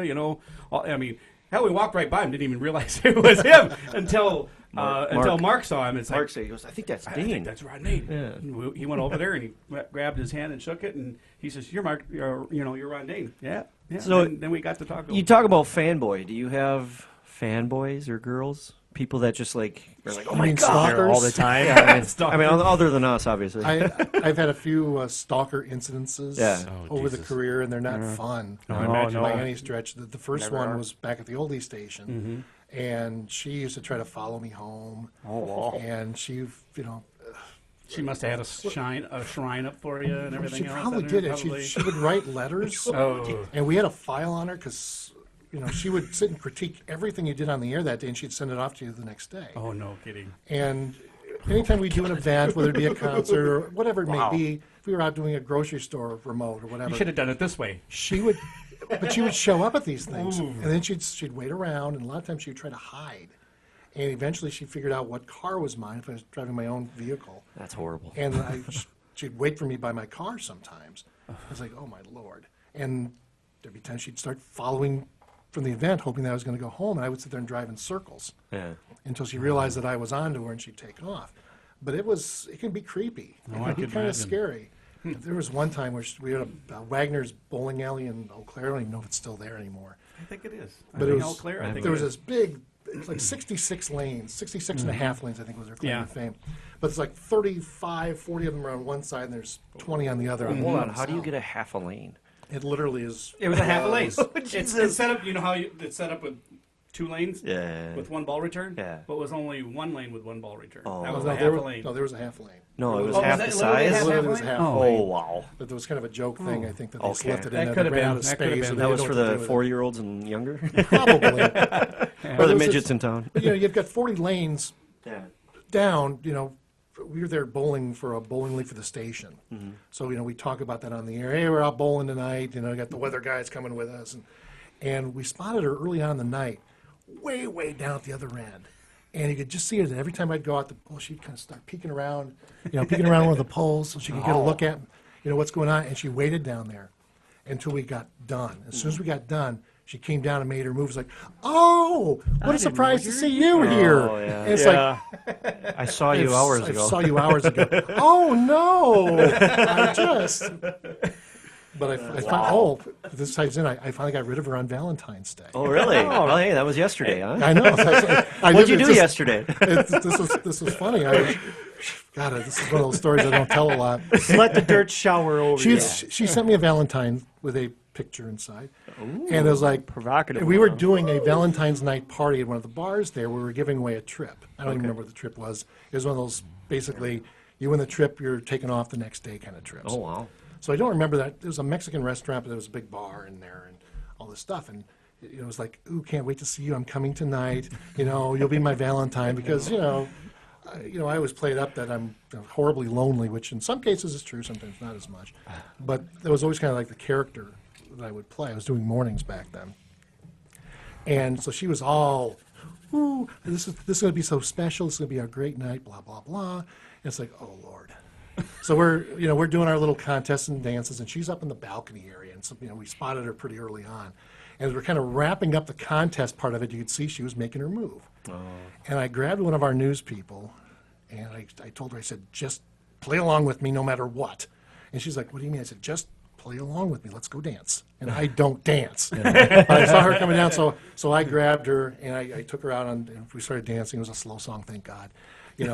I mean, hell, we walked right by him, didn't even realize it was him until Mark saw him. It's Mark like, said, he goes, I think that's I Dean. think that's Ron Dane. Yeah. And he went over there and he grabbed his hand and shook it, and he says, "You're Mark. You're Ron Dane." Yeah. So then we got to talk to him. You talk about fanboy. Do you have fanboys or girls? People that just like are like, oh You my mean god, stalkers? all the time. Yeah, I mean, other than us, obviously. I've had a few stalker incidences Yeah. over the Jesus. career, and they're not fun by any stretch. The first one was back at the oldie station, and she used to try to follow me home. Oh, wow. And she, She must have had a shrine up for you and everything she else. probably I don't know, did it. probably. She would write letters, Oh. and we had a file on her because she would sit and critique everything you did on the air that day, and she'd send it off to you the next day. Oh, no kidding. And anytime we do an event, whether it be a concert or whatever it Wow. may be, if we were out doing a grocery store remote or whatever, You should have done it this way. she would show up at these things, and then she'd wait around, and a lot of times she'd try to hide. And eventually she figured out what car was mine if I was driving my own vehicle. That's horrible. And she'd wait for me by my car sometimes. I was like, oh my Lord. And there'd be times she'd start following from the event hoping that I was going to go home, and I would sit there and drive in circles until she realized that I was onto her and she'd take off. But it can be creepy. It can be kind of scary. There was one time where we had a Wagner's bowling alley in Eau Claire. I don't even know if it's still there anymore. I think it is. But it was, Eau Claire, I think there it was is. this big, it was like 66 lanes, 66 and a half lanes, I think was their claim to fame. But it's like 35, 40 of them are on one side, and there's 20 on the other. Hold on, how do you get a half a lane? It literally is. It was a half a lane. Jesus. It's set up. You know how it's set up with 2 lanes Yeah. with 1 ball return. Yeah. But it was only 1 lane with 1 ball return. Oh. That was No, a there half a was, lane. no, there was a half lane. No, it was Oh, half was the that literally size. half Literally was half Oh, lane. wow. But there was kind of a joke thing, I think, that they Okay. slipped it That in could and have ran been. out of That could have space. been. and That they was didn't for know what to the do with 4-year-olds and younger? it. Probably. Or the was midgets just- in town? But, you've got 40 lanes Yeah. down, we were there bowling for a bowling league for the station. So, we talk about that on the air. Hey, we're out bowling tonight. We got the weather guys coming with us. And we spotted her early on in the night, way, way down at the other end. And you could just see her that every time I'd go out the pool, she'd kind of start peeking around one of the poles so she could get a look at, what's going on. And she waited down there until we got done. As soon as we got done, she came down and made her moves like, oh, what a surprise to see you here. Oh, yeah. And it's Yeah. I saw you hours I ago. saw you hours ago. Oh, no. I just. But this ties in. I finally got rid of her on Valentine's Day. Oh, really? Well, hey, that was yesterday, huh? I know. What'd you do yesterday? This was funny. This is one of those stories I don't tell a lot. Let the dirt shower over you. She sent me a Valentine with a picture inside. And it was like, Provocative. we were doing a Valentine's night party at one of the bars there where we were giving away a trip. I don't even remember what the trip was. It was one of those, basically, you win the trip, you're taking off the next day kind of trips. Oh, wow. So I don't remember that. There was a Mexican restaurant, but there was a big bar in there and all this stuff. And it was like, ooh, can't wait to see you. I'm coming tonight. You'll be my Valentine because, I always play it up that I'm horribly lonely, which in some cases is true, sometimes not as much. But that was always kind of like the character that I would play. I was doing mornings back then. And so she was all, ooh, this is going to be so special. This is going to be a great night, blah, blah, blah. And it's like, oh, Lord. So we're doing our little contests and dances, and she's up in the balcony area. And so, we spotted her pretty early on. And as we're kind of wrapping up the contest part of it, you could see she was making her move. Oh. And I grabbed one of our news people, and I told her, I said, just play along with me no matter what. And she's like, what do you mean? I said, just play along with me. Let's go dance. And I don't dance. But I saw her coming down, so I grabbed her, and I took her out, and we started dancing. It was a slow song, thank God.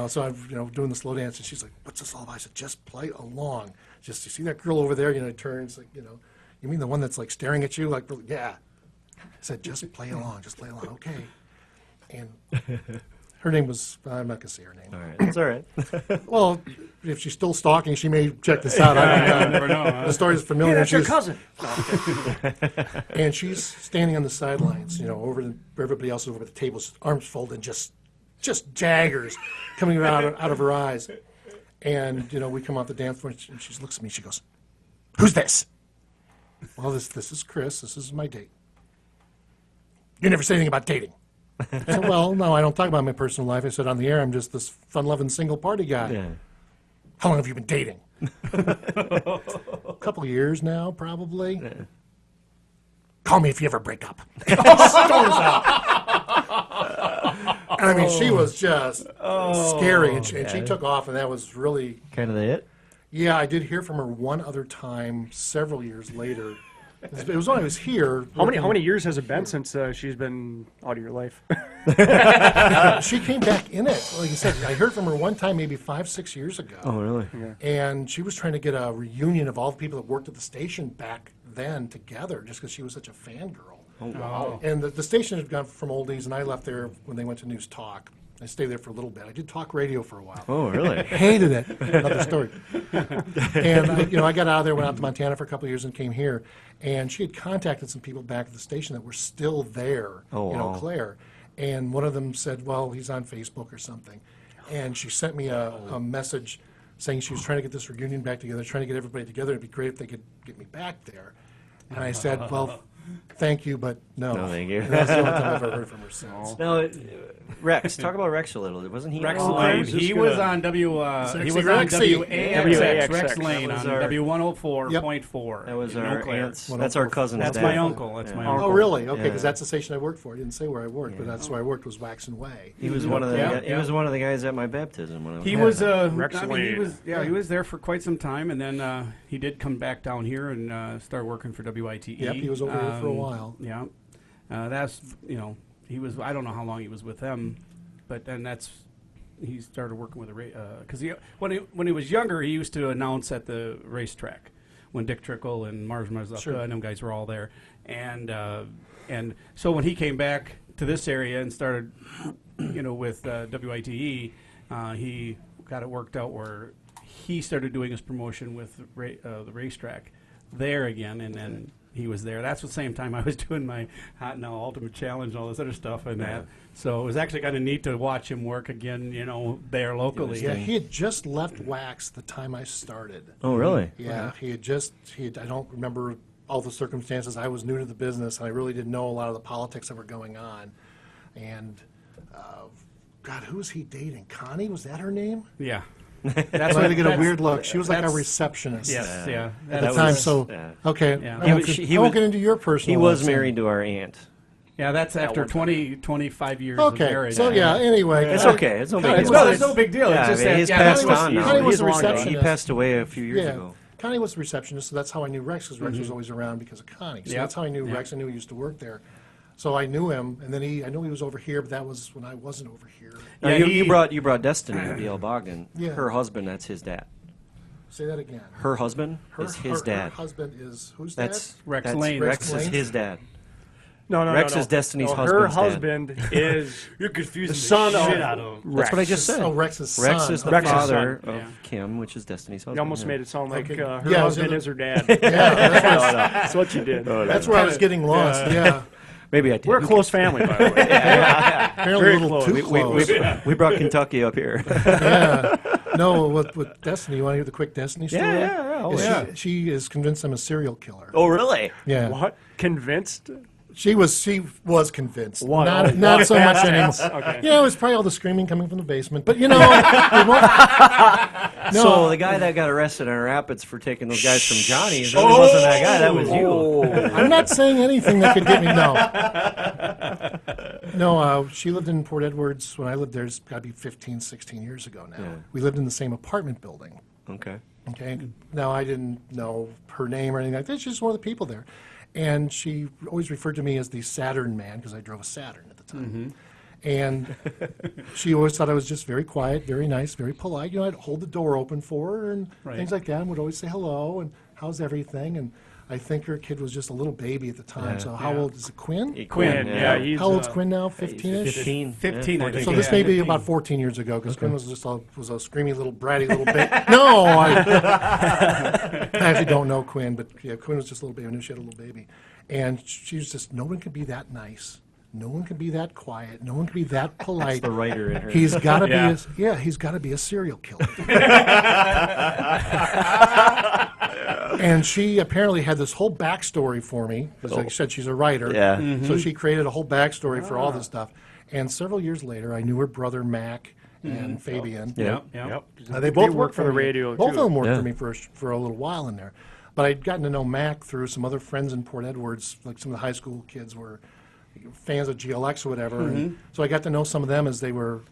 So I'm doing the slow dance, and she's like, what's this all about? I said, just play along. Just, you see that girl over there? It turns, like, you mean the one that's, like, staring at you? Like, yeah. I said, just play along, okay. And her name was, I'm not going to say her name. All right. That's all right. Well, if she's still stalking, she may check this out. I don't know. Never know. Huh? The story's familiar. Hey, that's your She's- cousin. And she's standing on the sidelines, where everybody else is over the tables, arms folded, just daggers coming out of her eyes. And, we come off the dance floor, and she looks at me, she goes, who's this? Well, this is Chris. This is my date. You never say anything about dating. I said, well, no, I don't talk about my personal life. I said, on the air, I'm just this fun-loving single party guy. Yeah. How long have you been dating? A couple of years now, probably. Yeah. Call me if you ever break up. Storms out. And I mean, she was just scary, and she took off, and that was really... Kind of it? Yeah, I did hear from her one other time several years later. It was when I was here. How many years has it been since she's been out of your life? She came back in it. Like you said, I heard from her one time maybe 5-6 years ago. Oh, really? Yeah. And she was trying to get a reunion of all the people that worked at the station back then together just because she was such a fangirl. Oh, wow. And the station had gone from oldies, and I left there when they went to News Talk. I stayed there for a little bit. I did talk radio for a while. Oh, really? Hated it. Another story. And I got out of there, went out to Montana for a couple of years, and came here. And she had contacted some people back at the station that were still there Oh, in Eau wow. Claire. And one of them said, well, he's on Facebook or something. And she sent me a message saying she was trying to get this reunion back together, trying to get everybody together. It'd be great if they could get me back there. And I said, well, thank you, but No. No, thank you. That's the only time I've ever heard from her since. No, Rex. Talk about Rex a little. Wasn't he? Rex on Lane. there? He was on Sexy WAXX. WAXX. Rex That Lane was on our- W104.4. That was in our Eau Claire. aunt's. That's our cousin's That's dad. my uncle. That's my Yeah. uncle. Oh, really? Okay, Yeah. because that's the station I worked for. I didn't say where I worked, but that's where I worked was Wax and Way. He was one of the. Yeah, He yeah. was one of the guys at my baptism when I was. He was Rex I mean, he Lane. was he was there for quite some time, and then he did come back down here and start working for WITE. Yep, he was over here for a while. Yeah, that's he was. I don't know how long he was with them, but then he started working with because when he was younger, he used to announce at the racetrack when Dick Trickle and Mars Mazeppa Sure. and them guys were all there, and so when he came back to this area and started, with WITE, he got it worked out where he started doing his promotion with the racetrack there again, and then he was there. That's the same time I was doing my Hot Now Ultimate Challenge and all this other stuff and that. So it was actually kind of neat to watch him work again, there locally. Yeah, he had just left Wax the time I started. Oh, really? Yeah, he had I don't remember all the circumstances. I was new to the business, and I really didn't know a lot of the politics that were going on. And, God, who was he dating? Connie? Was that her name? Yeah. That's why they get a that's- weird look. She was like a that's- receptionist Yes, yeah. at That the time. was- So, yeah. okay, Yeah. I won't, He I won't was- get into your personal He was life. married to our aunt. Yeah, that's after 25 years of Okay, marriage. so yeah, anyway. It's okay. It's no big It's deal. no- It's no big deal. Yeah, It's just I mean, that, he's yeah, passed Connie was- on now. Connie was He's the long gone. He receptionist. passed away a few years ago. Connie was the receptionist, so that's how I knew Rex, because Rex was always around because of Connie. So Yep. that's how I knew Yep. Rex. I knew he used to work there. So I knew him, and then I knew he was over here, but that was when I wasn't over here. Now, Yeah, you brought Destiny to BL Bogdan. Yeah. Her husband, that's his dad. Say that again. Her husband is his Her dad. husband is whose That's dad? Rex that's Lane. Rex Rex is Lane? his dad. No, Rex no. is Destiny's no, husband's Her dad. husband is You're confusing the son of shit out of him. Rex. That's what I just said. Oh, Rex's son. Rex is the Rex's father son. of Yeah. Kim, which is Destiny's husband. You almost yeah. made it sound like Okay. her Yeah, I was husband gonna- is her dad. Yeah, That's what you did. that's where I was getting lost. Yeah, Maybe I did. We're a close family, by the way. apparently Very a little close. too We, close. we brought Kentucky up here. Yeah. No, with Destiny, you want to hear the quick Destiny story? Oh, Is yeah. She is convinced I'm a serial killer. Oh, really? Yeah. What? Convinced? She was convinced. What? Not so much anymore. Okay. Yeah, it was probably all the screaming coming from the basement. But, it won't- no, So the guy that got arrested in Rapids for taking those guys from Johnny's really wasn't that guy. That was you. I'm not saying anything that could get me. No, she lived in Port Edwards when I lived there. It's got to be 15, 16 years ago now. Yeah. We lived in the same apartment building. Okay. Okay. Now, I didn't know her name or anything like that. She's just one of the people there. And she always referred to me as the Saturn man because I drove a Saturn at the time. And she always thought I was just very quiet, very nice, very polite. I'd hold the door open for her and Right. things like that, and would always say hello and how's everything. And I think her kid was just a little baby at the time. Yeah. So how Yeah. old is it, Quinn? Quinn, yeah. He's, How old's Quinn now? 15-ish? 15. 15, I think. So this Yeah, may be 15. about 14 years ago because Quinn was just a screamy little bratty little baby. No, I actually don't know Quinn, but yeah, Quinn was just a little baby. I knew she had a little baby, and she was just no one could be that nice, no one could be that quiet, no one could be that polite. The writer in her. He's got to Yeah. he's got to be a serial killer. And she apparently had this whole backstory for me because, like I said, she's a writer. Yeah. So she created a whole backstory for all this stuff. And several years later, I knew her brother Mac and Fabian. Yeah. Yep. They both worked work for the me. radio, Both too. of them worked Yeah. for me for a little while in there. But I'd gotten to know Mac through some other friends in Port Edwards, like some of the high school kids were fans of GLX or whatever. And so I got to know some of them as they were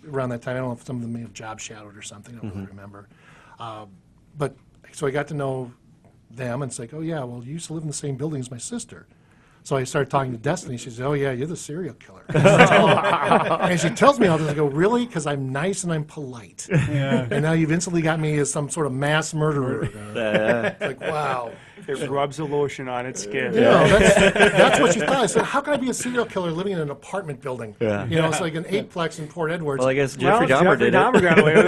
around that time. I don't know if some of them may have job shadowed or something. I don't really remember. But so I got to know them, and it's like, oh yeah, well, you used to live in the same building as my sister. So I started talking to Destiny. She said, oh yeah, you're the serial killer. And she tells me all this. I go, really? Because I'm nice and I'm polite. And now you've instantly got me as some sort of mass murderer. It's like, wow. it rubs the lotion on its skin. That's what she thought. I said, how can I be a serial killer living in an apartment building? Yeah. It's like an eightplex in Port Edwards. Well, I guess Well, Jeffrey Dahmer did Dahmer it. got away with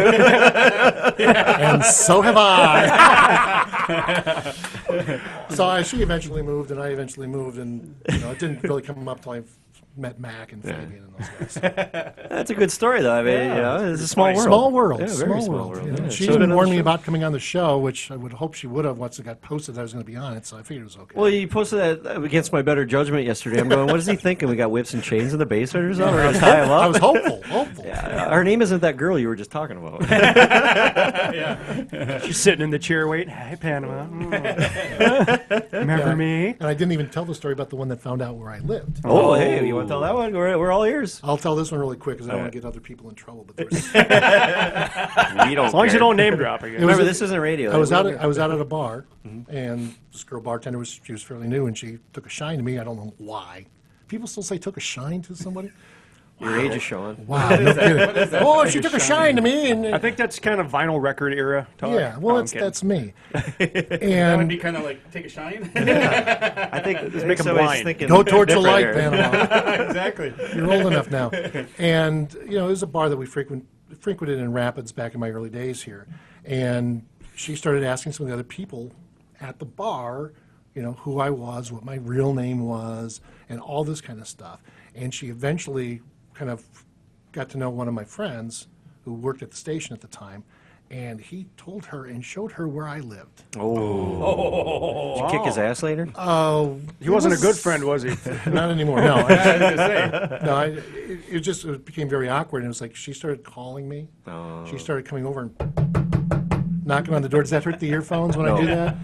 it. And so have I. So she eventually moved, and I eventually moved, and it didn't really come up till I met Mac and Fabian and those guys. That's a good story, though. I mean, you know, it's a small world. Small world. Yeah, small very small world. world. You know, Yeah. she Should've even been on warned the me show. about coming on the show, which I would hope she would have once it got posted that I was going to be on it, so I figured it was okay. Well, you posted that against my better judgment yesterday. I'm going, what is he thinking? We got whips and chains in the basement or something? We're going to tie him up? I was hopeful. Yeah, our name isn't that girl you were just talking about. She's sitting in the chair waiting. Hi, Panama. Remember Yeah. me? And I didn't even tell the story about the one that found out where I lived. Oh, hey, you want to tell that one? We're all ears. I'll tell this one really quick because I don't want to get other people in trouble. But there was, We don't As long as you care. don't name drop, I guess. Remember, this isn't radio. I was We out. don't I was out at a bar, and this girl bartender she was fairly new, and she took a shine to me. I don't know why. People still say took a shine to somebody. Your age is showing. Wow, no kidding. Oh, she took a shine to me, and I think that's kind of vinyl record era talk. yeah, well, No, I'm that's kidding. me. That would And be kind of like take a shine. I think make 'em somebody's blind. thinking go towards the light, different here. Panama. Exactly. You're old enough now. And, you know, it was a bar that we frequented in Rapids back in my early days here. And she started asking some of the other people at the bar, you know, who I was, what my real name was, and all this kind of stuff. And she eventually kind of got to know one of my friends who worked at the station at the time. And he told her and showed her where I lived. Oh. Did you kick his ass later? Oh, He wasn't a good friend, was he? not anymore. No, I was gonna say. no, it became very awkward, and it was like she started calling me. Oh. She started coming over and knocking on the door. Does that hurt the earphones when I do that?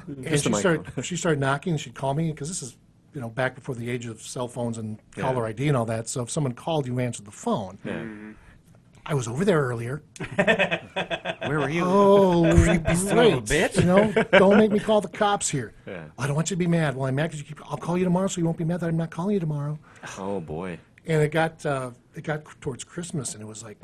And Just the she started knocking, and she'd call me because this is, you know, back before the age of cell phones and caller ID and all that. So if someone called, you answered the phone. I was over there earlier. Where were you? Oh, great! son of a bitch. You know, don't make me call the cops here. Yeah. I don't want you to be mad. Well, I'm mad because I'll call you tomorrow, so you won't be mad that I'm not calling you tomorrow. Oh, boy. And it got towards Christmas, and it was like,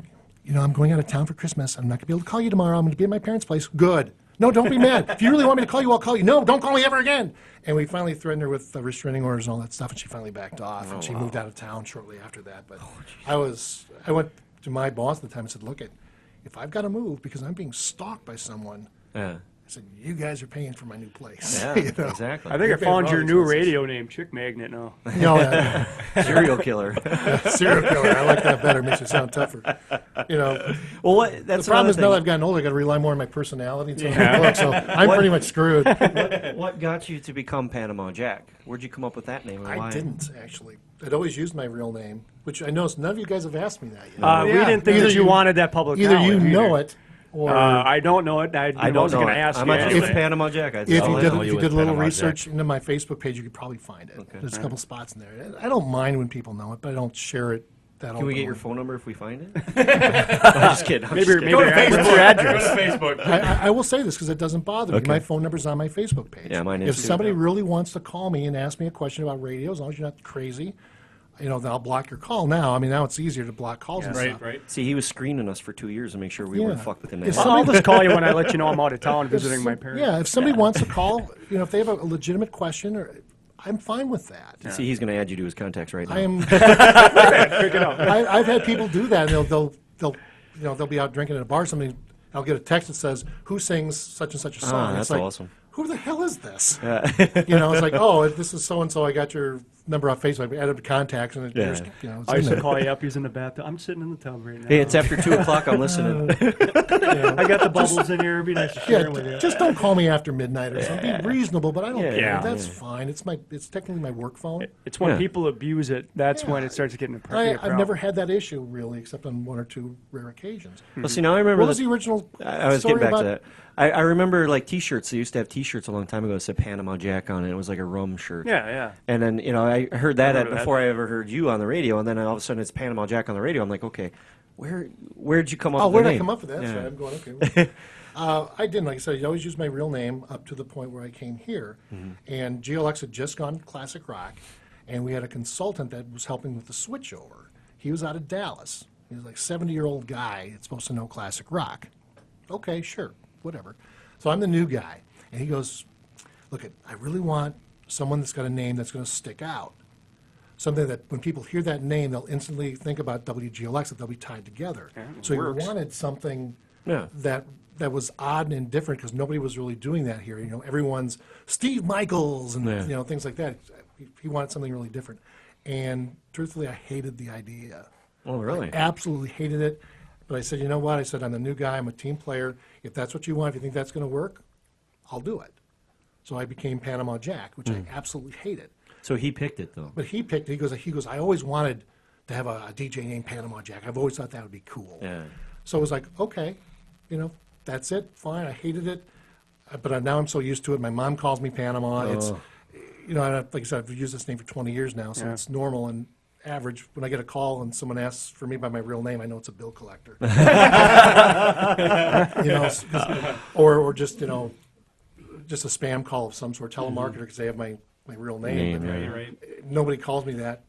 you know, I'm going out of town for Christmas. I'm not going to be able to call you tomorrow. I'm going to be at my parents' place. Good. No, don't be mad. If you really want me to call you, I'll call you. No, don't call me ever again. And we finally threatened her with restraining orders and all that stuff, and she finally backed off, and she moved out of town shortly after that. But I went to my boss at the time and said, look, if I've got to move because I'm being stalked by someone, Yeah. I said, you guys are paying for my new place. Yeah, You know? exactly. I think I You're paying found for all your these new expenses. radio name, Chick Magnet, now. You know, Serial killer. serial killer. I like that better. Makes it sound tougher. You know, Well, what, that's the problem is another now that thing. I've gotten older, I got to rely more on my personality. So I'm pretty much screwed. What got you to become Panama Jack? Where'd you come up with that name? And I why? didn't actually. I'd always used my real name, which I know none of you guys have asked me that yet. We didn't think Either that you wanted that public Either you knowledge know it, or I don't know it. I I don't was know. going to ask I'm you. on anyway. Panama Jack. if I you know you did with a little Panama research Jack. into my Facebook page, you could probably find it. There's a couple spots in there. I don't mind when people know it, but I don't share it that Can we get your openly. phone number if we find it? I'm just kidding. I'm Maybe, just maybe kidding. what's your address? Facebook. I will say this because it doesn't bother me. Okay. My phone number's on my Facebook page. Yeah, mine is If too. somebody really wants to call me and ask me a question about radio, as long as you're not crazy, you know, then I'll block your call now. I mean, now it's easier to block calls and Right, stuff. right. See, he was screening us for 2 years to make sure we Yeah. weren't fucked with him. If that I'll much. just call you when I let you know I'm out of town visiting If my some- parents. Yeah, if somebody wants to call, you know, if they have a legitimate question, or I'm fine with that. See, he's going to add you to his contacts right now. I am. Pick it up. I've had people do that. And they'll be out drinking at a bar. Somebody, I'll get a text that says, "Who sings such and such a song?" that's It's like, awesome. Who the hell is this? You know, it's like, oh, this is so and so. I got your number off Facebook. I added to contacts, and Yeah. it's I in used to there. call you up. He's in the bathtub. I'm sitting in the tub right now. Hey, it's after 2 o'clock. I'm listening. I got the bubbles in here. It'd be nice to share Yeah, them with you. just don't call me after midnight or something. Be reasonable, but I don't care. Yeah. That's fine. It's technically my work phone. It's when Yeah. people abuse it. That's when it starts getting a problem. I've never had that issue really, except on one or two rare occasions. Well, see, now I remember What was this- the original? I was story getting back about? to that. I remember like T-shirts. They used to have T-shirts a long time ago that said Panama Jack on it. It was like a rum shirt. Yeah, yeah. And then, you know, I heard that remember that. before I ever heard you on the radio, and then all of a sudden it's Panama Jack on the radio. I'm like, okay, where'd you come up Oh, with where the did I name? come up with that? That's Yeah. right. I'm going, okay. I didn't. Like I said, I always used my real name up to the point where I came here. Mm-hmm. And GLX had just gone classic rock, and we had a consultant that was helping with the switchover. He was out of Dallas. He was like a 70-year-old guy that's supposed to know classic rock. Okay, sure, whatever. So I'm the new guy. And he goes, look, I really want someone that's got a name that's going to stick out. Something that when people hear that name, they'll instantly think about WGLX, that they'll be tied together. So he works. wanted something Yeah. that was odd and different because nobody was really doing that here. You know, everyone's Steve Michaels and Yeah. you know things like that. He wanted something really different, And truthfully, I hated the idea. Oh, really? Absolutely hated it. But I said, you know what? I said, I'm a new guy. I'm a team player. If that's what you want, if you think that's going to work, I'll do it. So I became Panama Jack, which I absolutely hated. So he picked it, though. But he picked it. He goes, I always wanted to have a DJ named Panama Jack. I've always thought that would be cool. Yeah. So it was like, okay, that's it. Fine. I hated it. But now I'm so used to it. My mom calls me Panama. It's, like I said, I've used this name for 20 years now, so it's normal and average. When I get a call and someone asks for me by my real name, I know it's a bill collector. Or just, just a spam call of some sort, telemarketer, because they have my real name. But nobody calls me that,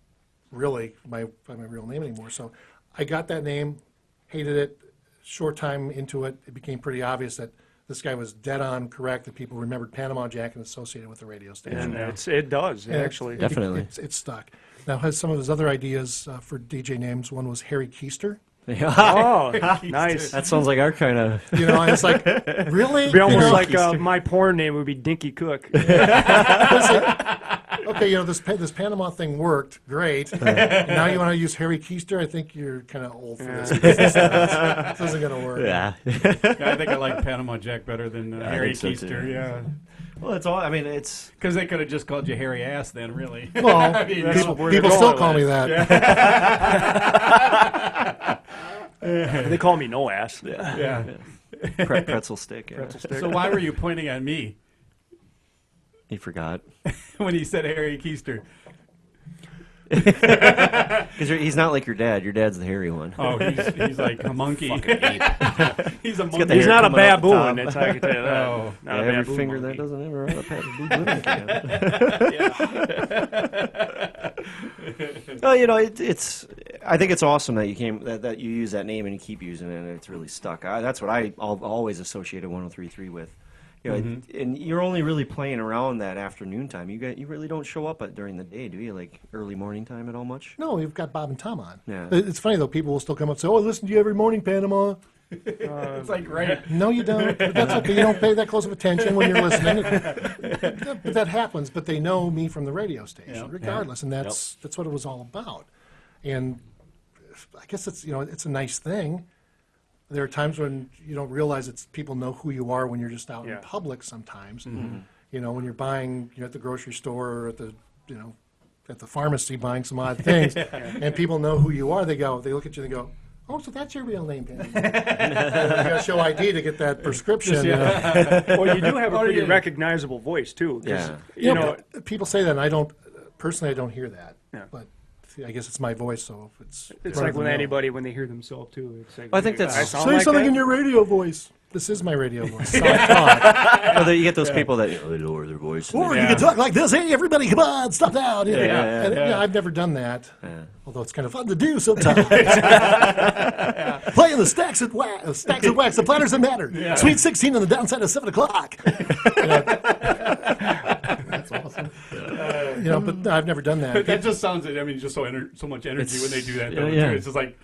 really, by my real name anymore. So I got that name, hated it. Short time into it, it became pretty obvious that this guy was dead on correct, that people remembered Panama Jack and associated with the radio station. And it does, And actually. Definitely. It's stuck. Now, has some of his other ideas for DJ names. One was Harry Keister. Oh, nice. That sounds like our kind of. And it's like, really? It'd be almost like my porn name would be Dinky Cook. Okay, this Panama thing worked great. Now you want to use Harry Keister? I think you're kind of old for this. This isn't going to work. Yeah. I think I like Panama Jack better than Harry think so, too. Keister. Yeah, Well, it's all. I mean, it's. because they could have just called you Harry Ass then, really. Well, people still call me that. They call me No Ass. Yeah. Pretzel stick. Yeah. So why were you pointing at me He forgot. when he said Harry Keister? Because he's not like your dad. Your dad's the hairy one. Oh, he's like a monkey. He's a got monkey. the He's hair not a coming out the baboon, top. that's how I can tell you that. Oh. Not Yeah, a every baboon finger monkey. that doesn't ever have a can. Well, it's. I think it's awesome that you that you use that name and you keep using it, and it's really stuck. That's what I'll always associated 103.3 with. And you're only really playing around that afternoon time. You really don't show up during the day, do you? Like early morning time at all much? No, we've got Bob and Tom on. Yeah. It's funny, though. People will still come up and say, I listen to you every morning, Panama. It's like right. No, you don't. But that's okay. You don't pay that close of attention when you're listening. But that happens. But they know me from the radio station, regardless, and that's what it was all about. And I guess it's a nice thing. There are times when you don't realize people know who you are when you're just out in public. Sometimes, when you're buying, at the grocery store or at the pharmacy buying some odd things, and people know who you are. They look at you and they go, oh, so that's your real name, Penny. You got to show ID to get that prescription. Well, you do have a pretty recognizable voice, too. Yeah. People say that, and I don't hear that. Yeah. But I guess it's my voice, so It's like when they hear themselves, too. It's like, I think that's- I sound say like something that? in your radio voice. This is my radio voice. So I talk. Well, you get those people that they lower their voice. Or you can talk like this. Hey, everybody, come on, stop down. And, I've never done that. Yeah. Although it's kind of fun to do sometimes. Playing the stacks of wax, the platters that matter. Sweet 16 on the downside of 7 o'clock. That's awesome. But no, I've never done that. That just sounds. Just so much energy when they do that. Though, yeah. too. It's just like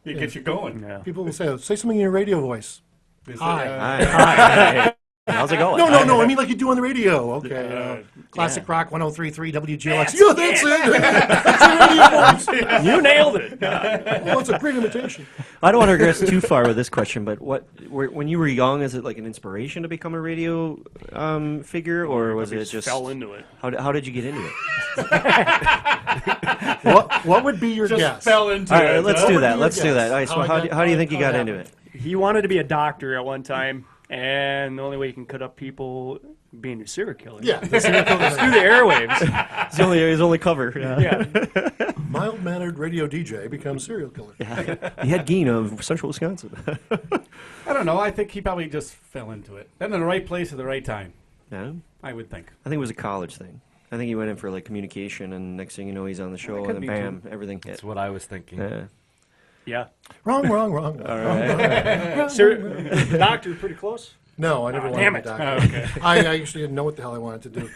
it gets you going. Yeah. People will say something in your radio voice. They say, Hi. Hi. How's it going? No. I mean, like you do on the radio. Okay. Classic Rock 103.3 WGLX. That's it. That's a radio voice. You nailed it. Well, it's a great imitation. I don't want to regress too far with this question, but when you were young, is it like an inspiration to become a radio figure, or was it just fell into it? How did you get into it? What would be your just guess? fell into All it. right, let's What do would that. be Let's your do that. guess? All right, so how do you think you got into it? He wanted to be a doctor at one time, and the only way you can cut up people being a serial killer. Yeah, the serial killer. Through the airwaves. His only cover. Yeah. Mild-mannered radio DJ becomes serial killer. He had Geen of Central Wisconsin. I don't know. I think he probably just fell into it. Been in the right place at the right time. Yeah, I would think. I think it was a college thing. I think he went in for like communication, and next thing you know, he's on the show, could and then be bam, everything hit. That's what I was thinking. Yeah. Yeah. Wrong. All right. Doctor, pretty close. No, I never wanted damn to be a it. doctor. Okay. I actually didn't know what the hell I wanted to do.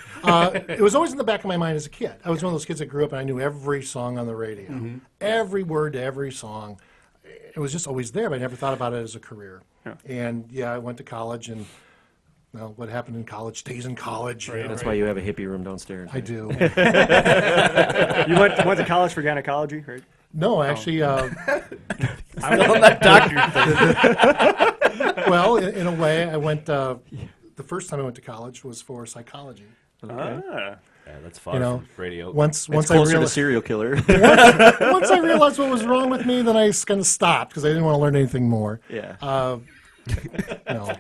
It was always in the back of my mind as a kid. I was one of those kids that grew up and I knew every song on the radio, every word to every song. It was just always there, but I never thought about it as a career. Yeah. And I went to college and Well, what happened in college stays in college. You know. That's why you have a hippie room downstairs. I do. You went to college for gynecology, right? No, actually, Still on that doctor thing. well, in a way, I went. The first time I went to college was for psychology. Ah. Yeah, that's far You know, from radio. Once It's I closer to realized, serial killer. once I realized what was wrong with me, then I kind of stopped because I didn't want to learn anything more. Yeah. No.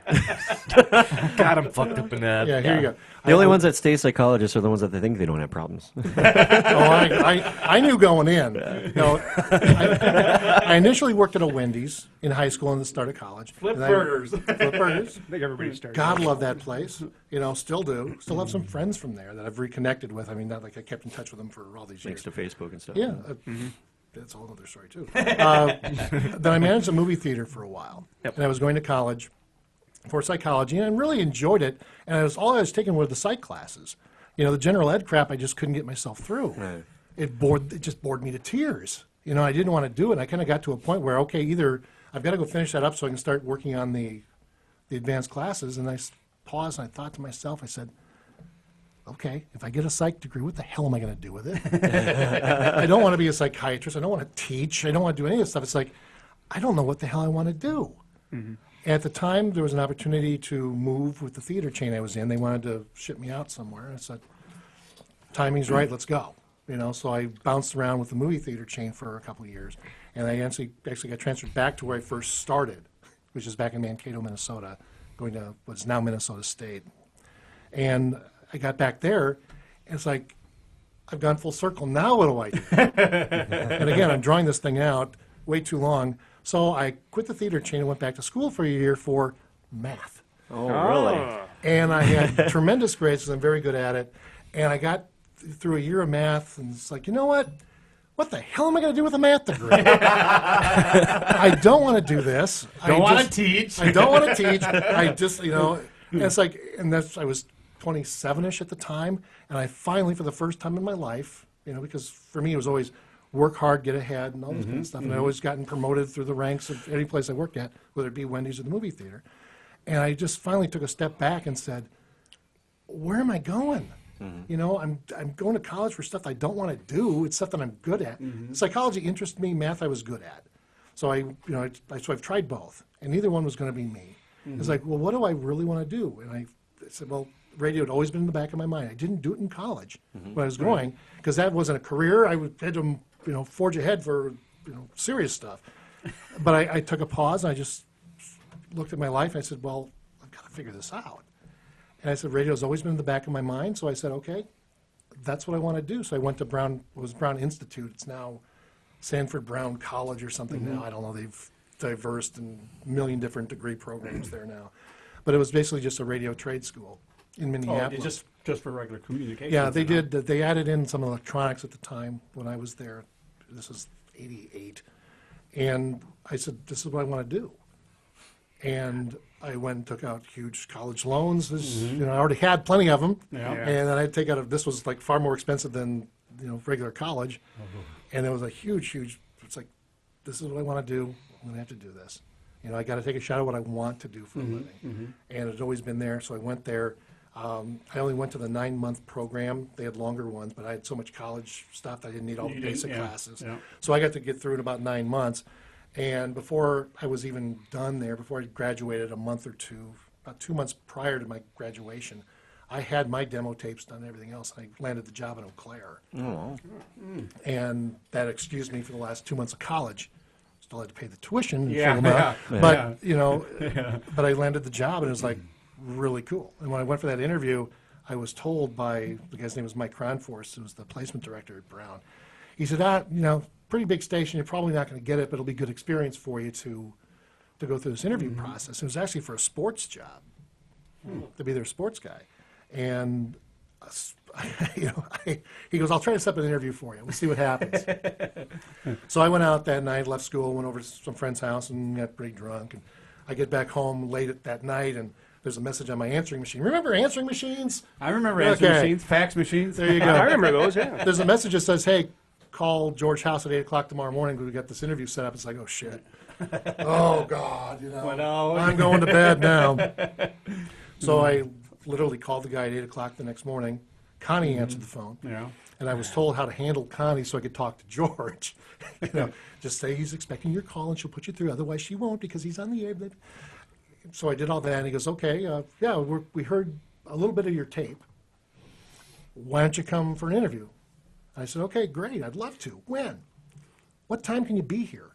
God, I'm fucked up in that. Yeah, here you go. The only ones that stay psychologists are the ones that they think they don't have problems. I knew going in. No, I initially worked at a Wendy's in high school and the start of college. Flip burgers. Flip burgers. I think everybody started. God love that place. You know, still do. Still have some friends from there that I've reconnected with. I mean, not like I kept in touch with them for all these years. Thanks to Facebook and stuff. Yeah. That's a whole other story, too. Then I managed a movie theater for a while. And I was going to college for psychology, and I really enjoyed it. And all I was taking were the psych classes. You know, the general ed crap I just couldn't get myself through. Right. It just bored me to tears. You know, I didn't want to do it. And I kind of got to a point where, okay, either I've got to go finish that up so I can start working on the advanced classes. And I paused and I thought to myself, I said, okay, if I get a psych degree, what the hell am I going to do with it? I don't want to be a psychiatrist. I don't want to teach. I don't want to do any of this stuff. It's like, I don't know what the hell I want to do. Mm-hmm. At the time, there was an opportunity to move with the theater chain I was in. They wanted to ship me out somewhere. I said, timing's right, let's go. You know, so I bounced around with the movie theater chain for a couple of years. And I actually got transferred back to where I first started, which is back in Mankato, Minnesota, going to what's now Minnesota State. And I got back there, and it's like, I've gone full circle. Now what do I do? And again, I'm drawing this thing out way too long. So I quit the theater chain and went back to school for a year for math. Oh, really? And I had tremendous grades because I'm very good at it. And I got through a year of math, and it's like, you know what? What the hell am I going to do with a math degree? I don't want to do this. Don't want to teach. I don't want to teach. I just, you know, and it's like, and I was 27-ish at the time, and I finally, for the first time in my life, you know, because for me it was always work hard, get ahead, and all this kind of stuff, and I always gotten promoted through the ranks of any place I worked at, whether it be Wendy's or the movie theater. And I just finally took a step back and said, where am I going? You know, I'm going to college for stuff I don't want to do. It's stuff that I'm good at. Psychology interested me. Math I was good at. So so I've tried both, and neither one was going to be me. It's like, well, what do I really want to do? And I said, well, radio had always been in the back of my mind. I didn't do it in college when I was going, because that wasn't a career. I had to, you know, forge ahead for, you know, serious stuff. But I took a pause, and I just looked at my life, and I said, well, I've got to figure this out. And I said, radio's always been in the back of my mind, so I said, okay, that's what I want to do. So I went to Brown Institute. It's now Sanford Brown College or something now. I don't know. They've diversed in a million different degree programs there now. But it was basically just a radio trade school in Minneapolis. Just for regular communication. Yeah, they did. They added in some electronics at the time when I was there. This was '88, and I said, "This is what I want to do." And I went and took out huge college loans. You know, I already had plenty of them, Yeah. and then I'd take out. This was like far more expensive than, you know, regular college, and it was a huge. It's like, this is what I want to do. I'm going to have to do this. You know, I got to take a shot at what I want to do for a living, and it's always been there. So I went there. I only went to the 9-month program. They had longer ones, but I had so much college stuff that I didn't need all the basic classes. Yeah. So I got to get through in about 9 months. And before I was even done there, before I graduated, about 2 months prior to my graduation, I had my demo tapes done and everything else. I landed the job in Eau Claire. Oh, And that excused me for the last 2 months of college. Still had to pay the tuition and Yeah, fill them out. yeah, But, you know, but I landed the job, and it was like really cool. And when I went for that interview, I was told by, the guy's name was Mike Cronforce, who was the placement director at Brown. He said, you know, pretty big station, you're probably not going to get it, but it'll be good experience for you to go through this interview process. It was actually for a sports job, to be their sports guy. And, you know, he goes, I'll try to set up an interview for you. We'll see what happens. So I went out that night, left school, went over to some friend's house and got pretty drunk. And I get back home late at that night, and there's a message on my answering machine. Remember answering machines? I remember answering Okay. machines, fax machines. There you go. I remember those, yeah. There's a message that says, hey, call George House at 8 o'clock tomorrow morning. We got this interview set up. It's like, oh, shit. Oh, God, you know. Well, I'm going to bed now. So I literally called the guy at 8 o'clock the next morning. Connie answered the phone. Yeah. And I was told how to handle Connie so I could talk to George. Just say he's expecting your call and she'll put you through. Otherwise, she won't because he's on the air. So I did all that, and he goes, okay, we heard a little bit of your tape. Why don't you come for an interview? I said, okay, great, I'd love to. When? What time can you be here?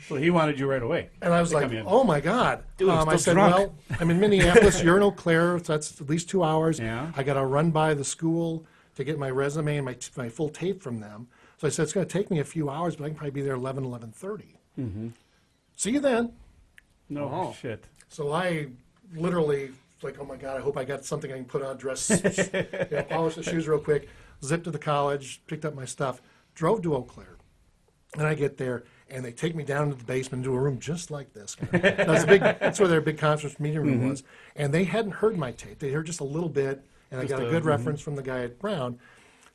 So he wanted you right away. And I was like, come in. oh my God. Dude, I'm I still said, drunk. well, I'm in Minneapolis, you're in Eau Claire, so that's at least 2 hours. Yeah. I got to run by the school to get my resume and my full tape from them. So I said, it's going to take me a few hours, but I can probably be there 11:30. Mm-hmm. See you then. No shit. So I literally, like, oh my God, I hope I got something I can put on, dress, polish the shoes real quick, zipped to the college, picked up my stuff, drove to Eau Claire. And I get there, and they take me down into the basement into a room just like this. That's where their big conference meeting room was. And they hadn't heard my tape. They heard just a little bit, and I got a good reference from the guy at Brown.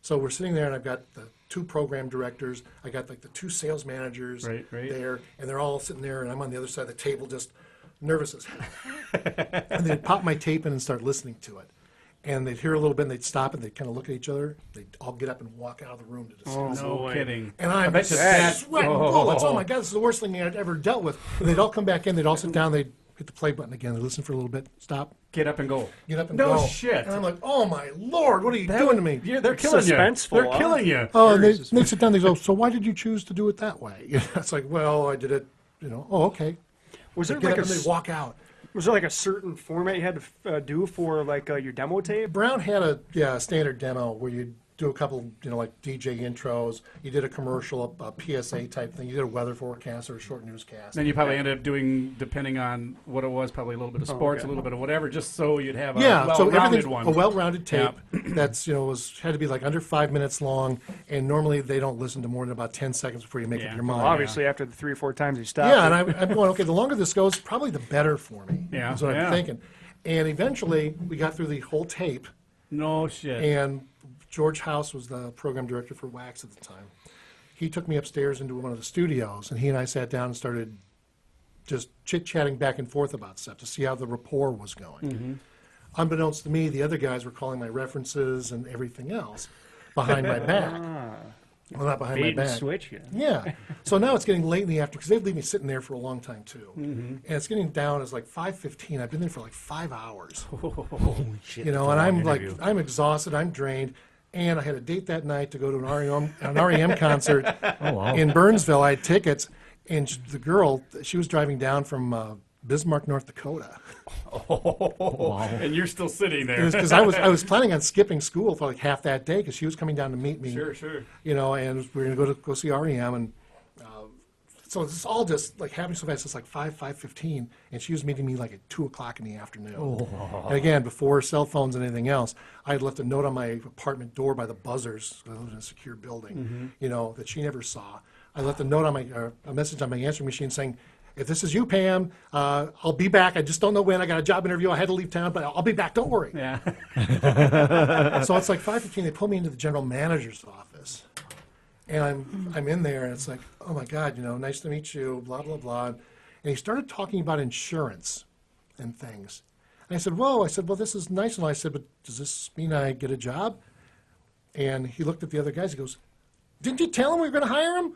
So we're sitting there, and I've got the 2 program directors. I got like the 2 sales managers there, and they're all sitting there, and I'm on the other side of the table just nervous as hell. And they'd pop my tape in and start listening to it. And they'd hear a little bit, and they'd stop, and they'd kind of look at each other. They'd all get up and walk out of the room to discuss. No kidding. And I'm bet you that- sweating bullets. Oh my God, this is the worst thing I'd ever dealt with. And they'd all come back in. They'd all sit down. They'd hit the play button again. They'd listen for a little bit. Stop. Get up and go. Get up and No go. shit. And I'm like, oh my Lord, what are you doing to me? Yeah, they're killing you. Suspenseful, They're huh? killing you. Oh, and they sit down. They go, so why did you choose to do it that way? It's like, well, I did it. Oh, okay. Was there Get like up and they walk out. was there like a certain format you had to do for like your demo tape? Brown had a standard demo where you do a couple, like DJ intros. You did a commercial, a PSA type thing. You did a weather forecast or a short newscast. Then you probably ended up doing, depending on what it was, probably a little bit of sports, okay. a little bit of whatever, just so you'd have a So well-rounded everything, one. a well-rounded tape that's had to be like under 5 minutes long, and normally they don't listen to more than about 10 seconds before you make up Yeah. your mind. Well, obviously, after the 3 or 4 times you stopped. Yeah, and I'm going, okay, the longer this goes, probably the better for me. Yeah, That's what yeah. I'm thinking. And eventually, we got through the whole tape, No shit. and George House was the program director for Wax at the time. He took me upstairs into one of the studios, and he and I sat down and started just chit-chatting back and forth about stuff to see how the rapport was going. Unbeknownst to me, the other guys were calling my references and everything else behind my back. Well, not behind Bait my and back. switch, yeah. Yeah. So now it's getting late in the afternoon because they'd leave me sitting there for a long time too. And it's getting down. It's like 5:15. I've been there for like 5 hours. Holy shit. And I'm like, I'm exhausted. I'm drained. And I had a date that night to go to an REM concert in Burnsville. I had tickets, and the girl, she was driving down from Bismarck, North Dakota. And you're still sitting there. Because I was planning on skipping school for like half that day because she was coming down to meet me. Sure. And we were going to go see REM, and so it's all just like happening so fast. It's like 5:15, and she was meeting me like at 2 o'clock in the afternoon. And again, before cell phones and anything else, I had left a note on my apartment door by the buzzers. I lived in a secure building, that she never saw. I left a note on a message on my answering machine saying, "If this is you, Pam, I'll be back. I just don't know when. I got a job interview. I had to leave town, but I'll be back. Don't worry." Yeah. So it's like 5:15. They pull me into the general manager's office, and I'm in there, and it's like, oh my God, nice to meet you, blah blah blah. And he started talking about insurance and things. And I said, whoa. I said, well, this is nice. And I said, but does this mean I get a job? And he looked at the other guys. He goes, "Didn't you tell him we were going to hire him?"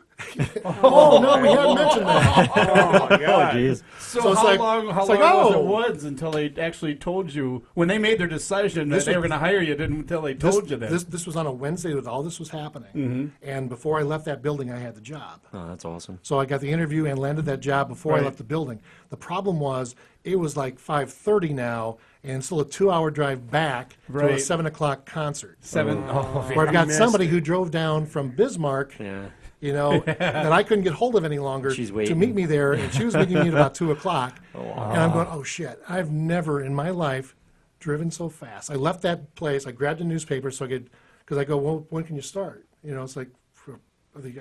Oh no, we hadn't mentioned that. Oh, my Oh, God. jeez. So it's how like- long it's like, was it oh. woods until they actually told you, when they made their decision that they were going to hire you, didn't until they told you that? This was on a Wednesday that all this was happening. And before I left that building, I had the job. Oh, that's awesome. So I got the interview and landed that job before I Right. left the building. The problem was it was like 5:30 now, and still a 2-hour drive back to a Right. 7 o'clock concert. Oh, Where I've got missed somebody it. who drove down from Bismarck, Yeah. that I couldn't get hold of any longer She's to waiting. meet me there, and she was meeting me at about 2 o'clock. And I'm going, oh shit, I've never in my life driven so fast. I left that place, I grabbed a newspaper so I could, because I go, well, when can you start? It's like,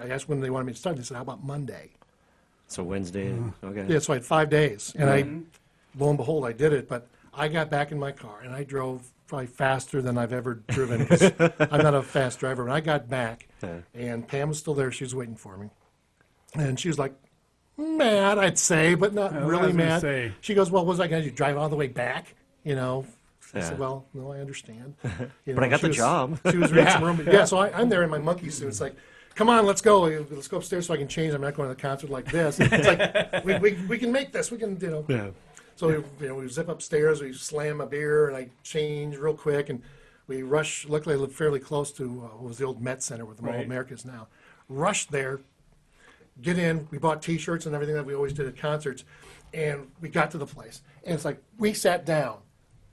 I asked when they wanted me to start, they said, how about Monday? So Wednesday. Okay. Yeah, so I had 5 days, and lo and behold, I did it. But I got back in my car, and I drove probably faster than I've ever driven, 'cause I'm not a fast driver. And I got back, and Pam was still there. She was waiting for me. And she was like, mad, I'd say, but not what I really was gonna mad. say. She goes, well, what was I going to do, drive all the way back? you know. I Yeah. said, well, no, I understand. You But I got she the was- job. She was reading some room. Yeah, so I'm there in my monkey suit. It's like, come on, let's go. Let's go upstairs so I can change. I'm not going to the concert like this. It's like, we can make this. We can, you know. Yeah. So we zip upstairs, we slam a beer, and I change real quick, and we rush. Luckily, I live fairly close to what was the old Met Center, where the Mall of Right. America is now. Rushed there, get in. We bought T-shirts and everything that we always did at concerts, and we got to the place, and it's like we sat down.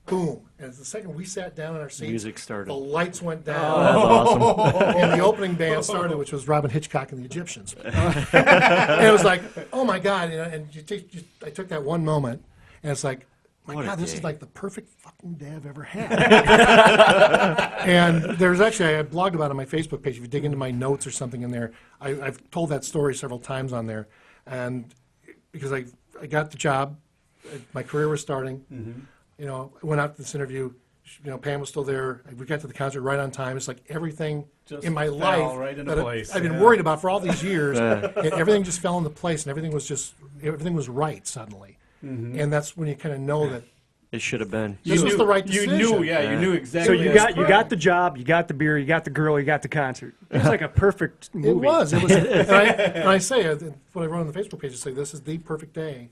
Boom! And the second we sat down in our seats, Music started. the lights went down, That's awesome. and the opening band started, which was Robin Hitchcock and the Egyptians. And it was like, oh my God! You know, and I took that one moment, and it's like, my What a God, this day. is like the perfect fucking day I've ever had. And there's actually, I blogged about it on my Facebook page. If you dig into my notes or something in there, I've told that story several times on there, and because I got the job, my career was starting. You know, I went out to this interview. You know, Pam was still there. We got to the concert right on time. It's like everything Just in my fell life right into that place, I've been yeah. worried about for all these years. And everything just fell into place, and everything was right suddenly. And that's when you kind of know that It should have been. this was the right decision. You knew, you knew So exactly. you got the job, you got the beer, you got the girl, you got the concert. It was like a perfect movie. It was. And I say, what I wrote on the Facebook page, I say, this is the perfect day.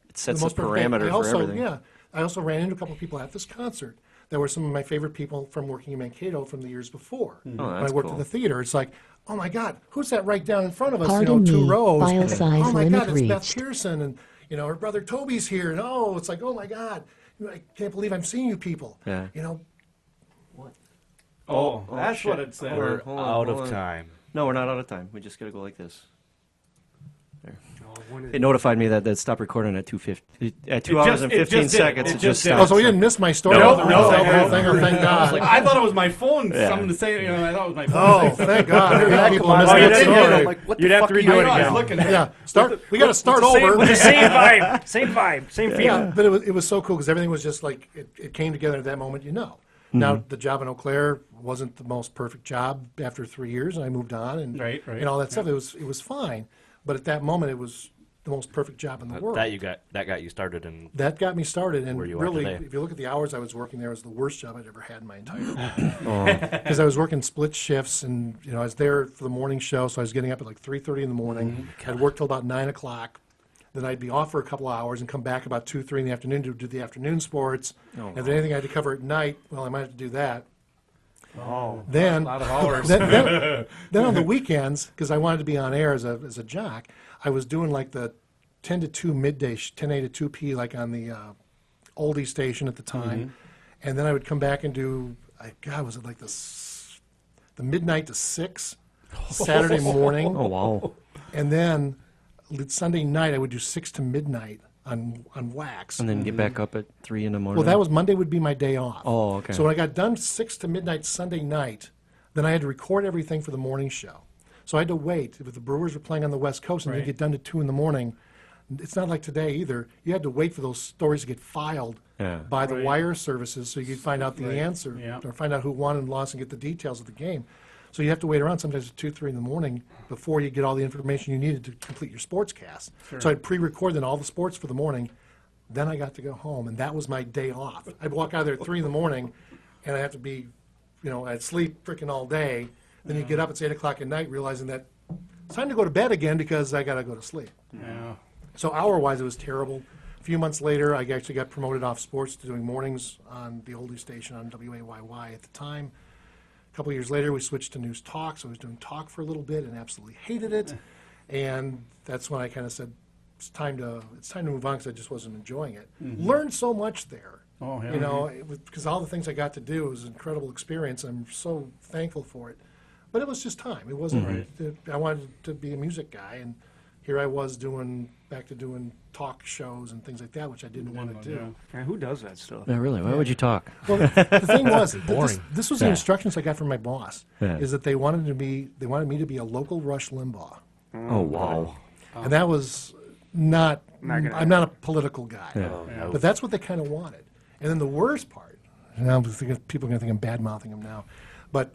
It sets the the most perfect day. parameter I for also, everything. yeah, I also ran into a couple of people at this concert that were some of my favorite people from working in Mankato from the years before. Oh, When that's I worked cool. at the theater, it's like, oh my God, who's that right down in front of us? Pardon two me, rows. file size Oh my limit God, it's Beth reached. Pearson, and her brother Toby's here, and oh, it's like, oh my God, I can't believe I'm seeing you people. Yeah. Oh, that's what it said. We're Hold on, out hold of on. time. No, we're not out of time. We just got to go like this. Oh, It notified me that stopped recording at 2:50. At 2 hours and it 15 just did. seconds, It it just just did. Oh, stopped. so we didn't miss my story. No, about the no, whole no. thing, oh, thank God. I thought it was my phone. Yeah. Something to say. I thought it was my phone. Oh, thank God. There are people who missed Oh, you that didn't hear story. it. Like, what the You'd have fuck to are you redo it I was again. looking at it. Yeah, we got to start Same, over. with the same vibe, same feeling. Yeah, but it was so cool because everything was just like it came together at that moment. Now the job in Eau Claire wasn't the most perfect job after 3 years, and I moved on and Right. and all that stuff. It was fine, but at that moment it was the most perfect job in the world. That got you started, and That got me started, and Where you are really, today. if you look at the hours I was working there, it was the worst job I'd ever had in my entire life. Because I was working split shifts, and I was there for the morning show, so I was getting up at like 3:30 in the morning. I'd work till about 9 o'clock. Then I'd be off for a couple of hours and come back about 2, 3 in the afternoon to do the afternoon sports. If there's anything I had to cover at night, well, I might have to do that. Oh, Then, A lot of hours. then on the weekends, because I wanted to be on air as a jock, I was doing like the 10 to 2 midday, 10 A to 2 P, like on the oldie station at the time. And then I would come back and do, was it like the midnight to 6 Saturday morning? Oh, wow. And then Sunday night I would do 6 to midnight on wax. And then get back up at 3 in the morning. Well, that was Monday would be my day off. Oh, okay. So when I got done 6 to midnight Sunday night, then I had to record everything for the morning show. So I had to wait. If the Brewers were playing on the West Coast and Right. they get done to 2 in the morning, it's not like today either. You had to wait for those stories to get filed Yeah. by the Right. wire services so you could find out the Right. answer Yeah. or find out who won and lost and get the details of the game. So you have to wait around sometimes at 2, 3 in the morning before you get all the information you needed to complete your sportscast. So I'd pre-record then all the sports for the morning. Then I got to go home, and that was my day off. I'd walk out of there at 3 in the morning, and I'd have to be, I'd sleep freaking all day. Then you get up, it's 8 o'clock at night, realizing that it's time to go to bed again because I got to go to sleep. Yeah. So hour-wise, it was terrible. A few months later, I actually got promoted off sports to doing mornings on the oldie station on WAYY at the time. A couple of years later, we switched to News Talk, so I was doing talk for a little bit and absolutely hated it. And that's when I kind of said, it's time to move on because I just wasn't enjoying it. Learned so much there. Oh, yeah. Because all the things I got to do was an incredible experience. I'm so thankful for it. But it was just time. It wasn't. I wanted to be a music guy, and here I was back to doing talk shows and things like that, which I didn't want to do. man, who does that stuff? Yeah, really? Why would you talk? Well, the thing was, Boring. this was the Yeah. instructions I got from my boss. Yeah. Is that they wanted me to be a local Rush Limbaugh, Oh, wow. and that was not. Not gonna I'm not a political guy, Yeah. but that's what they kind of wanted. And then the worst part, and I'm thinking, people are going to think I'm bad mouthing him now, but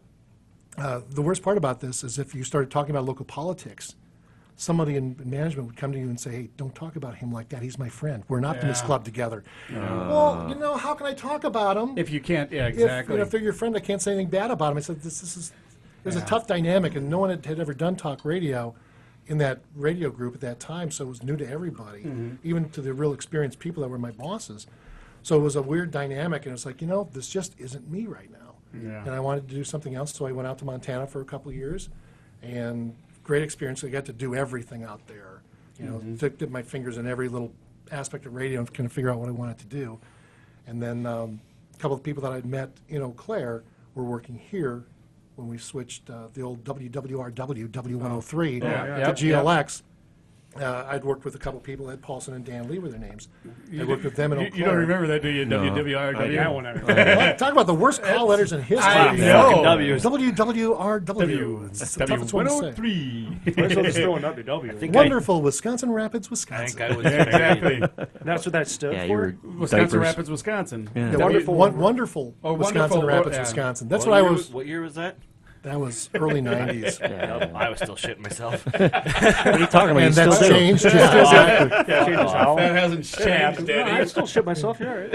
the worst part about this is if you started talking about local politics, somebody in management would come to you and say, hey, don't talk about him like that. He's my friend. We're an optimist club together. Well, how can I talk about him? If you can't, yeah, If, exactly. if they're your friend, I can't say anything bad about him. I said, it was a tough dynamic, and no one had ever done talk radio in that radio group at that time, so it was new to everybody, even to the real experienced people that were my bosses. So it was a weird dynamic, and it was like, this just isn't me right now. Yeah. And I wanted to do something else, so I went out to Montana for a couple of years, and great experience. I got to do everything out there, dip my fingers in every little aspect of radio and kind of figure out what I wanted to do. And then a couple of people that I'd met in Eau Claire were working here when we switched the old WWRW, W103 to GLX. I'd worked with a couple of people, Ed Paulson and Dan Lee were their names. I worked with them in Eau Claire. You don't remember that, do you? No. WWRW? That one I Well, talk about the worst call letters in history. I Fucking know. W's. WWRW. It's the toughest one to say. W103. might as well just throw another W. think Wonderful, Wisconsin Rapids, I Wisconsin. think I was Exactly. That's what that stood Yeah, for? you were Wisconsin diapers. Rapids, Wisconsin. Yeah. Wonderful. Wonderful Oh, Wisconsin wonderful. Rapids, Yeah. Wisconsin. That's what I was. What year was that? That was early 90s. Yeah. I was still shitting myself. What are you talking about? And You that's still do. changed. Yeah. Yeah, changes how. That hasn't changed, I Eddie. still shit myself, yeah, right?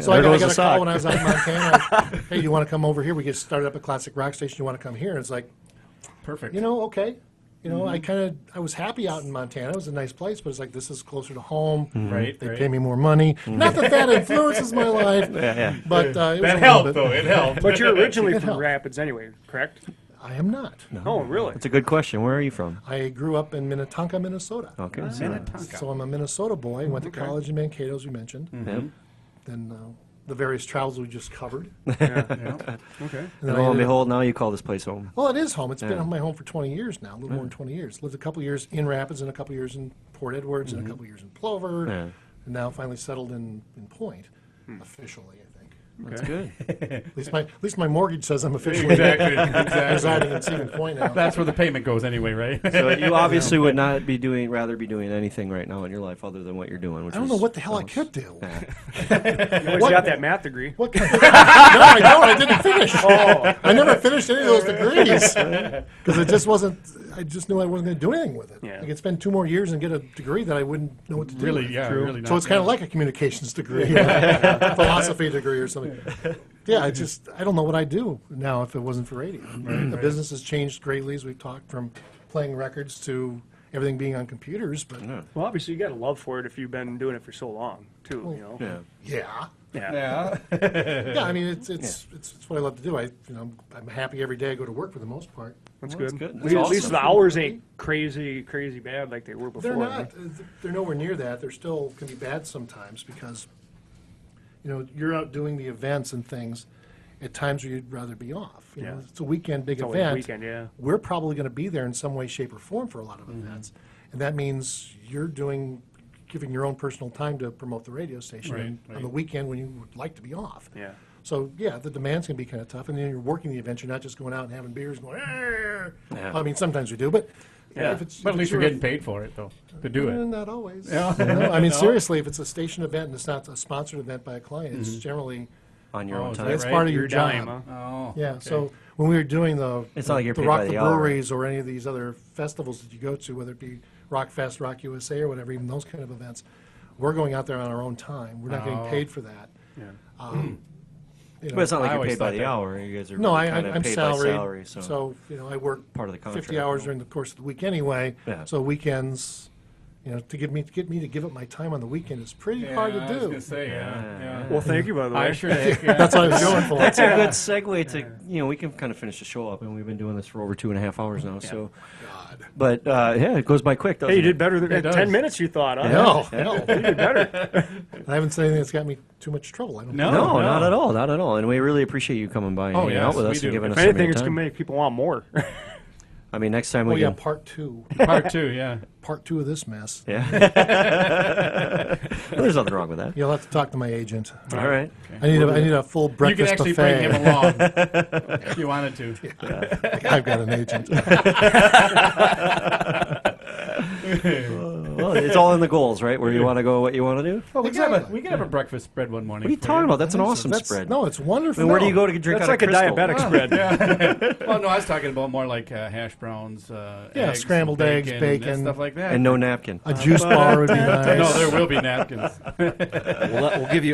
So I There goes got the a call sock. when I was out in Montana. Hey, do you want to come over here? We get started up a classic rock station. You want to come here? And it's like, Perfect. okay. I was happy out in Montana. It was a nice place, but it's like, this is closer to home. Right, They right. pay me more money. Not that influences my life. Yeah. But it was a That little helped, bit- though. It helped. But you're originally It from helped. Rapids anyway, correct? I am not. Oh, really? It's a good question. Where are you from? I grew up in Minnetonka, Minnesota. Okay. So I'm a Minnesota boy. Went to college in Mankato, as you mentioned. Yep. Then the various travels we just covered. Okay. And And then lo I and ended up- behold, now you call this place home. Well, it is home. It's Yeah. been my home for 20 years now, a little more than 20 years. Lived a couple years in Rapids and a couple years in Port Edwards and a couple years in Plover. Yeah. And now finally settled in Point, officially, I think. That's good. At least my mortgage says I'm officially Exactly. Exactly. residing in Cedar Point now. That's where the payment goes anay, right? So you obviously would not be rather be doing anything right now in your life other than what you're doing. Which I don't is know what the hell I almost- could do. Yeah. You always got that math degree. What kind of, no, I don't. I didn't finish. I never finished any of those degrees because it just wasn't. I just knew I wasn't going to do anything with it. Yeah. I could spend 2 more years and get a degree that I wouldn't know what to do. Really, with. yeah, really. So it's kind of like a communications degree, philosophy degree, or something. Yeah, I don't know what I'd do now if it wasn't for radio. The business has changed greatly as we've talked from playing records to everything being on computers. But Well, obviously, you got a love for it if you've been doing it for so long, too. Yeah. yeah. Yeah. Yeah, I mean, it's what I love to do. I'm happy every day I go to work for the most part. That's Well, good. that's good. At That's least awesome. the hours ain't crazy bad like they were before. They're not. They're nowhere near that. They're still can be bad sometimes because, you're out doing the events and things at times where you'd rather be off. Yeah. It's a weekend big It's always a event. weekend, yeah. We're probably going to be there in some way, shape, or form for a lot of events, and that means you're giving your own personal time to promote the radio station Right, on right. the weekend when you would like to be off. Yeah. So yeah, the demand's gonna be kind of tough, and then you're working the event. You're not just going out and having beers, going. "Arr." Yeah. I mean, sometimes we do, but Yeah. if it's But at if least it's you're your- getting paid for it, though, to do it. Not always. Yeah. I mean, No. seriously, if it's a station event and it's not a sponsored event by a client, it's generally On your Oh, own is time. that it's right? part of your Your job. dime, huh? Oh. Yeah. okay. So when we were doing the It's not like you're the paid Rock by the the hour. Breweries or any of these other festivals that you go to, whether it be Rock Fest, Rock USA, or whatever, even those kind of events, we're going out there on our own time. We're not getting Oh. paid for that. Yeah. But it's not like I you're always paid by thought the that- hour. You guys are No, really kind of I'm paid salaried. by salary. So, I work part of the contract. 50 hours during the course of the week anyway. Yeah. So weekends, to get me to give up my time on the weekend is pretty hard to I was do. gonna say, yeah. Well, thank you, by the way. I sure did. Yeah. That's what I was going for. that's a good segue to, we can kind of finish the show up, and we've been doing this for over 2.5 hours now. So, but yeah, it goes by quick, doesn't Hey, you it? did better than It does. 10 minutes, you thought, huh? No, You did better. I haven't said anything that's got me too much trouble. I don't No. No, not at all, not at all. And we really appreciate you coming by and Oh, hanging yes, out with we us do. and giving If us some of anything, your it's going time. to make people want more. I mean, next time Oh we yeah, can. part two Part 2, yeah. of this mess. Yeah. There's nothing wrong with that. You'll have to talk to my agent. All right. I need a full You breakfast can actually buffet. bring him along if you wanted to. I've got an agent. Well, Well, it's all in the goals, right? Where you want to go, what you want to do. Well, Exactly. we could have a breakfast spread one morning. What are you talking about? That's an awesome That's- spread. No, it's wonderful. And where do you go to drink That's out like a of Crystal? diabetic spread. Well, no, I was talking about more like hash browns, eggs, scrambled eggs, bacon. and stuff like that. And no napkin. A juice bar would be nice. no, there will be napkins.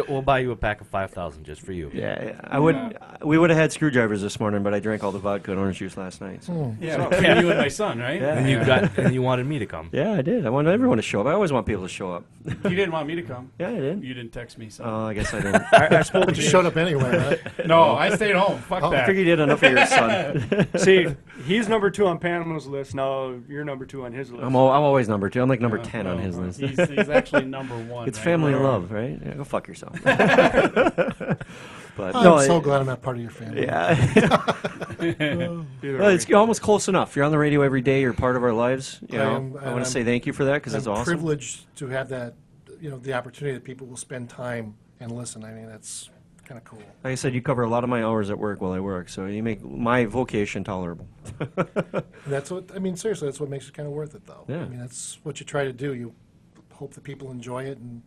We'll buy you a pack of 5,000 just for you. Yeah, I would. We would have had screwdrivers this morning, but I drank all the vodka and orange juice last night. So. Yeah, between you and my son, right? Yeah. And you wanted me to come. Yeah, I did. I wanted everyone to show up. I always want people to show up. You didn't want me to come. Yeah, I did. You didn't text me, so. Oh, I guess I didn't. I spoke You to showed up anyway, right? No, I stayed home. Fuck I that. figured you did enough of your son. See, he's number 2 on Panama's list. Now you're number 2 on his list. I'm always number 2. I'm like number 10 on his list. He's actually number 1. It's right? family love, right? Yeah, go fuck yourself. But I'm no, so glad I'm not part of your family. Yeah. Either Well, way. it's almost close enough. You're on the radio every day. You're part of our lives. You I know, am- I and want to I'm- say thank you for that because it's I'm awesome. privileged to have that, the opportunity that people will spend time and listen. I mean, that's kind of cool. Like I said, you cover a lot of my hours at work while I work, so you make my vocation tolerable. And that's what, I mean, seriously, that's what makes it kind of worth it, though. Yeah. I mean, that's what you try to do. You hope that people enjoy it and,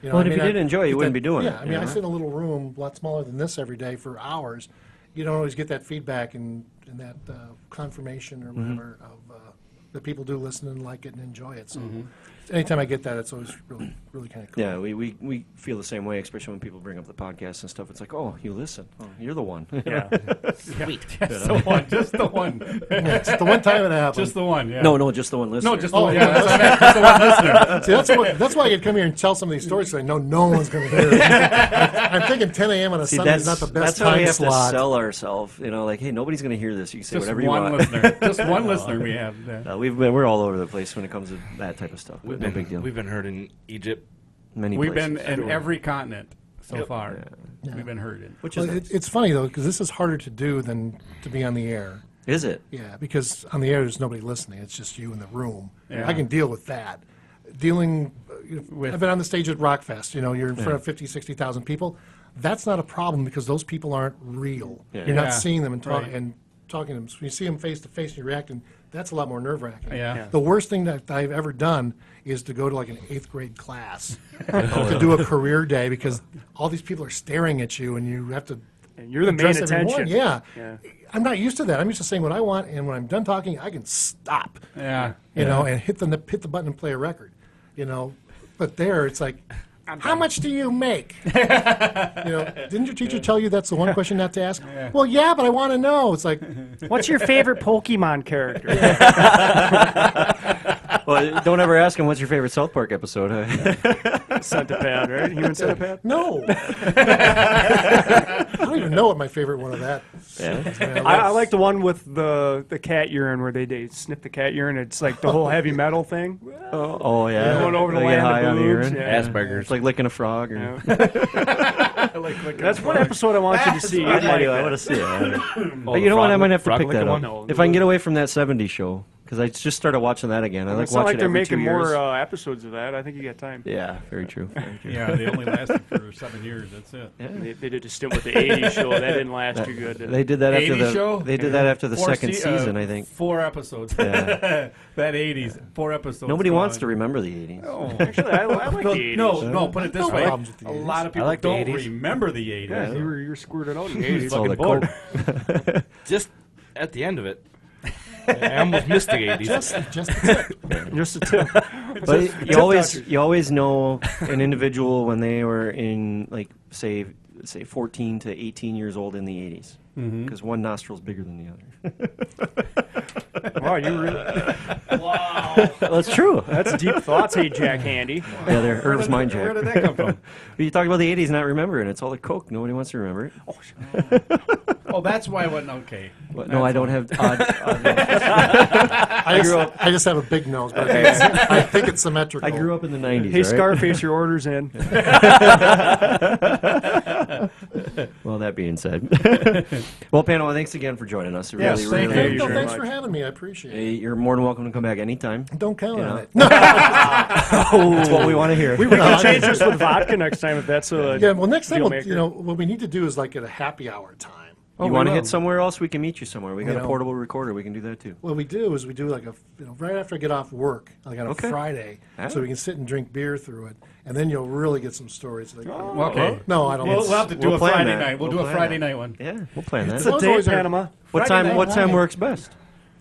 Well, and if you didn't enjoy it, you wouldn't be doing it, Yeah, I mean, you I know? sit in a little room, a lot smaller than this every day for hours. You don't always get that feedback and that confirmation or Mm-hmm. whatever of that people do listen and like it and enjoy it. So anytime I get that, it's always really, really kind of cool. Yeah, we feel the same way, especially when people bring up the podcast and stuff. It's like, oh, you listen. Oh, you're the one. Yeah. Sweet. Just the one. Just the one. Yeah, it's the one time it happened. Just the one, yeah. No, just the one listener. No, just the Oh, one. yeah, Yeah, that's what I meant. Just the one listener. See, that's why I could come here and tell some of these stories because I know no one's going to hear it. I'm thinking 10 a.m. on a See, Sunday is not the best that's how we time have slot. to sell ourselves. Like, hey, nobody's going to hear this. You can say Just whatever you one want. listener. Just one listener we have. Yeah. We're all over the place when it comes to that type of stuff. We've no been, big deal. We've been heard in Egypt. Many We've places. been in every continent so Yep. far. We've been hurting. Which Well, is it's funny, though, because this is harder to do than to be on the air. is it? Yeah, because on the air there's nobody listening. It's just you in the room. Yeah. I can deal with that. Dealing, With- I've been on the stage at Rockfest. You're in front of 50, 60,000 people. That's not a problem because those people aren't real. Yeah. You're Yeah, not seeing them and, right. talking to them. So when you see them face to face and you're reacting, that's a lot more nerve-wracking. Yeah. The worst thing that I've ever done is to go to like an 8th grade class to do a career day because all these people are staring at you and you have to And you're the main address everyone. attention. Yeah. Yeah. I'm not used to that. I'm used to saying what I want, and when I'm done talking, I can stop. Yeah. You know, and hit the button and play a record. But there, it's like, how much do you make? Didn't your teacher tell you that's the one question not to ask? Well, yeah, but I want to know. It's like, What's your favorite Pokemon character? Well, don't ever ask him what's your favorite South Park episode. Centipede, right? Human centipede? no. I don't even know what my favorite one of that. Yeah. I like the one with the cat urine where they snip the cat urine. It's like the whole heavy metal thing. Oh yeah. Going over the They get land of high on the boobs, urine. yeah. Asperger's. It's like licking a frog. Or, Yeah. That's one episode I want you to see. I You'd like do. I that. want to see it. Oh, You know what? I might have to frog pick that licking up. one? If I can get away from that '70s show, because I just started watching that again. I like It's not watching like they're every making 2 years. more episodes of that. I think you got time. Yeah, very true. Very true. Yeah, they only lasted for 7 years. That's it. They did a stint with the 80s show. That didn't last too good. They did that after 80s the show? They did that after the Four second season, I think. 4 episodes. Yeah. That 80s. 4 episodes. Nobody wants to gone. remember the '80s. Oh. Actually, I like the 80s. No, put it this No way. problems with the A 80s. lot of people like the don't 80s. remember the 80s. Yeah, you were squirted out in the 80s. It's all the bored. coke. Just at the end of it. I almost missed the 80s. Just Just a tip. But you always know an individual when they were in like say 14 to 18 years old in the 80s. Because one nostril's bigger than the other. Wow, you really. That's true. That's deep thoughts, hey, Jack Handy. Yeah, they're Herb's Mind Jack. Where did that come from? But you talk about the 80s not remembering. It's all the coke. Nobody wants to remember it. Oh, that's why I wasn't okay. But no, I don't have odd I just have a big nose, but I think it's symmetrical. I grew up in the 90s. Hey, all right? Scarface, your order's in. Well, that being said. Well, Panama, thanks again for joining us. Yes, Really, thank really you. No, very thanks much. for having me. I appreciate Hey, it. you're more than welcome to come back anytime. Don't count You know. on it. No. That's what we want to hear. We can change this with vodka next time if that's a Yeah, well, next time, deal we'll, maker. what we need to do is like at a happy hour time. Oh, You we want to will. hit somewhere else? We can meet you somewhere. We got You a know- portable recorder. We can do that too. What we do is we do like right after I get off work, like on a Okay. Friday, Ah. so we can sit and drink beer through it, and then you'll really get some stories. Like, Okay. No, I don't. We'll have to do We'll a plan Friday that. night. We'll do We'll a plan Friday that. night one. Yeah, we'll plan that. It's a Those day, always are- Panama. What Friday time? night, What time Friday. works best?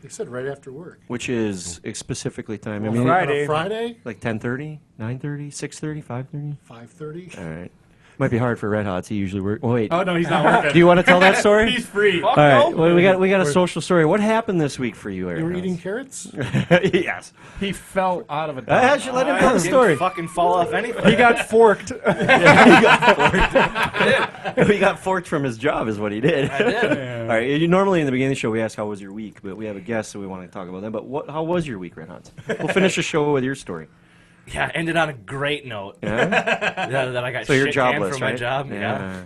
They said right after work. Which is specifically time. I On mean, Friday. a Friday, like 10:30, 9:30, 6:30, 5:30. 5:30. All right. Might be hard for Red Hots. He usually works. Oh wait. Oh no, he's not working. Do you want to tell that story? He's free. All right. Well, we got a social story. What happened this week for you, Red You were Hots? eating carrots. Yes. He fell out of a I dog. should let him tell the story. Fucking fall off anything. He got forked. He got forked from his job, is what he did. I did. All right. Normally in the beginning of the show we ask how was your week, but we have a guest, so we want to talk about them. But how was your week, Red Hots? We'll finish the show with your story. Yeah, ended on a great note. Yeah. That I got So you're shit canned jobless, from right? my job. Yeah.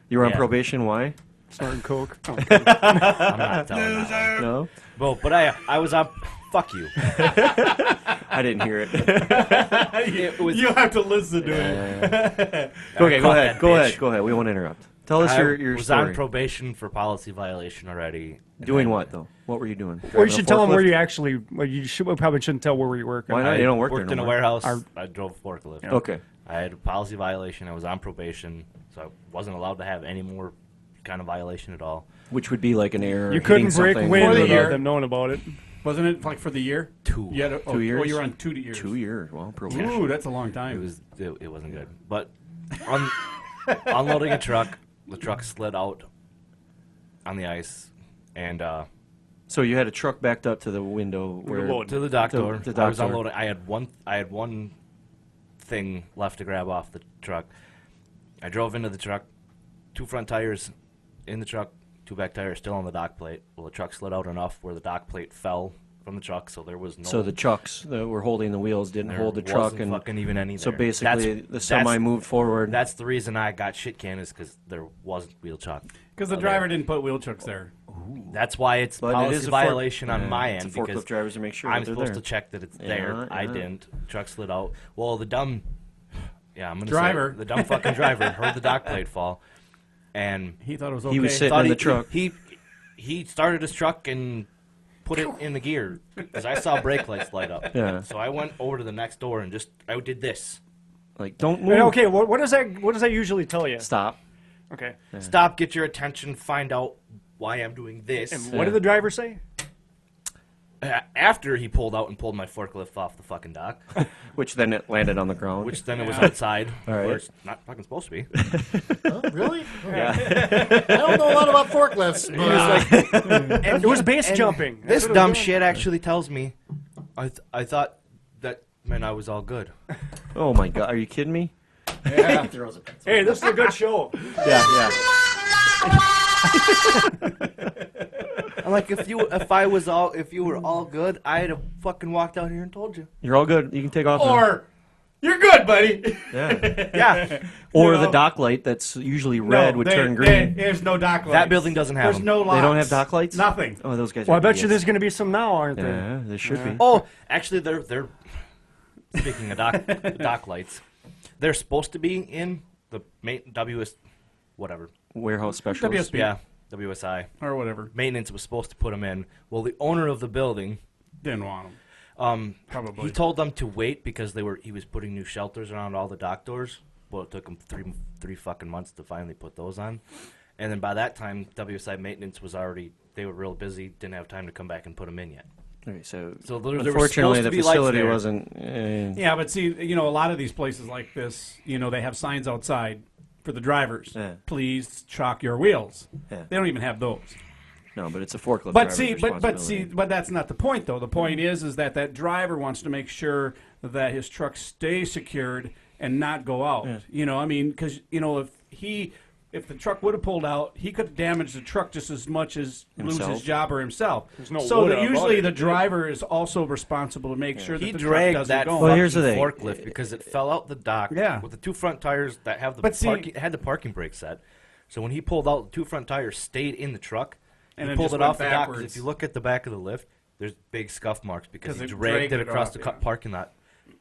You were on Yeah. probation. Why? Snorting coke. Oh. I'm not telling that one. No. Well, but I was on. Fuck you. I didn't hear it. It was. You have to listen to it. Okay, go caught ahead. that Go bitch. ahead. Go ahead. We won't interrupt. Tell us I your was story. on probation for policy violation already. And Doing then- what though? What were you doing? Or you Driving a should tell them where forklift? you actually. Well, we probably shouldn't tell where you work. Why not? I You don't work worked there in no a more. warehouse. Our- I drove a forklift. Okay. I had a policy violation. I was on probation, so I wasn't allowed to have any more kind of violation at all. Which would be like an error. You hitting couldn't break something. wind For the without year. them knowing about it. Wasn't it like for the year? Two. You had a, 2 years? Oh, you were on 2 years. 2 years. Well, probation. Ooh, that's a long time. It wasn't good. But unloading a truck, the truck slid out on the ice, and So you had a truck backed up to the window where to the dock door. The I dock was door. unloading. I had one thing left to grab off the truck. I drove into the truck, 2 front tires in the truck, 2 back tires still on the dock plate. Well, the truck slid out enough where the dock plate fell from the truck, so there was no. So the trucks that were holding the wheels didn't there hold the truck, wasn't and fucking even any. so there. basically the semi moved forward. That's the reason I got shit canned is because there wasn't wheel chuck. Because the driver didn't put wheel trucks there. That's why it's But it policy is a fork- violation on yeah, my it's end a forklift because drivers to make sure I'm that they're supposed there. to check that it's Yeah, there. I yeah. didn't. Truck slid out. Well, the dumb, yeah, I'm gonna Driver. say it, the dumb fucking driver heard the dock plate fall, and He thought it was okay. He was sitting thought in the truck. He started his truck and put it in the gear because I saw brake lights light up. Yeah. So I went over to the next door and I did this. Like, don't move. Hey, okay, what does that? What does that usually tell you? Stop. Okay. Stop, get your attention, find out why I'm doing this. And what did the driver say? After he pulled out and pulled my forklift off the fucking dock, Which then it landed on the ground. which then it was outside, All right. where it's not fucking supposed to be. Huh? Really? I don't know a lot about forklifts, but It was base jumping. That's This what it was dumb doing. shit actually tells me, I thought that meant I was all good. Oh my God! Are you kidding me? Yeah. Hey, this is a good show. Yeah. I'm like, if you were all good, I'd have fucking walked out here and told you. You're all good. You can take off. now. Or, you're good, buddy. Yeah. Yeah, Or You the know. dock light that's usually red would turn green. There's no dock lights. that building doesn't have There's them. no locks. They don't have dock lights? Nothing. Oh, those guys. Well, I are bet you idiots. there's going to be some now, aren't there? Yeah, there should be. Oh, actually, they're speaking of dock lights. They're supposed to be in the whatever. Warehouse specialists. WSP. Yeah, WSI. Or whatever. Maintenance was supposed to put them in. Well, the owner of the building, Didn't want them. Probably. he told them to wait because he was putting new shelters around all the dock doors. Well, it took him three fucking months to finally put those on. And then by that time, WSI maintenance they were real busy, didn't have time to come back and put them in yet. Okay, so So there was unfortunately, supposed to the be lights facility there. wasn't. Yeah, but see, a lot of these places like this, they have signs outside for the drivers. Yeah. Please chalk your wheels. Yeah. They don't even have those. No, but it's a forklift. But driver's see, but responsibility. that's not the point though. The point is that driver wants to make sure that his truck stays secured and not go out. Yeah. Because if the truck would have pulled out, he could have damaged the truck just as much as lose Himself. his job or himself. no So woulda that about usually it. the driver is also responsible to make sure that He the truck dragged doesn't that go. Well, fucking here's the thing. forklift because it fell out the dock Yeah. with the 2 front tires that have the But see- parking, had the parking brake set. So when he pulled out, the 2 front tires stayed in the truck. And he it pulled just it went off the dock. 'Cause backwards. if you look at the back of the lift, there's big scuff marks because 'Cause he it dragged dragged it it across off, the yeah. parking lot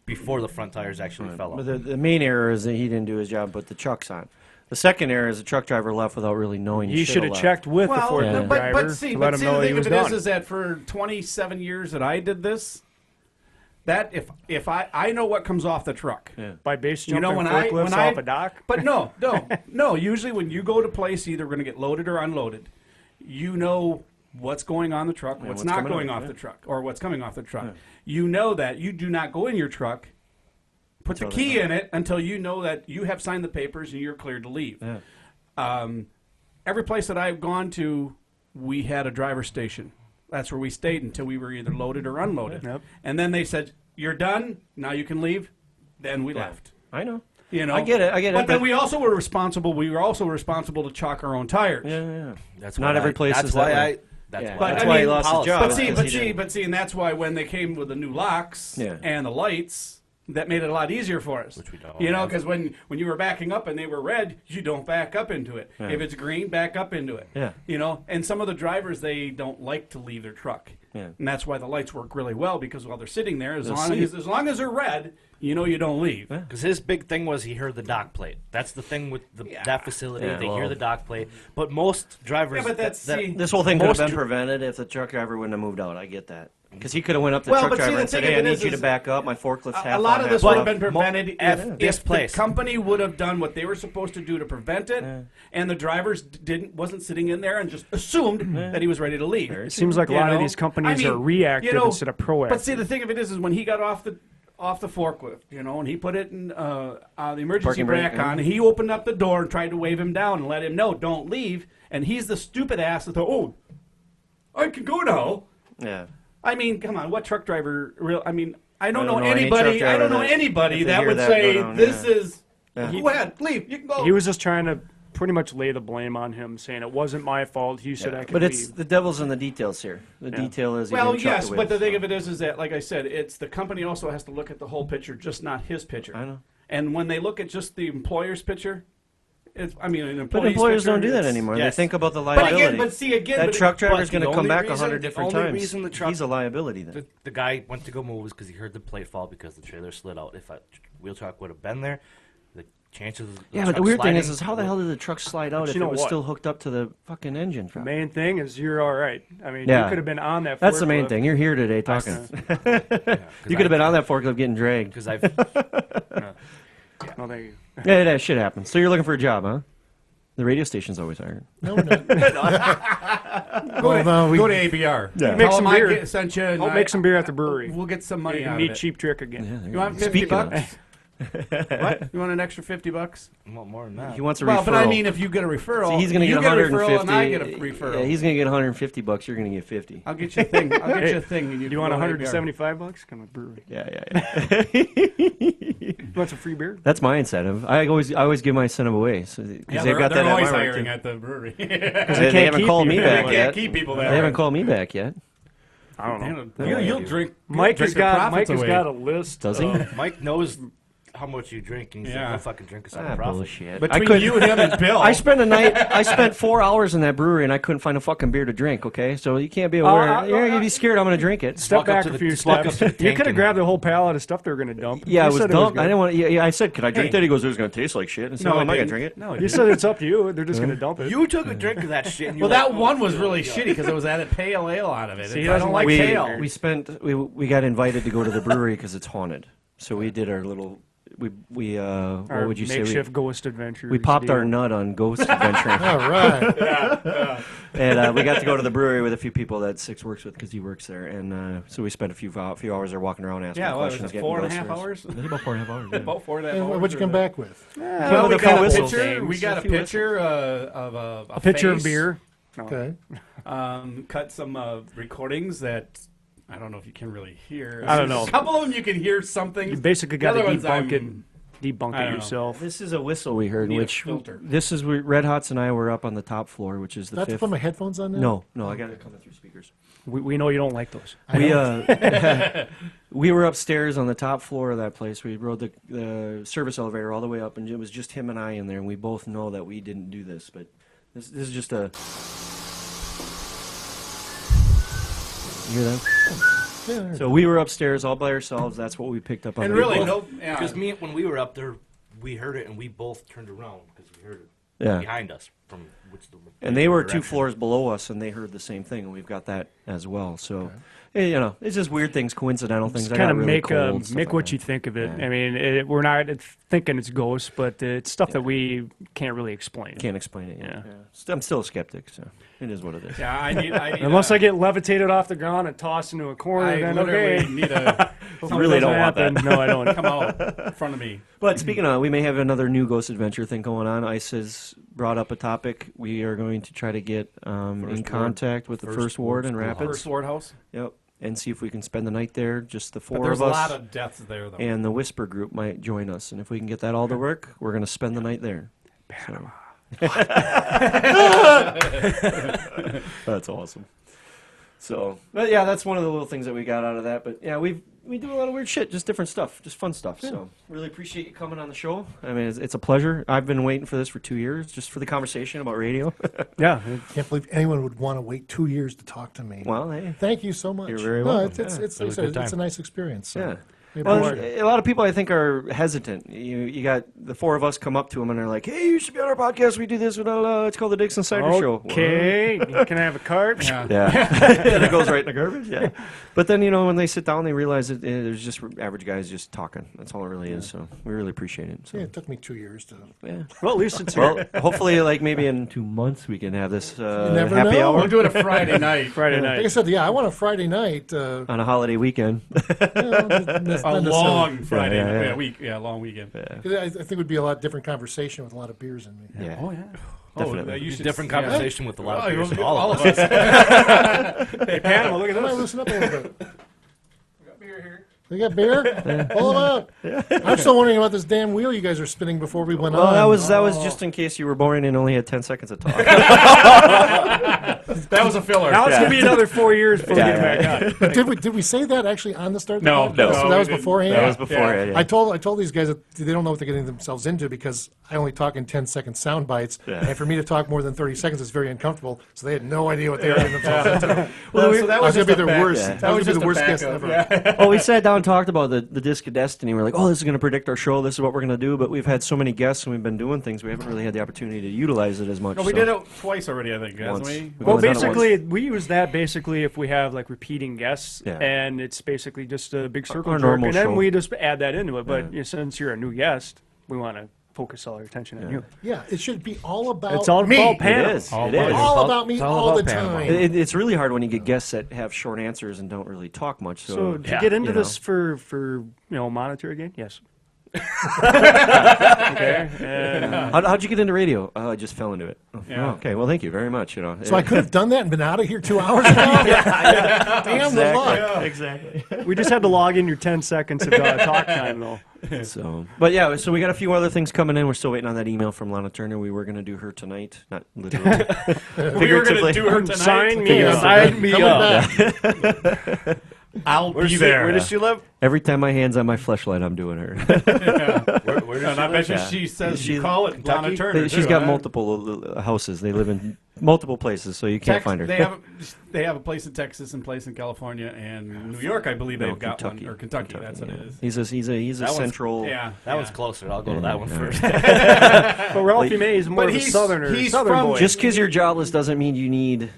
before the front tires actually fell But out. the main error is that he didn't do his job, but the truck's on. The second error is the truck driver left without really knowing He should have left. checked with the Well, forklift driver but see, to let him the know he thing was of it done. is that for 27 years that I did this, that if I know what comes off the truck. Yeah. By base You jumping know, when forklifts I off a dock. But no. Usually when you go to place, either going to get loaded or unloaded. You know what's going on the truck, what's what's not coming going off, off yeah. the truck, or what's coming off the truck. You know that you do not go in your truck, put the Until key they in it until you know that you have signed the papers and you're cleared to leave. Yeah. Every place that I've gone to, we had a driver station. That's where we stayed until we were either loaded or unloaded. Yep. And then they said, "You're done. Now you can leave." Then we left. I know. You know, I get it. But then we also were responsible. We were also responsible to chalk our own tires. Yeah. That's Not why every place That's is why that way. I. That's Yeah. why. That's I why he mean, lost his policy. job. But is see, 'cause but he see, didn't- but see, and that's why when they came with the new locks Yeah. and the lights, that made it a lot easier for us. Which we don't You know, have. because when you were backing up and they were red, you don't back up into it. Yeah. If it's green, back up into it. Yeah. You know, and some of the drivers, they don't like to leave their truck. Yeah. And that's why the lights work really well, because while they're sitting there, as They'll long see as, as long as they're red, you know you don't leave. Yeah. Because his big thing was he heard the dock plate. That's the thing with that facility. Yeah, they well- hear the dock plate. But most drivers. Yeah, but that's- see- This whole thing could have Most been dr- prevented if the truck driver wouldn't have moved out. I get that. Because he could have went up to the Well, truck but see, driver the and said, thing "Hey, of I it need is- you to is back up. My forklift's half A lot on, of this half would off." have been prevented this if place. the company would have done what they were supposed to do to prevent it, and the drivers wasn't sitting in there and just assumed that he was ready to leave. It seems like a You lot of know? these companies I mean, are reactive you know, instead of proactive. But see, the thing of it is when he got off the forklift, you know, and he put it in the emergency Parking brake, brake on, and he opened up the door and tried to wave him down and let him know, don't leave. And he's the stupid ass that thought, "Oh, I can go now." Yeah. I mean, come on, what truck driver? I mean, I don't don't know know any anybody. truck I don't know driver that- anybody if they that hear would that, go say down, this yeah. is. Go ahead, leave. You can go. he was just trying to pretty much lay the blame on him, saying it wasn't my fault. He said I could But it's leave. the devil's in the details here. The detail is he Well, didn't chuck yes, the but the wheels, thing so. of it is that, like I said, it's the company also has to look at the whole picture, just not his picture. I know. And when they look at just the employer's picture, an But employee's employers picture, don't do that it's- anymore. Yes. They think about the But liability. again, but see again, that but truck driver's but going to the come only back reason- 100 the different only times. reason the truck- He's a liability then. The guy went to go move was because he heard the plate fall because the trailer slid out. If a wheel truck would have been there, the chances of the Yeah, but the truck weird thing sliding is how the hell did the truck slide out if you it know was what? still hooked up to the fucking engine? The main thing is you're all right. I mean, Yeah. you could have been on that. That's the main forklift. thing. You're here today talking. Yeah, You could have been on that forklift getting dragged. because I've No, thank you. Yeah, that shit happens. So you're looking for a job, huh? The radio station's always hiring. No, we're not. Go to ABR. Yeah. Make Tell some them I beer. sent you. and I'll make some beer at the brewery. We'll get some money You out can of meet it. Cheap Trick again. You want 50 Speaking of- bucks? What? You want an extra $50? want more than that. He wants a Well, referral. but I mean, if you get a referral, See, he's going to you get get a 150. referral and I get a referral. Yeah, he's going to get 150 bucks. You're going to get 50. I'll get you a thing. I'll get you a thing. And Do you want can go to 175 bucks? Come to the brewery. Yeah. You want some free beer? That's my incentive. I always give my incentive away. So, because Yeah, they've got that always at my hiring work, at the brewery. too. Because They haven't called me back They yet. can't keep people They there. haven't called me back yet. I don't know. You'll drink. Mike drink has the got profits Mike has away. got a list. Does he? Mike knows how much you drink, and he's Yeah. like, "Go fucking drink us Ah, some profit." bullshit. Between you, him, and Bill. I spent a night. I spent 4 hours in that brewery and I couldn't find a fucking beer to drink. Okay, so you can't be aware. You're gonna be scared. I'm gonna drink it. Step Walk up back to a the- few just walk up steps. to the You tank could have and- grabbed the whole pallet of stuff they were going to dump. Yeah, You it was said dumped. good. I didn't want. Yeah, I said, "Could I drink Hey. that?" He goes, "It was gonna taste like shit." I said, No, "No, I'm it not gonna didn't. drink it." No, You said it's up to you. They're just going to dump it. You took a drink of that shit. And you Well, were that like, one "Oh, was yeah, really yeah." shitty because it was added pale ale out of it. See, he I doesn't don't like like we pale. we got invited to go to the brewery because it's haunted. So we did our little. We Our what would you say? makeshift ghost adventure. We popped our nut on ghost adventuring. All right. And we got to go to the brewery with a few people that Six works with because he works there, and so we spent a few hours there walking around asking Yeah, what was questions. it, getting 4.5 ghost hours? stories. It was about 4.5 hours. Yeah. About 4.5 And hours. what'd you come back with? Well, we with a got few a whistles. picture. We Games, got a a few picture of a picture of face. beer. Okay. Cut some recordings that I don't know if you can really hear. I don't know. A couple of them you can hear something. You basically got to The other ones debunk it. I'm- Debunk I it don't know. yourself. This is a whistle we heard, Need a which filter. this is Red Hots and I were up on the top floor, which is the Not to fifth. put my headphones on now? No, I got it coming through speakers. We know you don't like those. We we were upstairs on the top floor of that place. We rode the service elevator all the way up, and it was just him and I in there. And we both know that we didn't do this, but this is just a. You hear that? Yeah, So we were upstairs all by ourselves. That's what we picked up on. And the really, both- no. Yeah. Because when we were up there, we heard it and we both turned around because we heard it. Yeah. behind us. From which And they were 2 direction. floors below us, and they heard the same thing, and we've got that as well. So, you know, it's just weird things, coincidental things. Just I kind got of really make cold, stuff make like what that. you think of it. Yeah. I mean, we're not thinking it's ghosts, but it's stuff that we can't really explain. Can't explain it. Yeah. I'm still a skeptic, so it is what it is. Yeah, I need Unless I get levitated off the ground and tossed into a corner, I then literally okay. need a You really don't want that. No, I don't. come out in front of me. But speaking of, we may have another new ghost adventure thing going on. ICE has brought up a topic. We are going to try to get in contact with the First Ward in Rapids. First Ward House. Yep, and see if we can spend the night there. Just the But four there's of a us. lot of deaths there, though. And the Whisper group might join us, and if we can get that all to work, we're going to spend the night there. Panama. That's awesome. So, but yeah, that's one of the little things that we got out of that. But yeah, we do a lot of weird shit, just different stuff, just fun stuff. So, really appreciate you coming on the show. I mean, it's a pleasure. I've been waiting for this for 2 years, just for the conversation about radio. Yeah, Can't believe anyone would want to wait 2 years to talk to me. Well, hey, Thank you so much. You're very No, welcome. it's, Yeah, it's, it was it's, a good it's a time. nice experience. So. yeah. We Well, appreciate it. a lot of people I think are hesitant. You got the four of us come up to them and they're like, "Hey, you should be on our podcast. We do this. It's called the Dixon Cider Show." Okay, can I have a cart? Yeah. Yeah, and it goes right in the garbage. Yeah, but then when they sit down, they realize that there's just average guys just talking. That's all it really is. So we really appreciate it. So Yeah, it took me 2 years to. yeah. Well, at least it's here. Well, hopefully, like maybe in 2 months we can have this never happy know. hour We'll do it a Friday night. Friday Like I night. said, yeah, I want a Friday night. on a holiday weekend. A long Friday yeah, night. yeah. Week. Yeah, long weekend. I think it would be a lot different conversation with a lot of beers in me. Yeah. Oh, yeah. Definitely. You should Different yeah. conversation with a lot of Oh, beers you'll and get all of us. Hey, Panama, look at I might this. loosen up a little bit. We got beer? Pull them out. I'm still wondering about this damn wheel you guys are spinning before we went Well, on. that was just in case you were boring and only had 10 seconds to talk. That was a filler. Now it's gonna be another 4 years before we Yeah, get back on. But did we say that actually on the start of the No, podcast? no, So we that was didn't. beforehand? That was beforehand. Yeah. I told these guys that they don't know what they're getting themselves into because I only talk in 10-second sound bites, Yeah. and for me to talk more than 30 seconds is very uncomfortable. So they had no idea what they were getting themselves into. Well, so that I was was gonna be just a their back- worst. yeah. That was gonna be the worst just a guest backup, ever. yeah. Well, we sat down and talked about the Disc of Destiny. We're like, oh, this is going to predict our show. This is what we're going to do. But we've had so many guests and we've been doing things. We haven't really had the opportunity to utilize it as much. No, we so. did it twice already, I think, hasn't Once. we? We've Well, only done it once. basically, we use that basically if we have like repeating guests, Yeah. and it's basically just a big circle Our jerk, normal and then show. we just add that into it. But Yeah. since you're a new guest, we want to focus all our attention on you. Yeah, it should be all about It's all me. about It Panama. is. All It about is. you. All about me It's all all the about Panama. time. It's really hard when you get guests that have short answers and don't really talk much. So, So to Yeah. get into You know. this for monetary gain, yes. Okay. And how'd you get into radio? I just fell into it. Oh, Yeah. okay. Well, thank you very much. So I could have done that and been out of here 2 hours ago? Damn the luck. Exactly. we just had to log in your 10 seconds of talk time, though. So, but yeah, so we got a few other things coming in. We're still waiting on that email from Lana Turner. We were going to do her tonight, not literally. We were going to do her tonight. Sign me up. Sign me Coming up. back. I'll be there. Where does she live? Every time my hand's on my fleshlight, I'm doing her. Where does And she I live? bet you Yeah. she says She's- you call it Lana Kentucky? Turner. She's too, got huh? multiple houses. They live in multiple places, so you can't Tex- find her. They have a place in Texas and a place in California and New York, I believe No, they've got Kentucky. one. Or Kentucky, that's what yeah. it is. He's a That one's- central. Yeah. That one's closer. I'll go to that one Yeah. first. But Ralphie May is more But of a he's- southerner. he's southern from boy. Just because you're jobless doesn't mean you need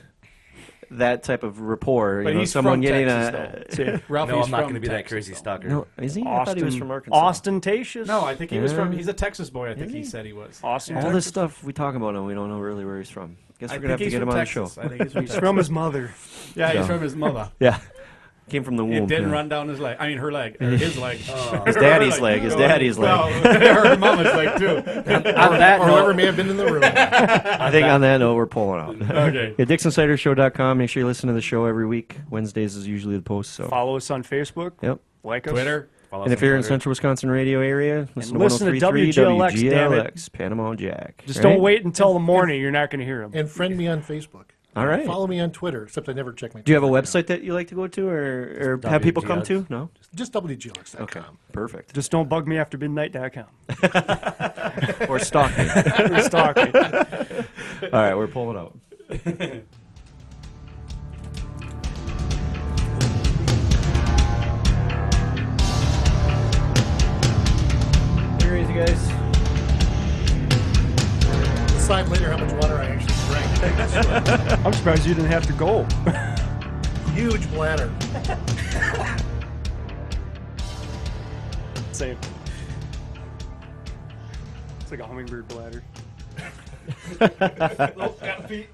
that type of rapport. But you know, he's someone from getting Texas, a. though. Ralphie's No, I'm not from going to be that Texas, crazy though. stalker. No, is he? I thought he was from Arkansas. Ostentatious. No, I think he was from. Yeah. He's a Texas boy. I think Is he he? said he was. Austin, All Texas. this stuff we talk about him, we don't know really where he's from. Guess I we're gonna have think to he's get him from on Texas. the I think he's from He's Texas. from his mother. Yeah, he's So. from his mother. Yeah, came from the womb. It didn't yeah. run down his leg. I mean, her leg. Or his leg. His daddy's leg. His daddy's leg. Well, her mama's leg, too. On that Or whoever note, may have been in the room. I think on that note, we're pulling out. Okay. Yeah, DixonCiderShow.com. Make sure you listen to the show every week. Wednesdays is usually the post. So. follow us on Facebook. Yep. Like us. Twitter. Follow And us if on you're in Twitter. Central Wisconsin radio area, listen listen to to 103.3 WGLX, damn it. WGLX, Panama Jack. Just Right? don't wait until the morning. You're not going to hear him. And friend me on Facebook. All right. Follow me on Twitter, except I never check my Do you have a Twitter website that you like to go to or have people come WGLX. to? No? Just WGLX.com. Okay. Perfect. Just don't bug me after midnight.com. Or stalk me. Or stalk me. All right, we're pulling out. Here he is, you guys. Cider surprised you didn't have to go. Huge bladder. Same. It's like a hummingbird bladder. Oh, gotta pee.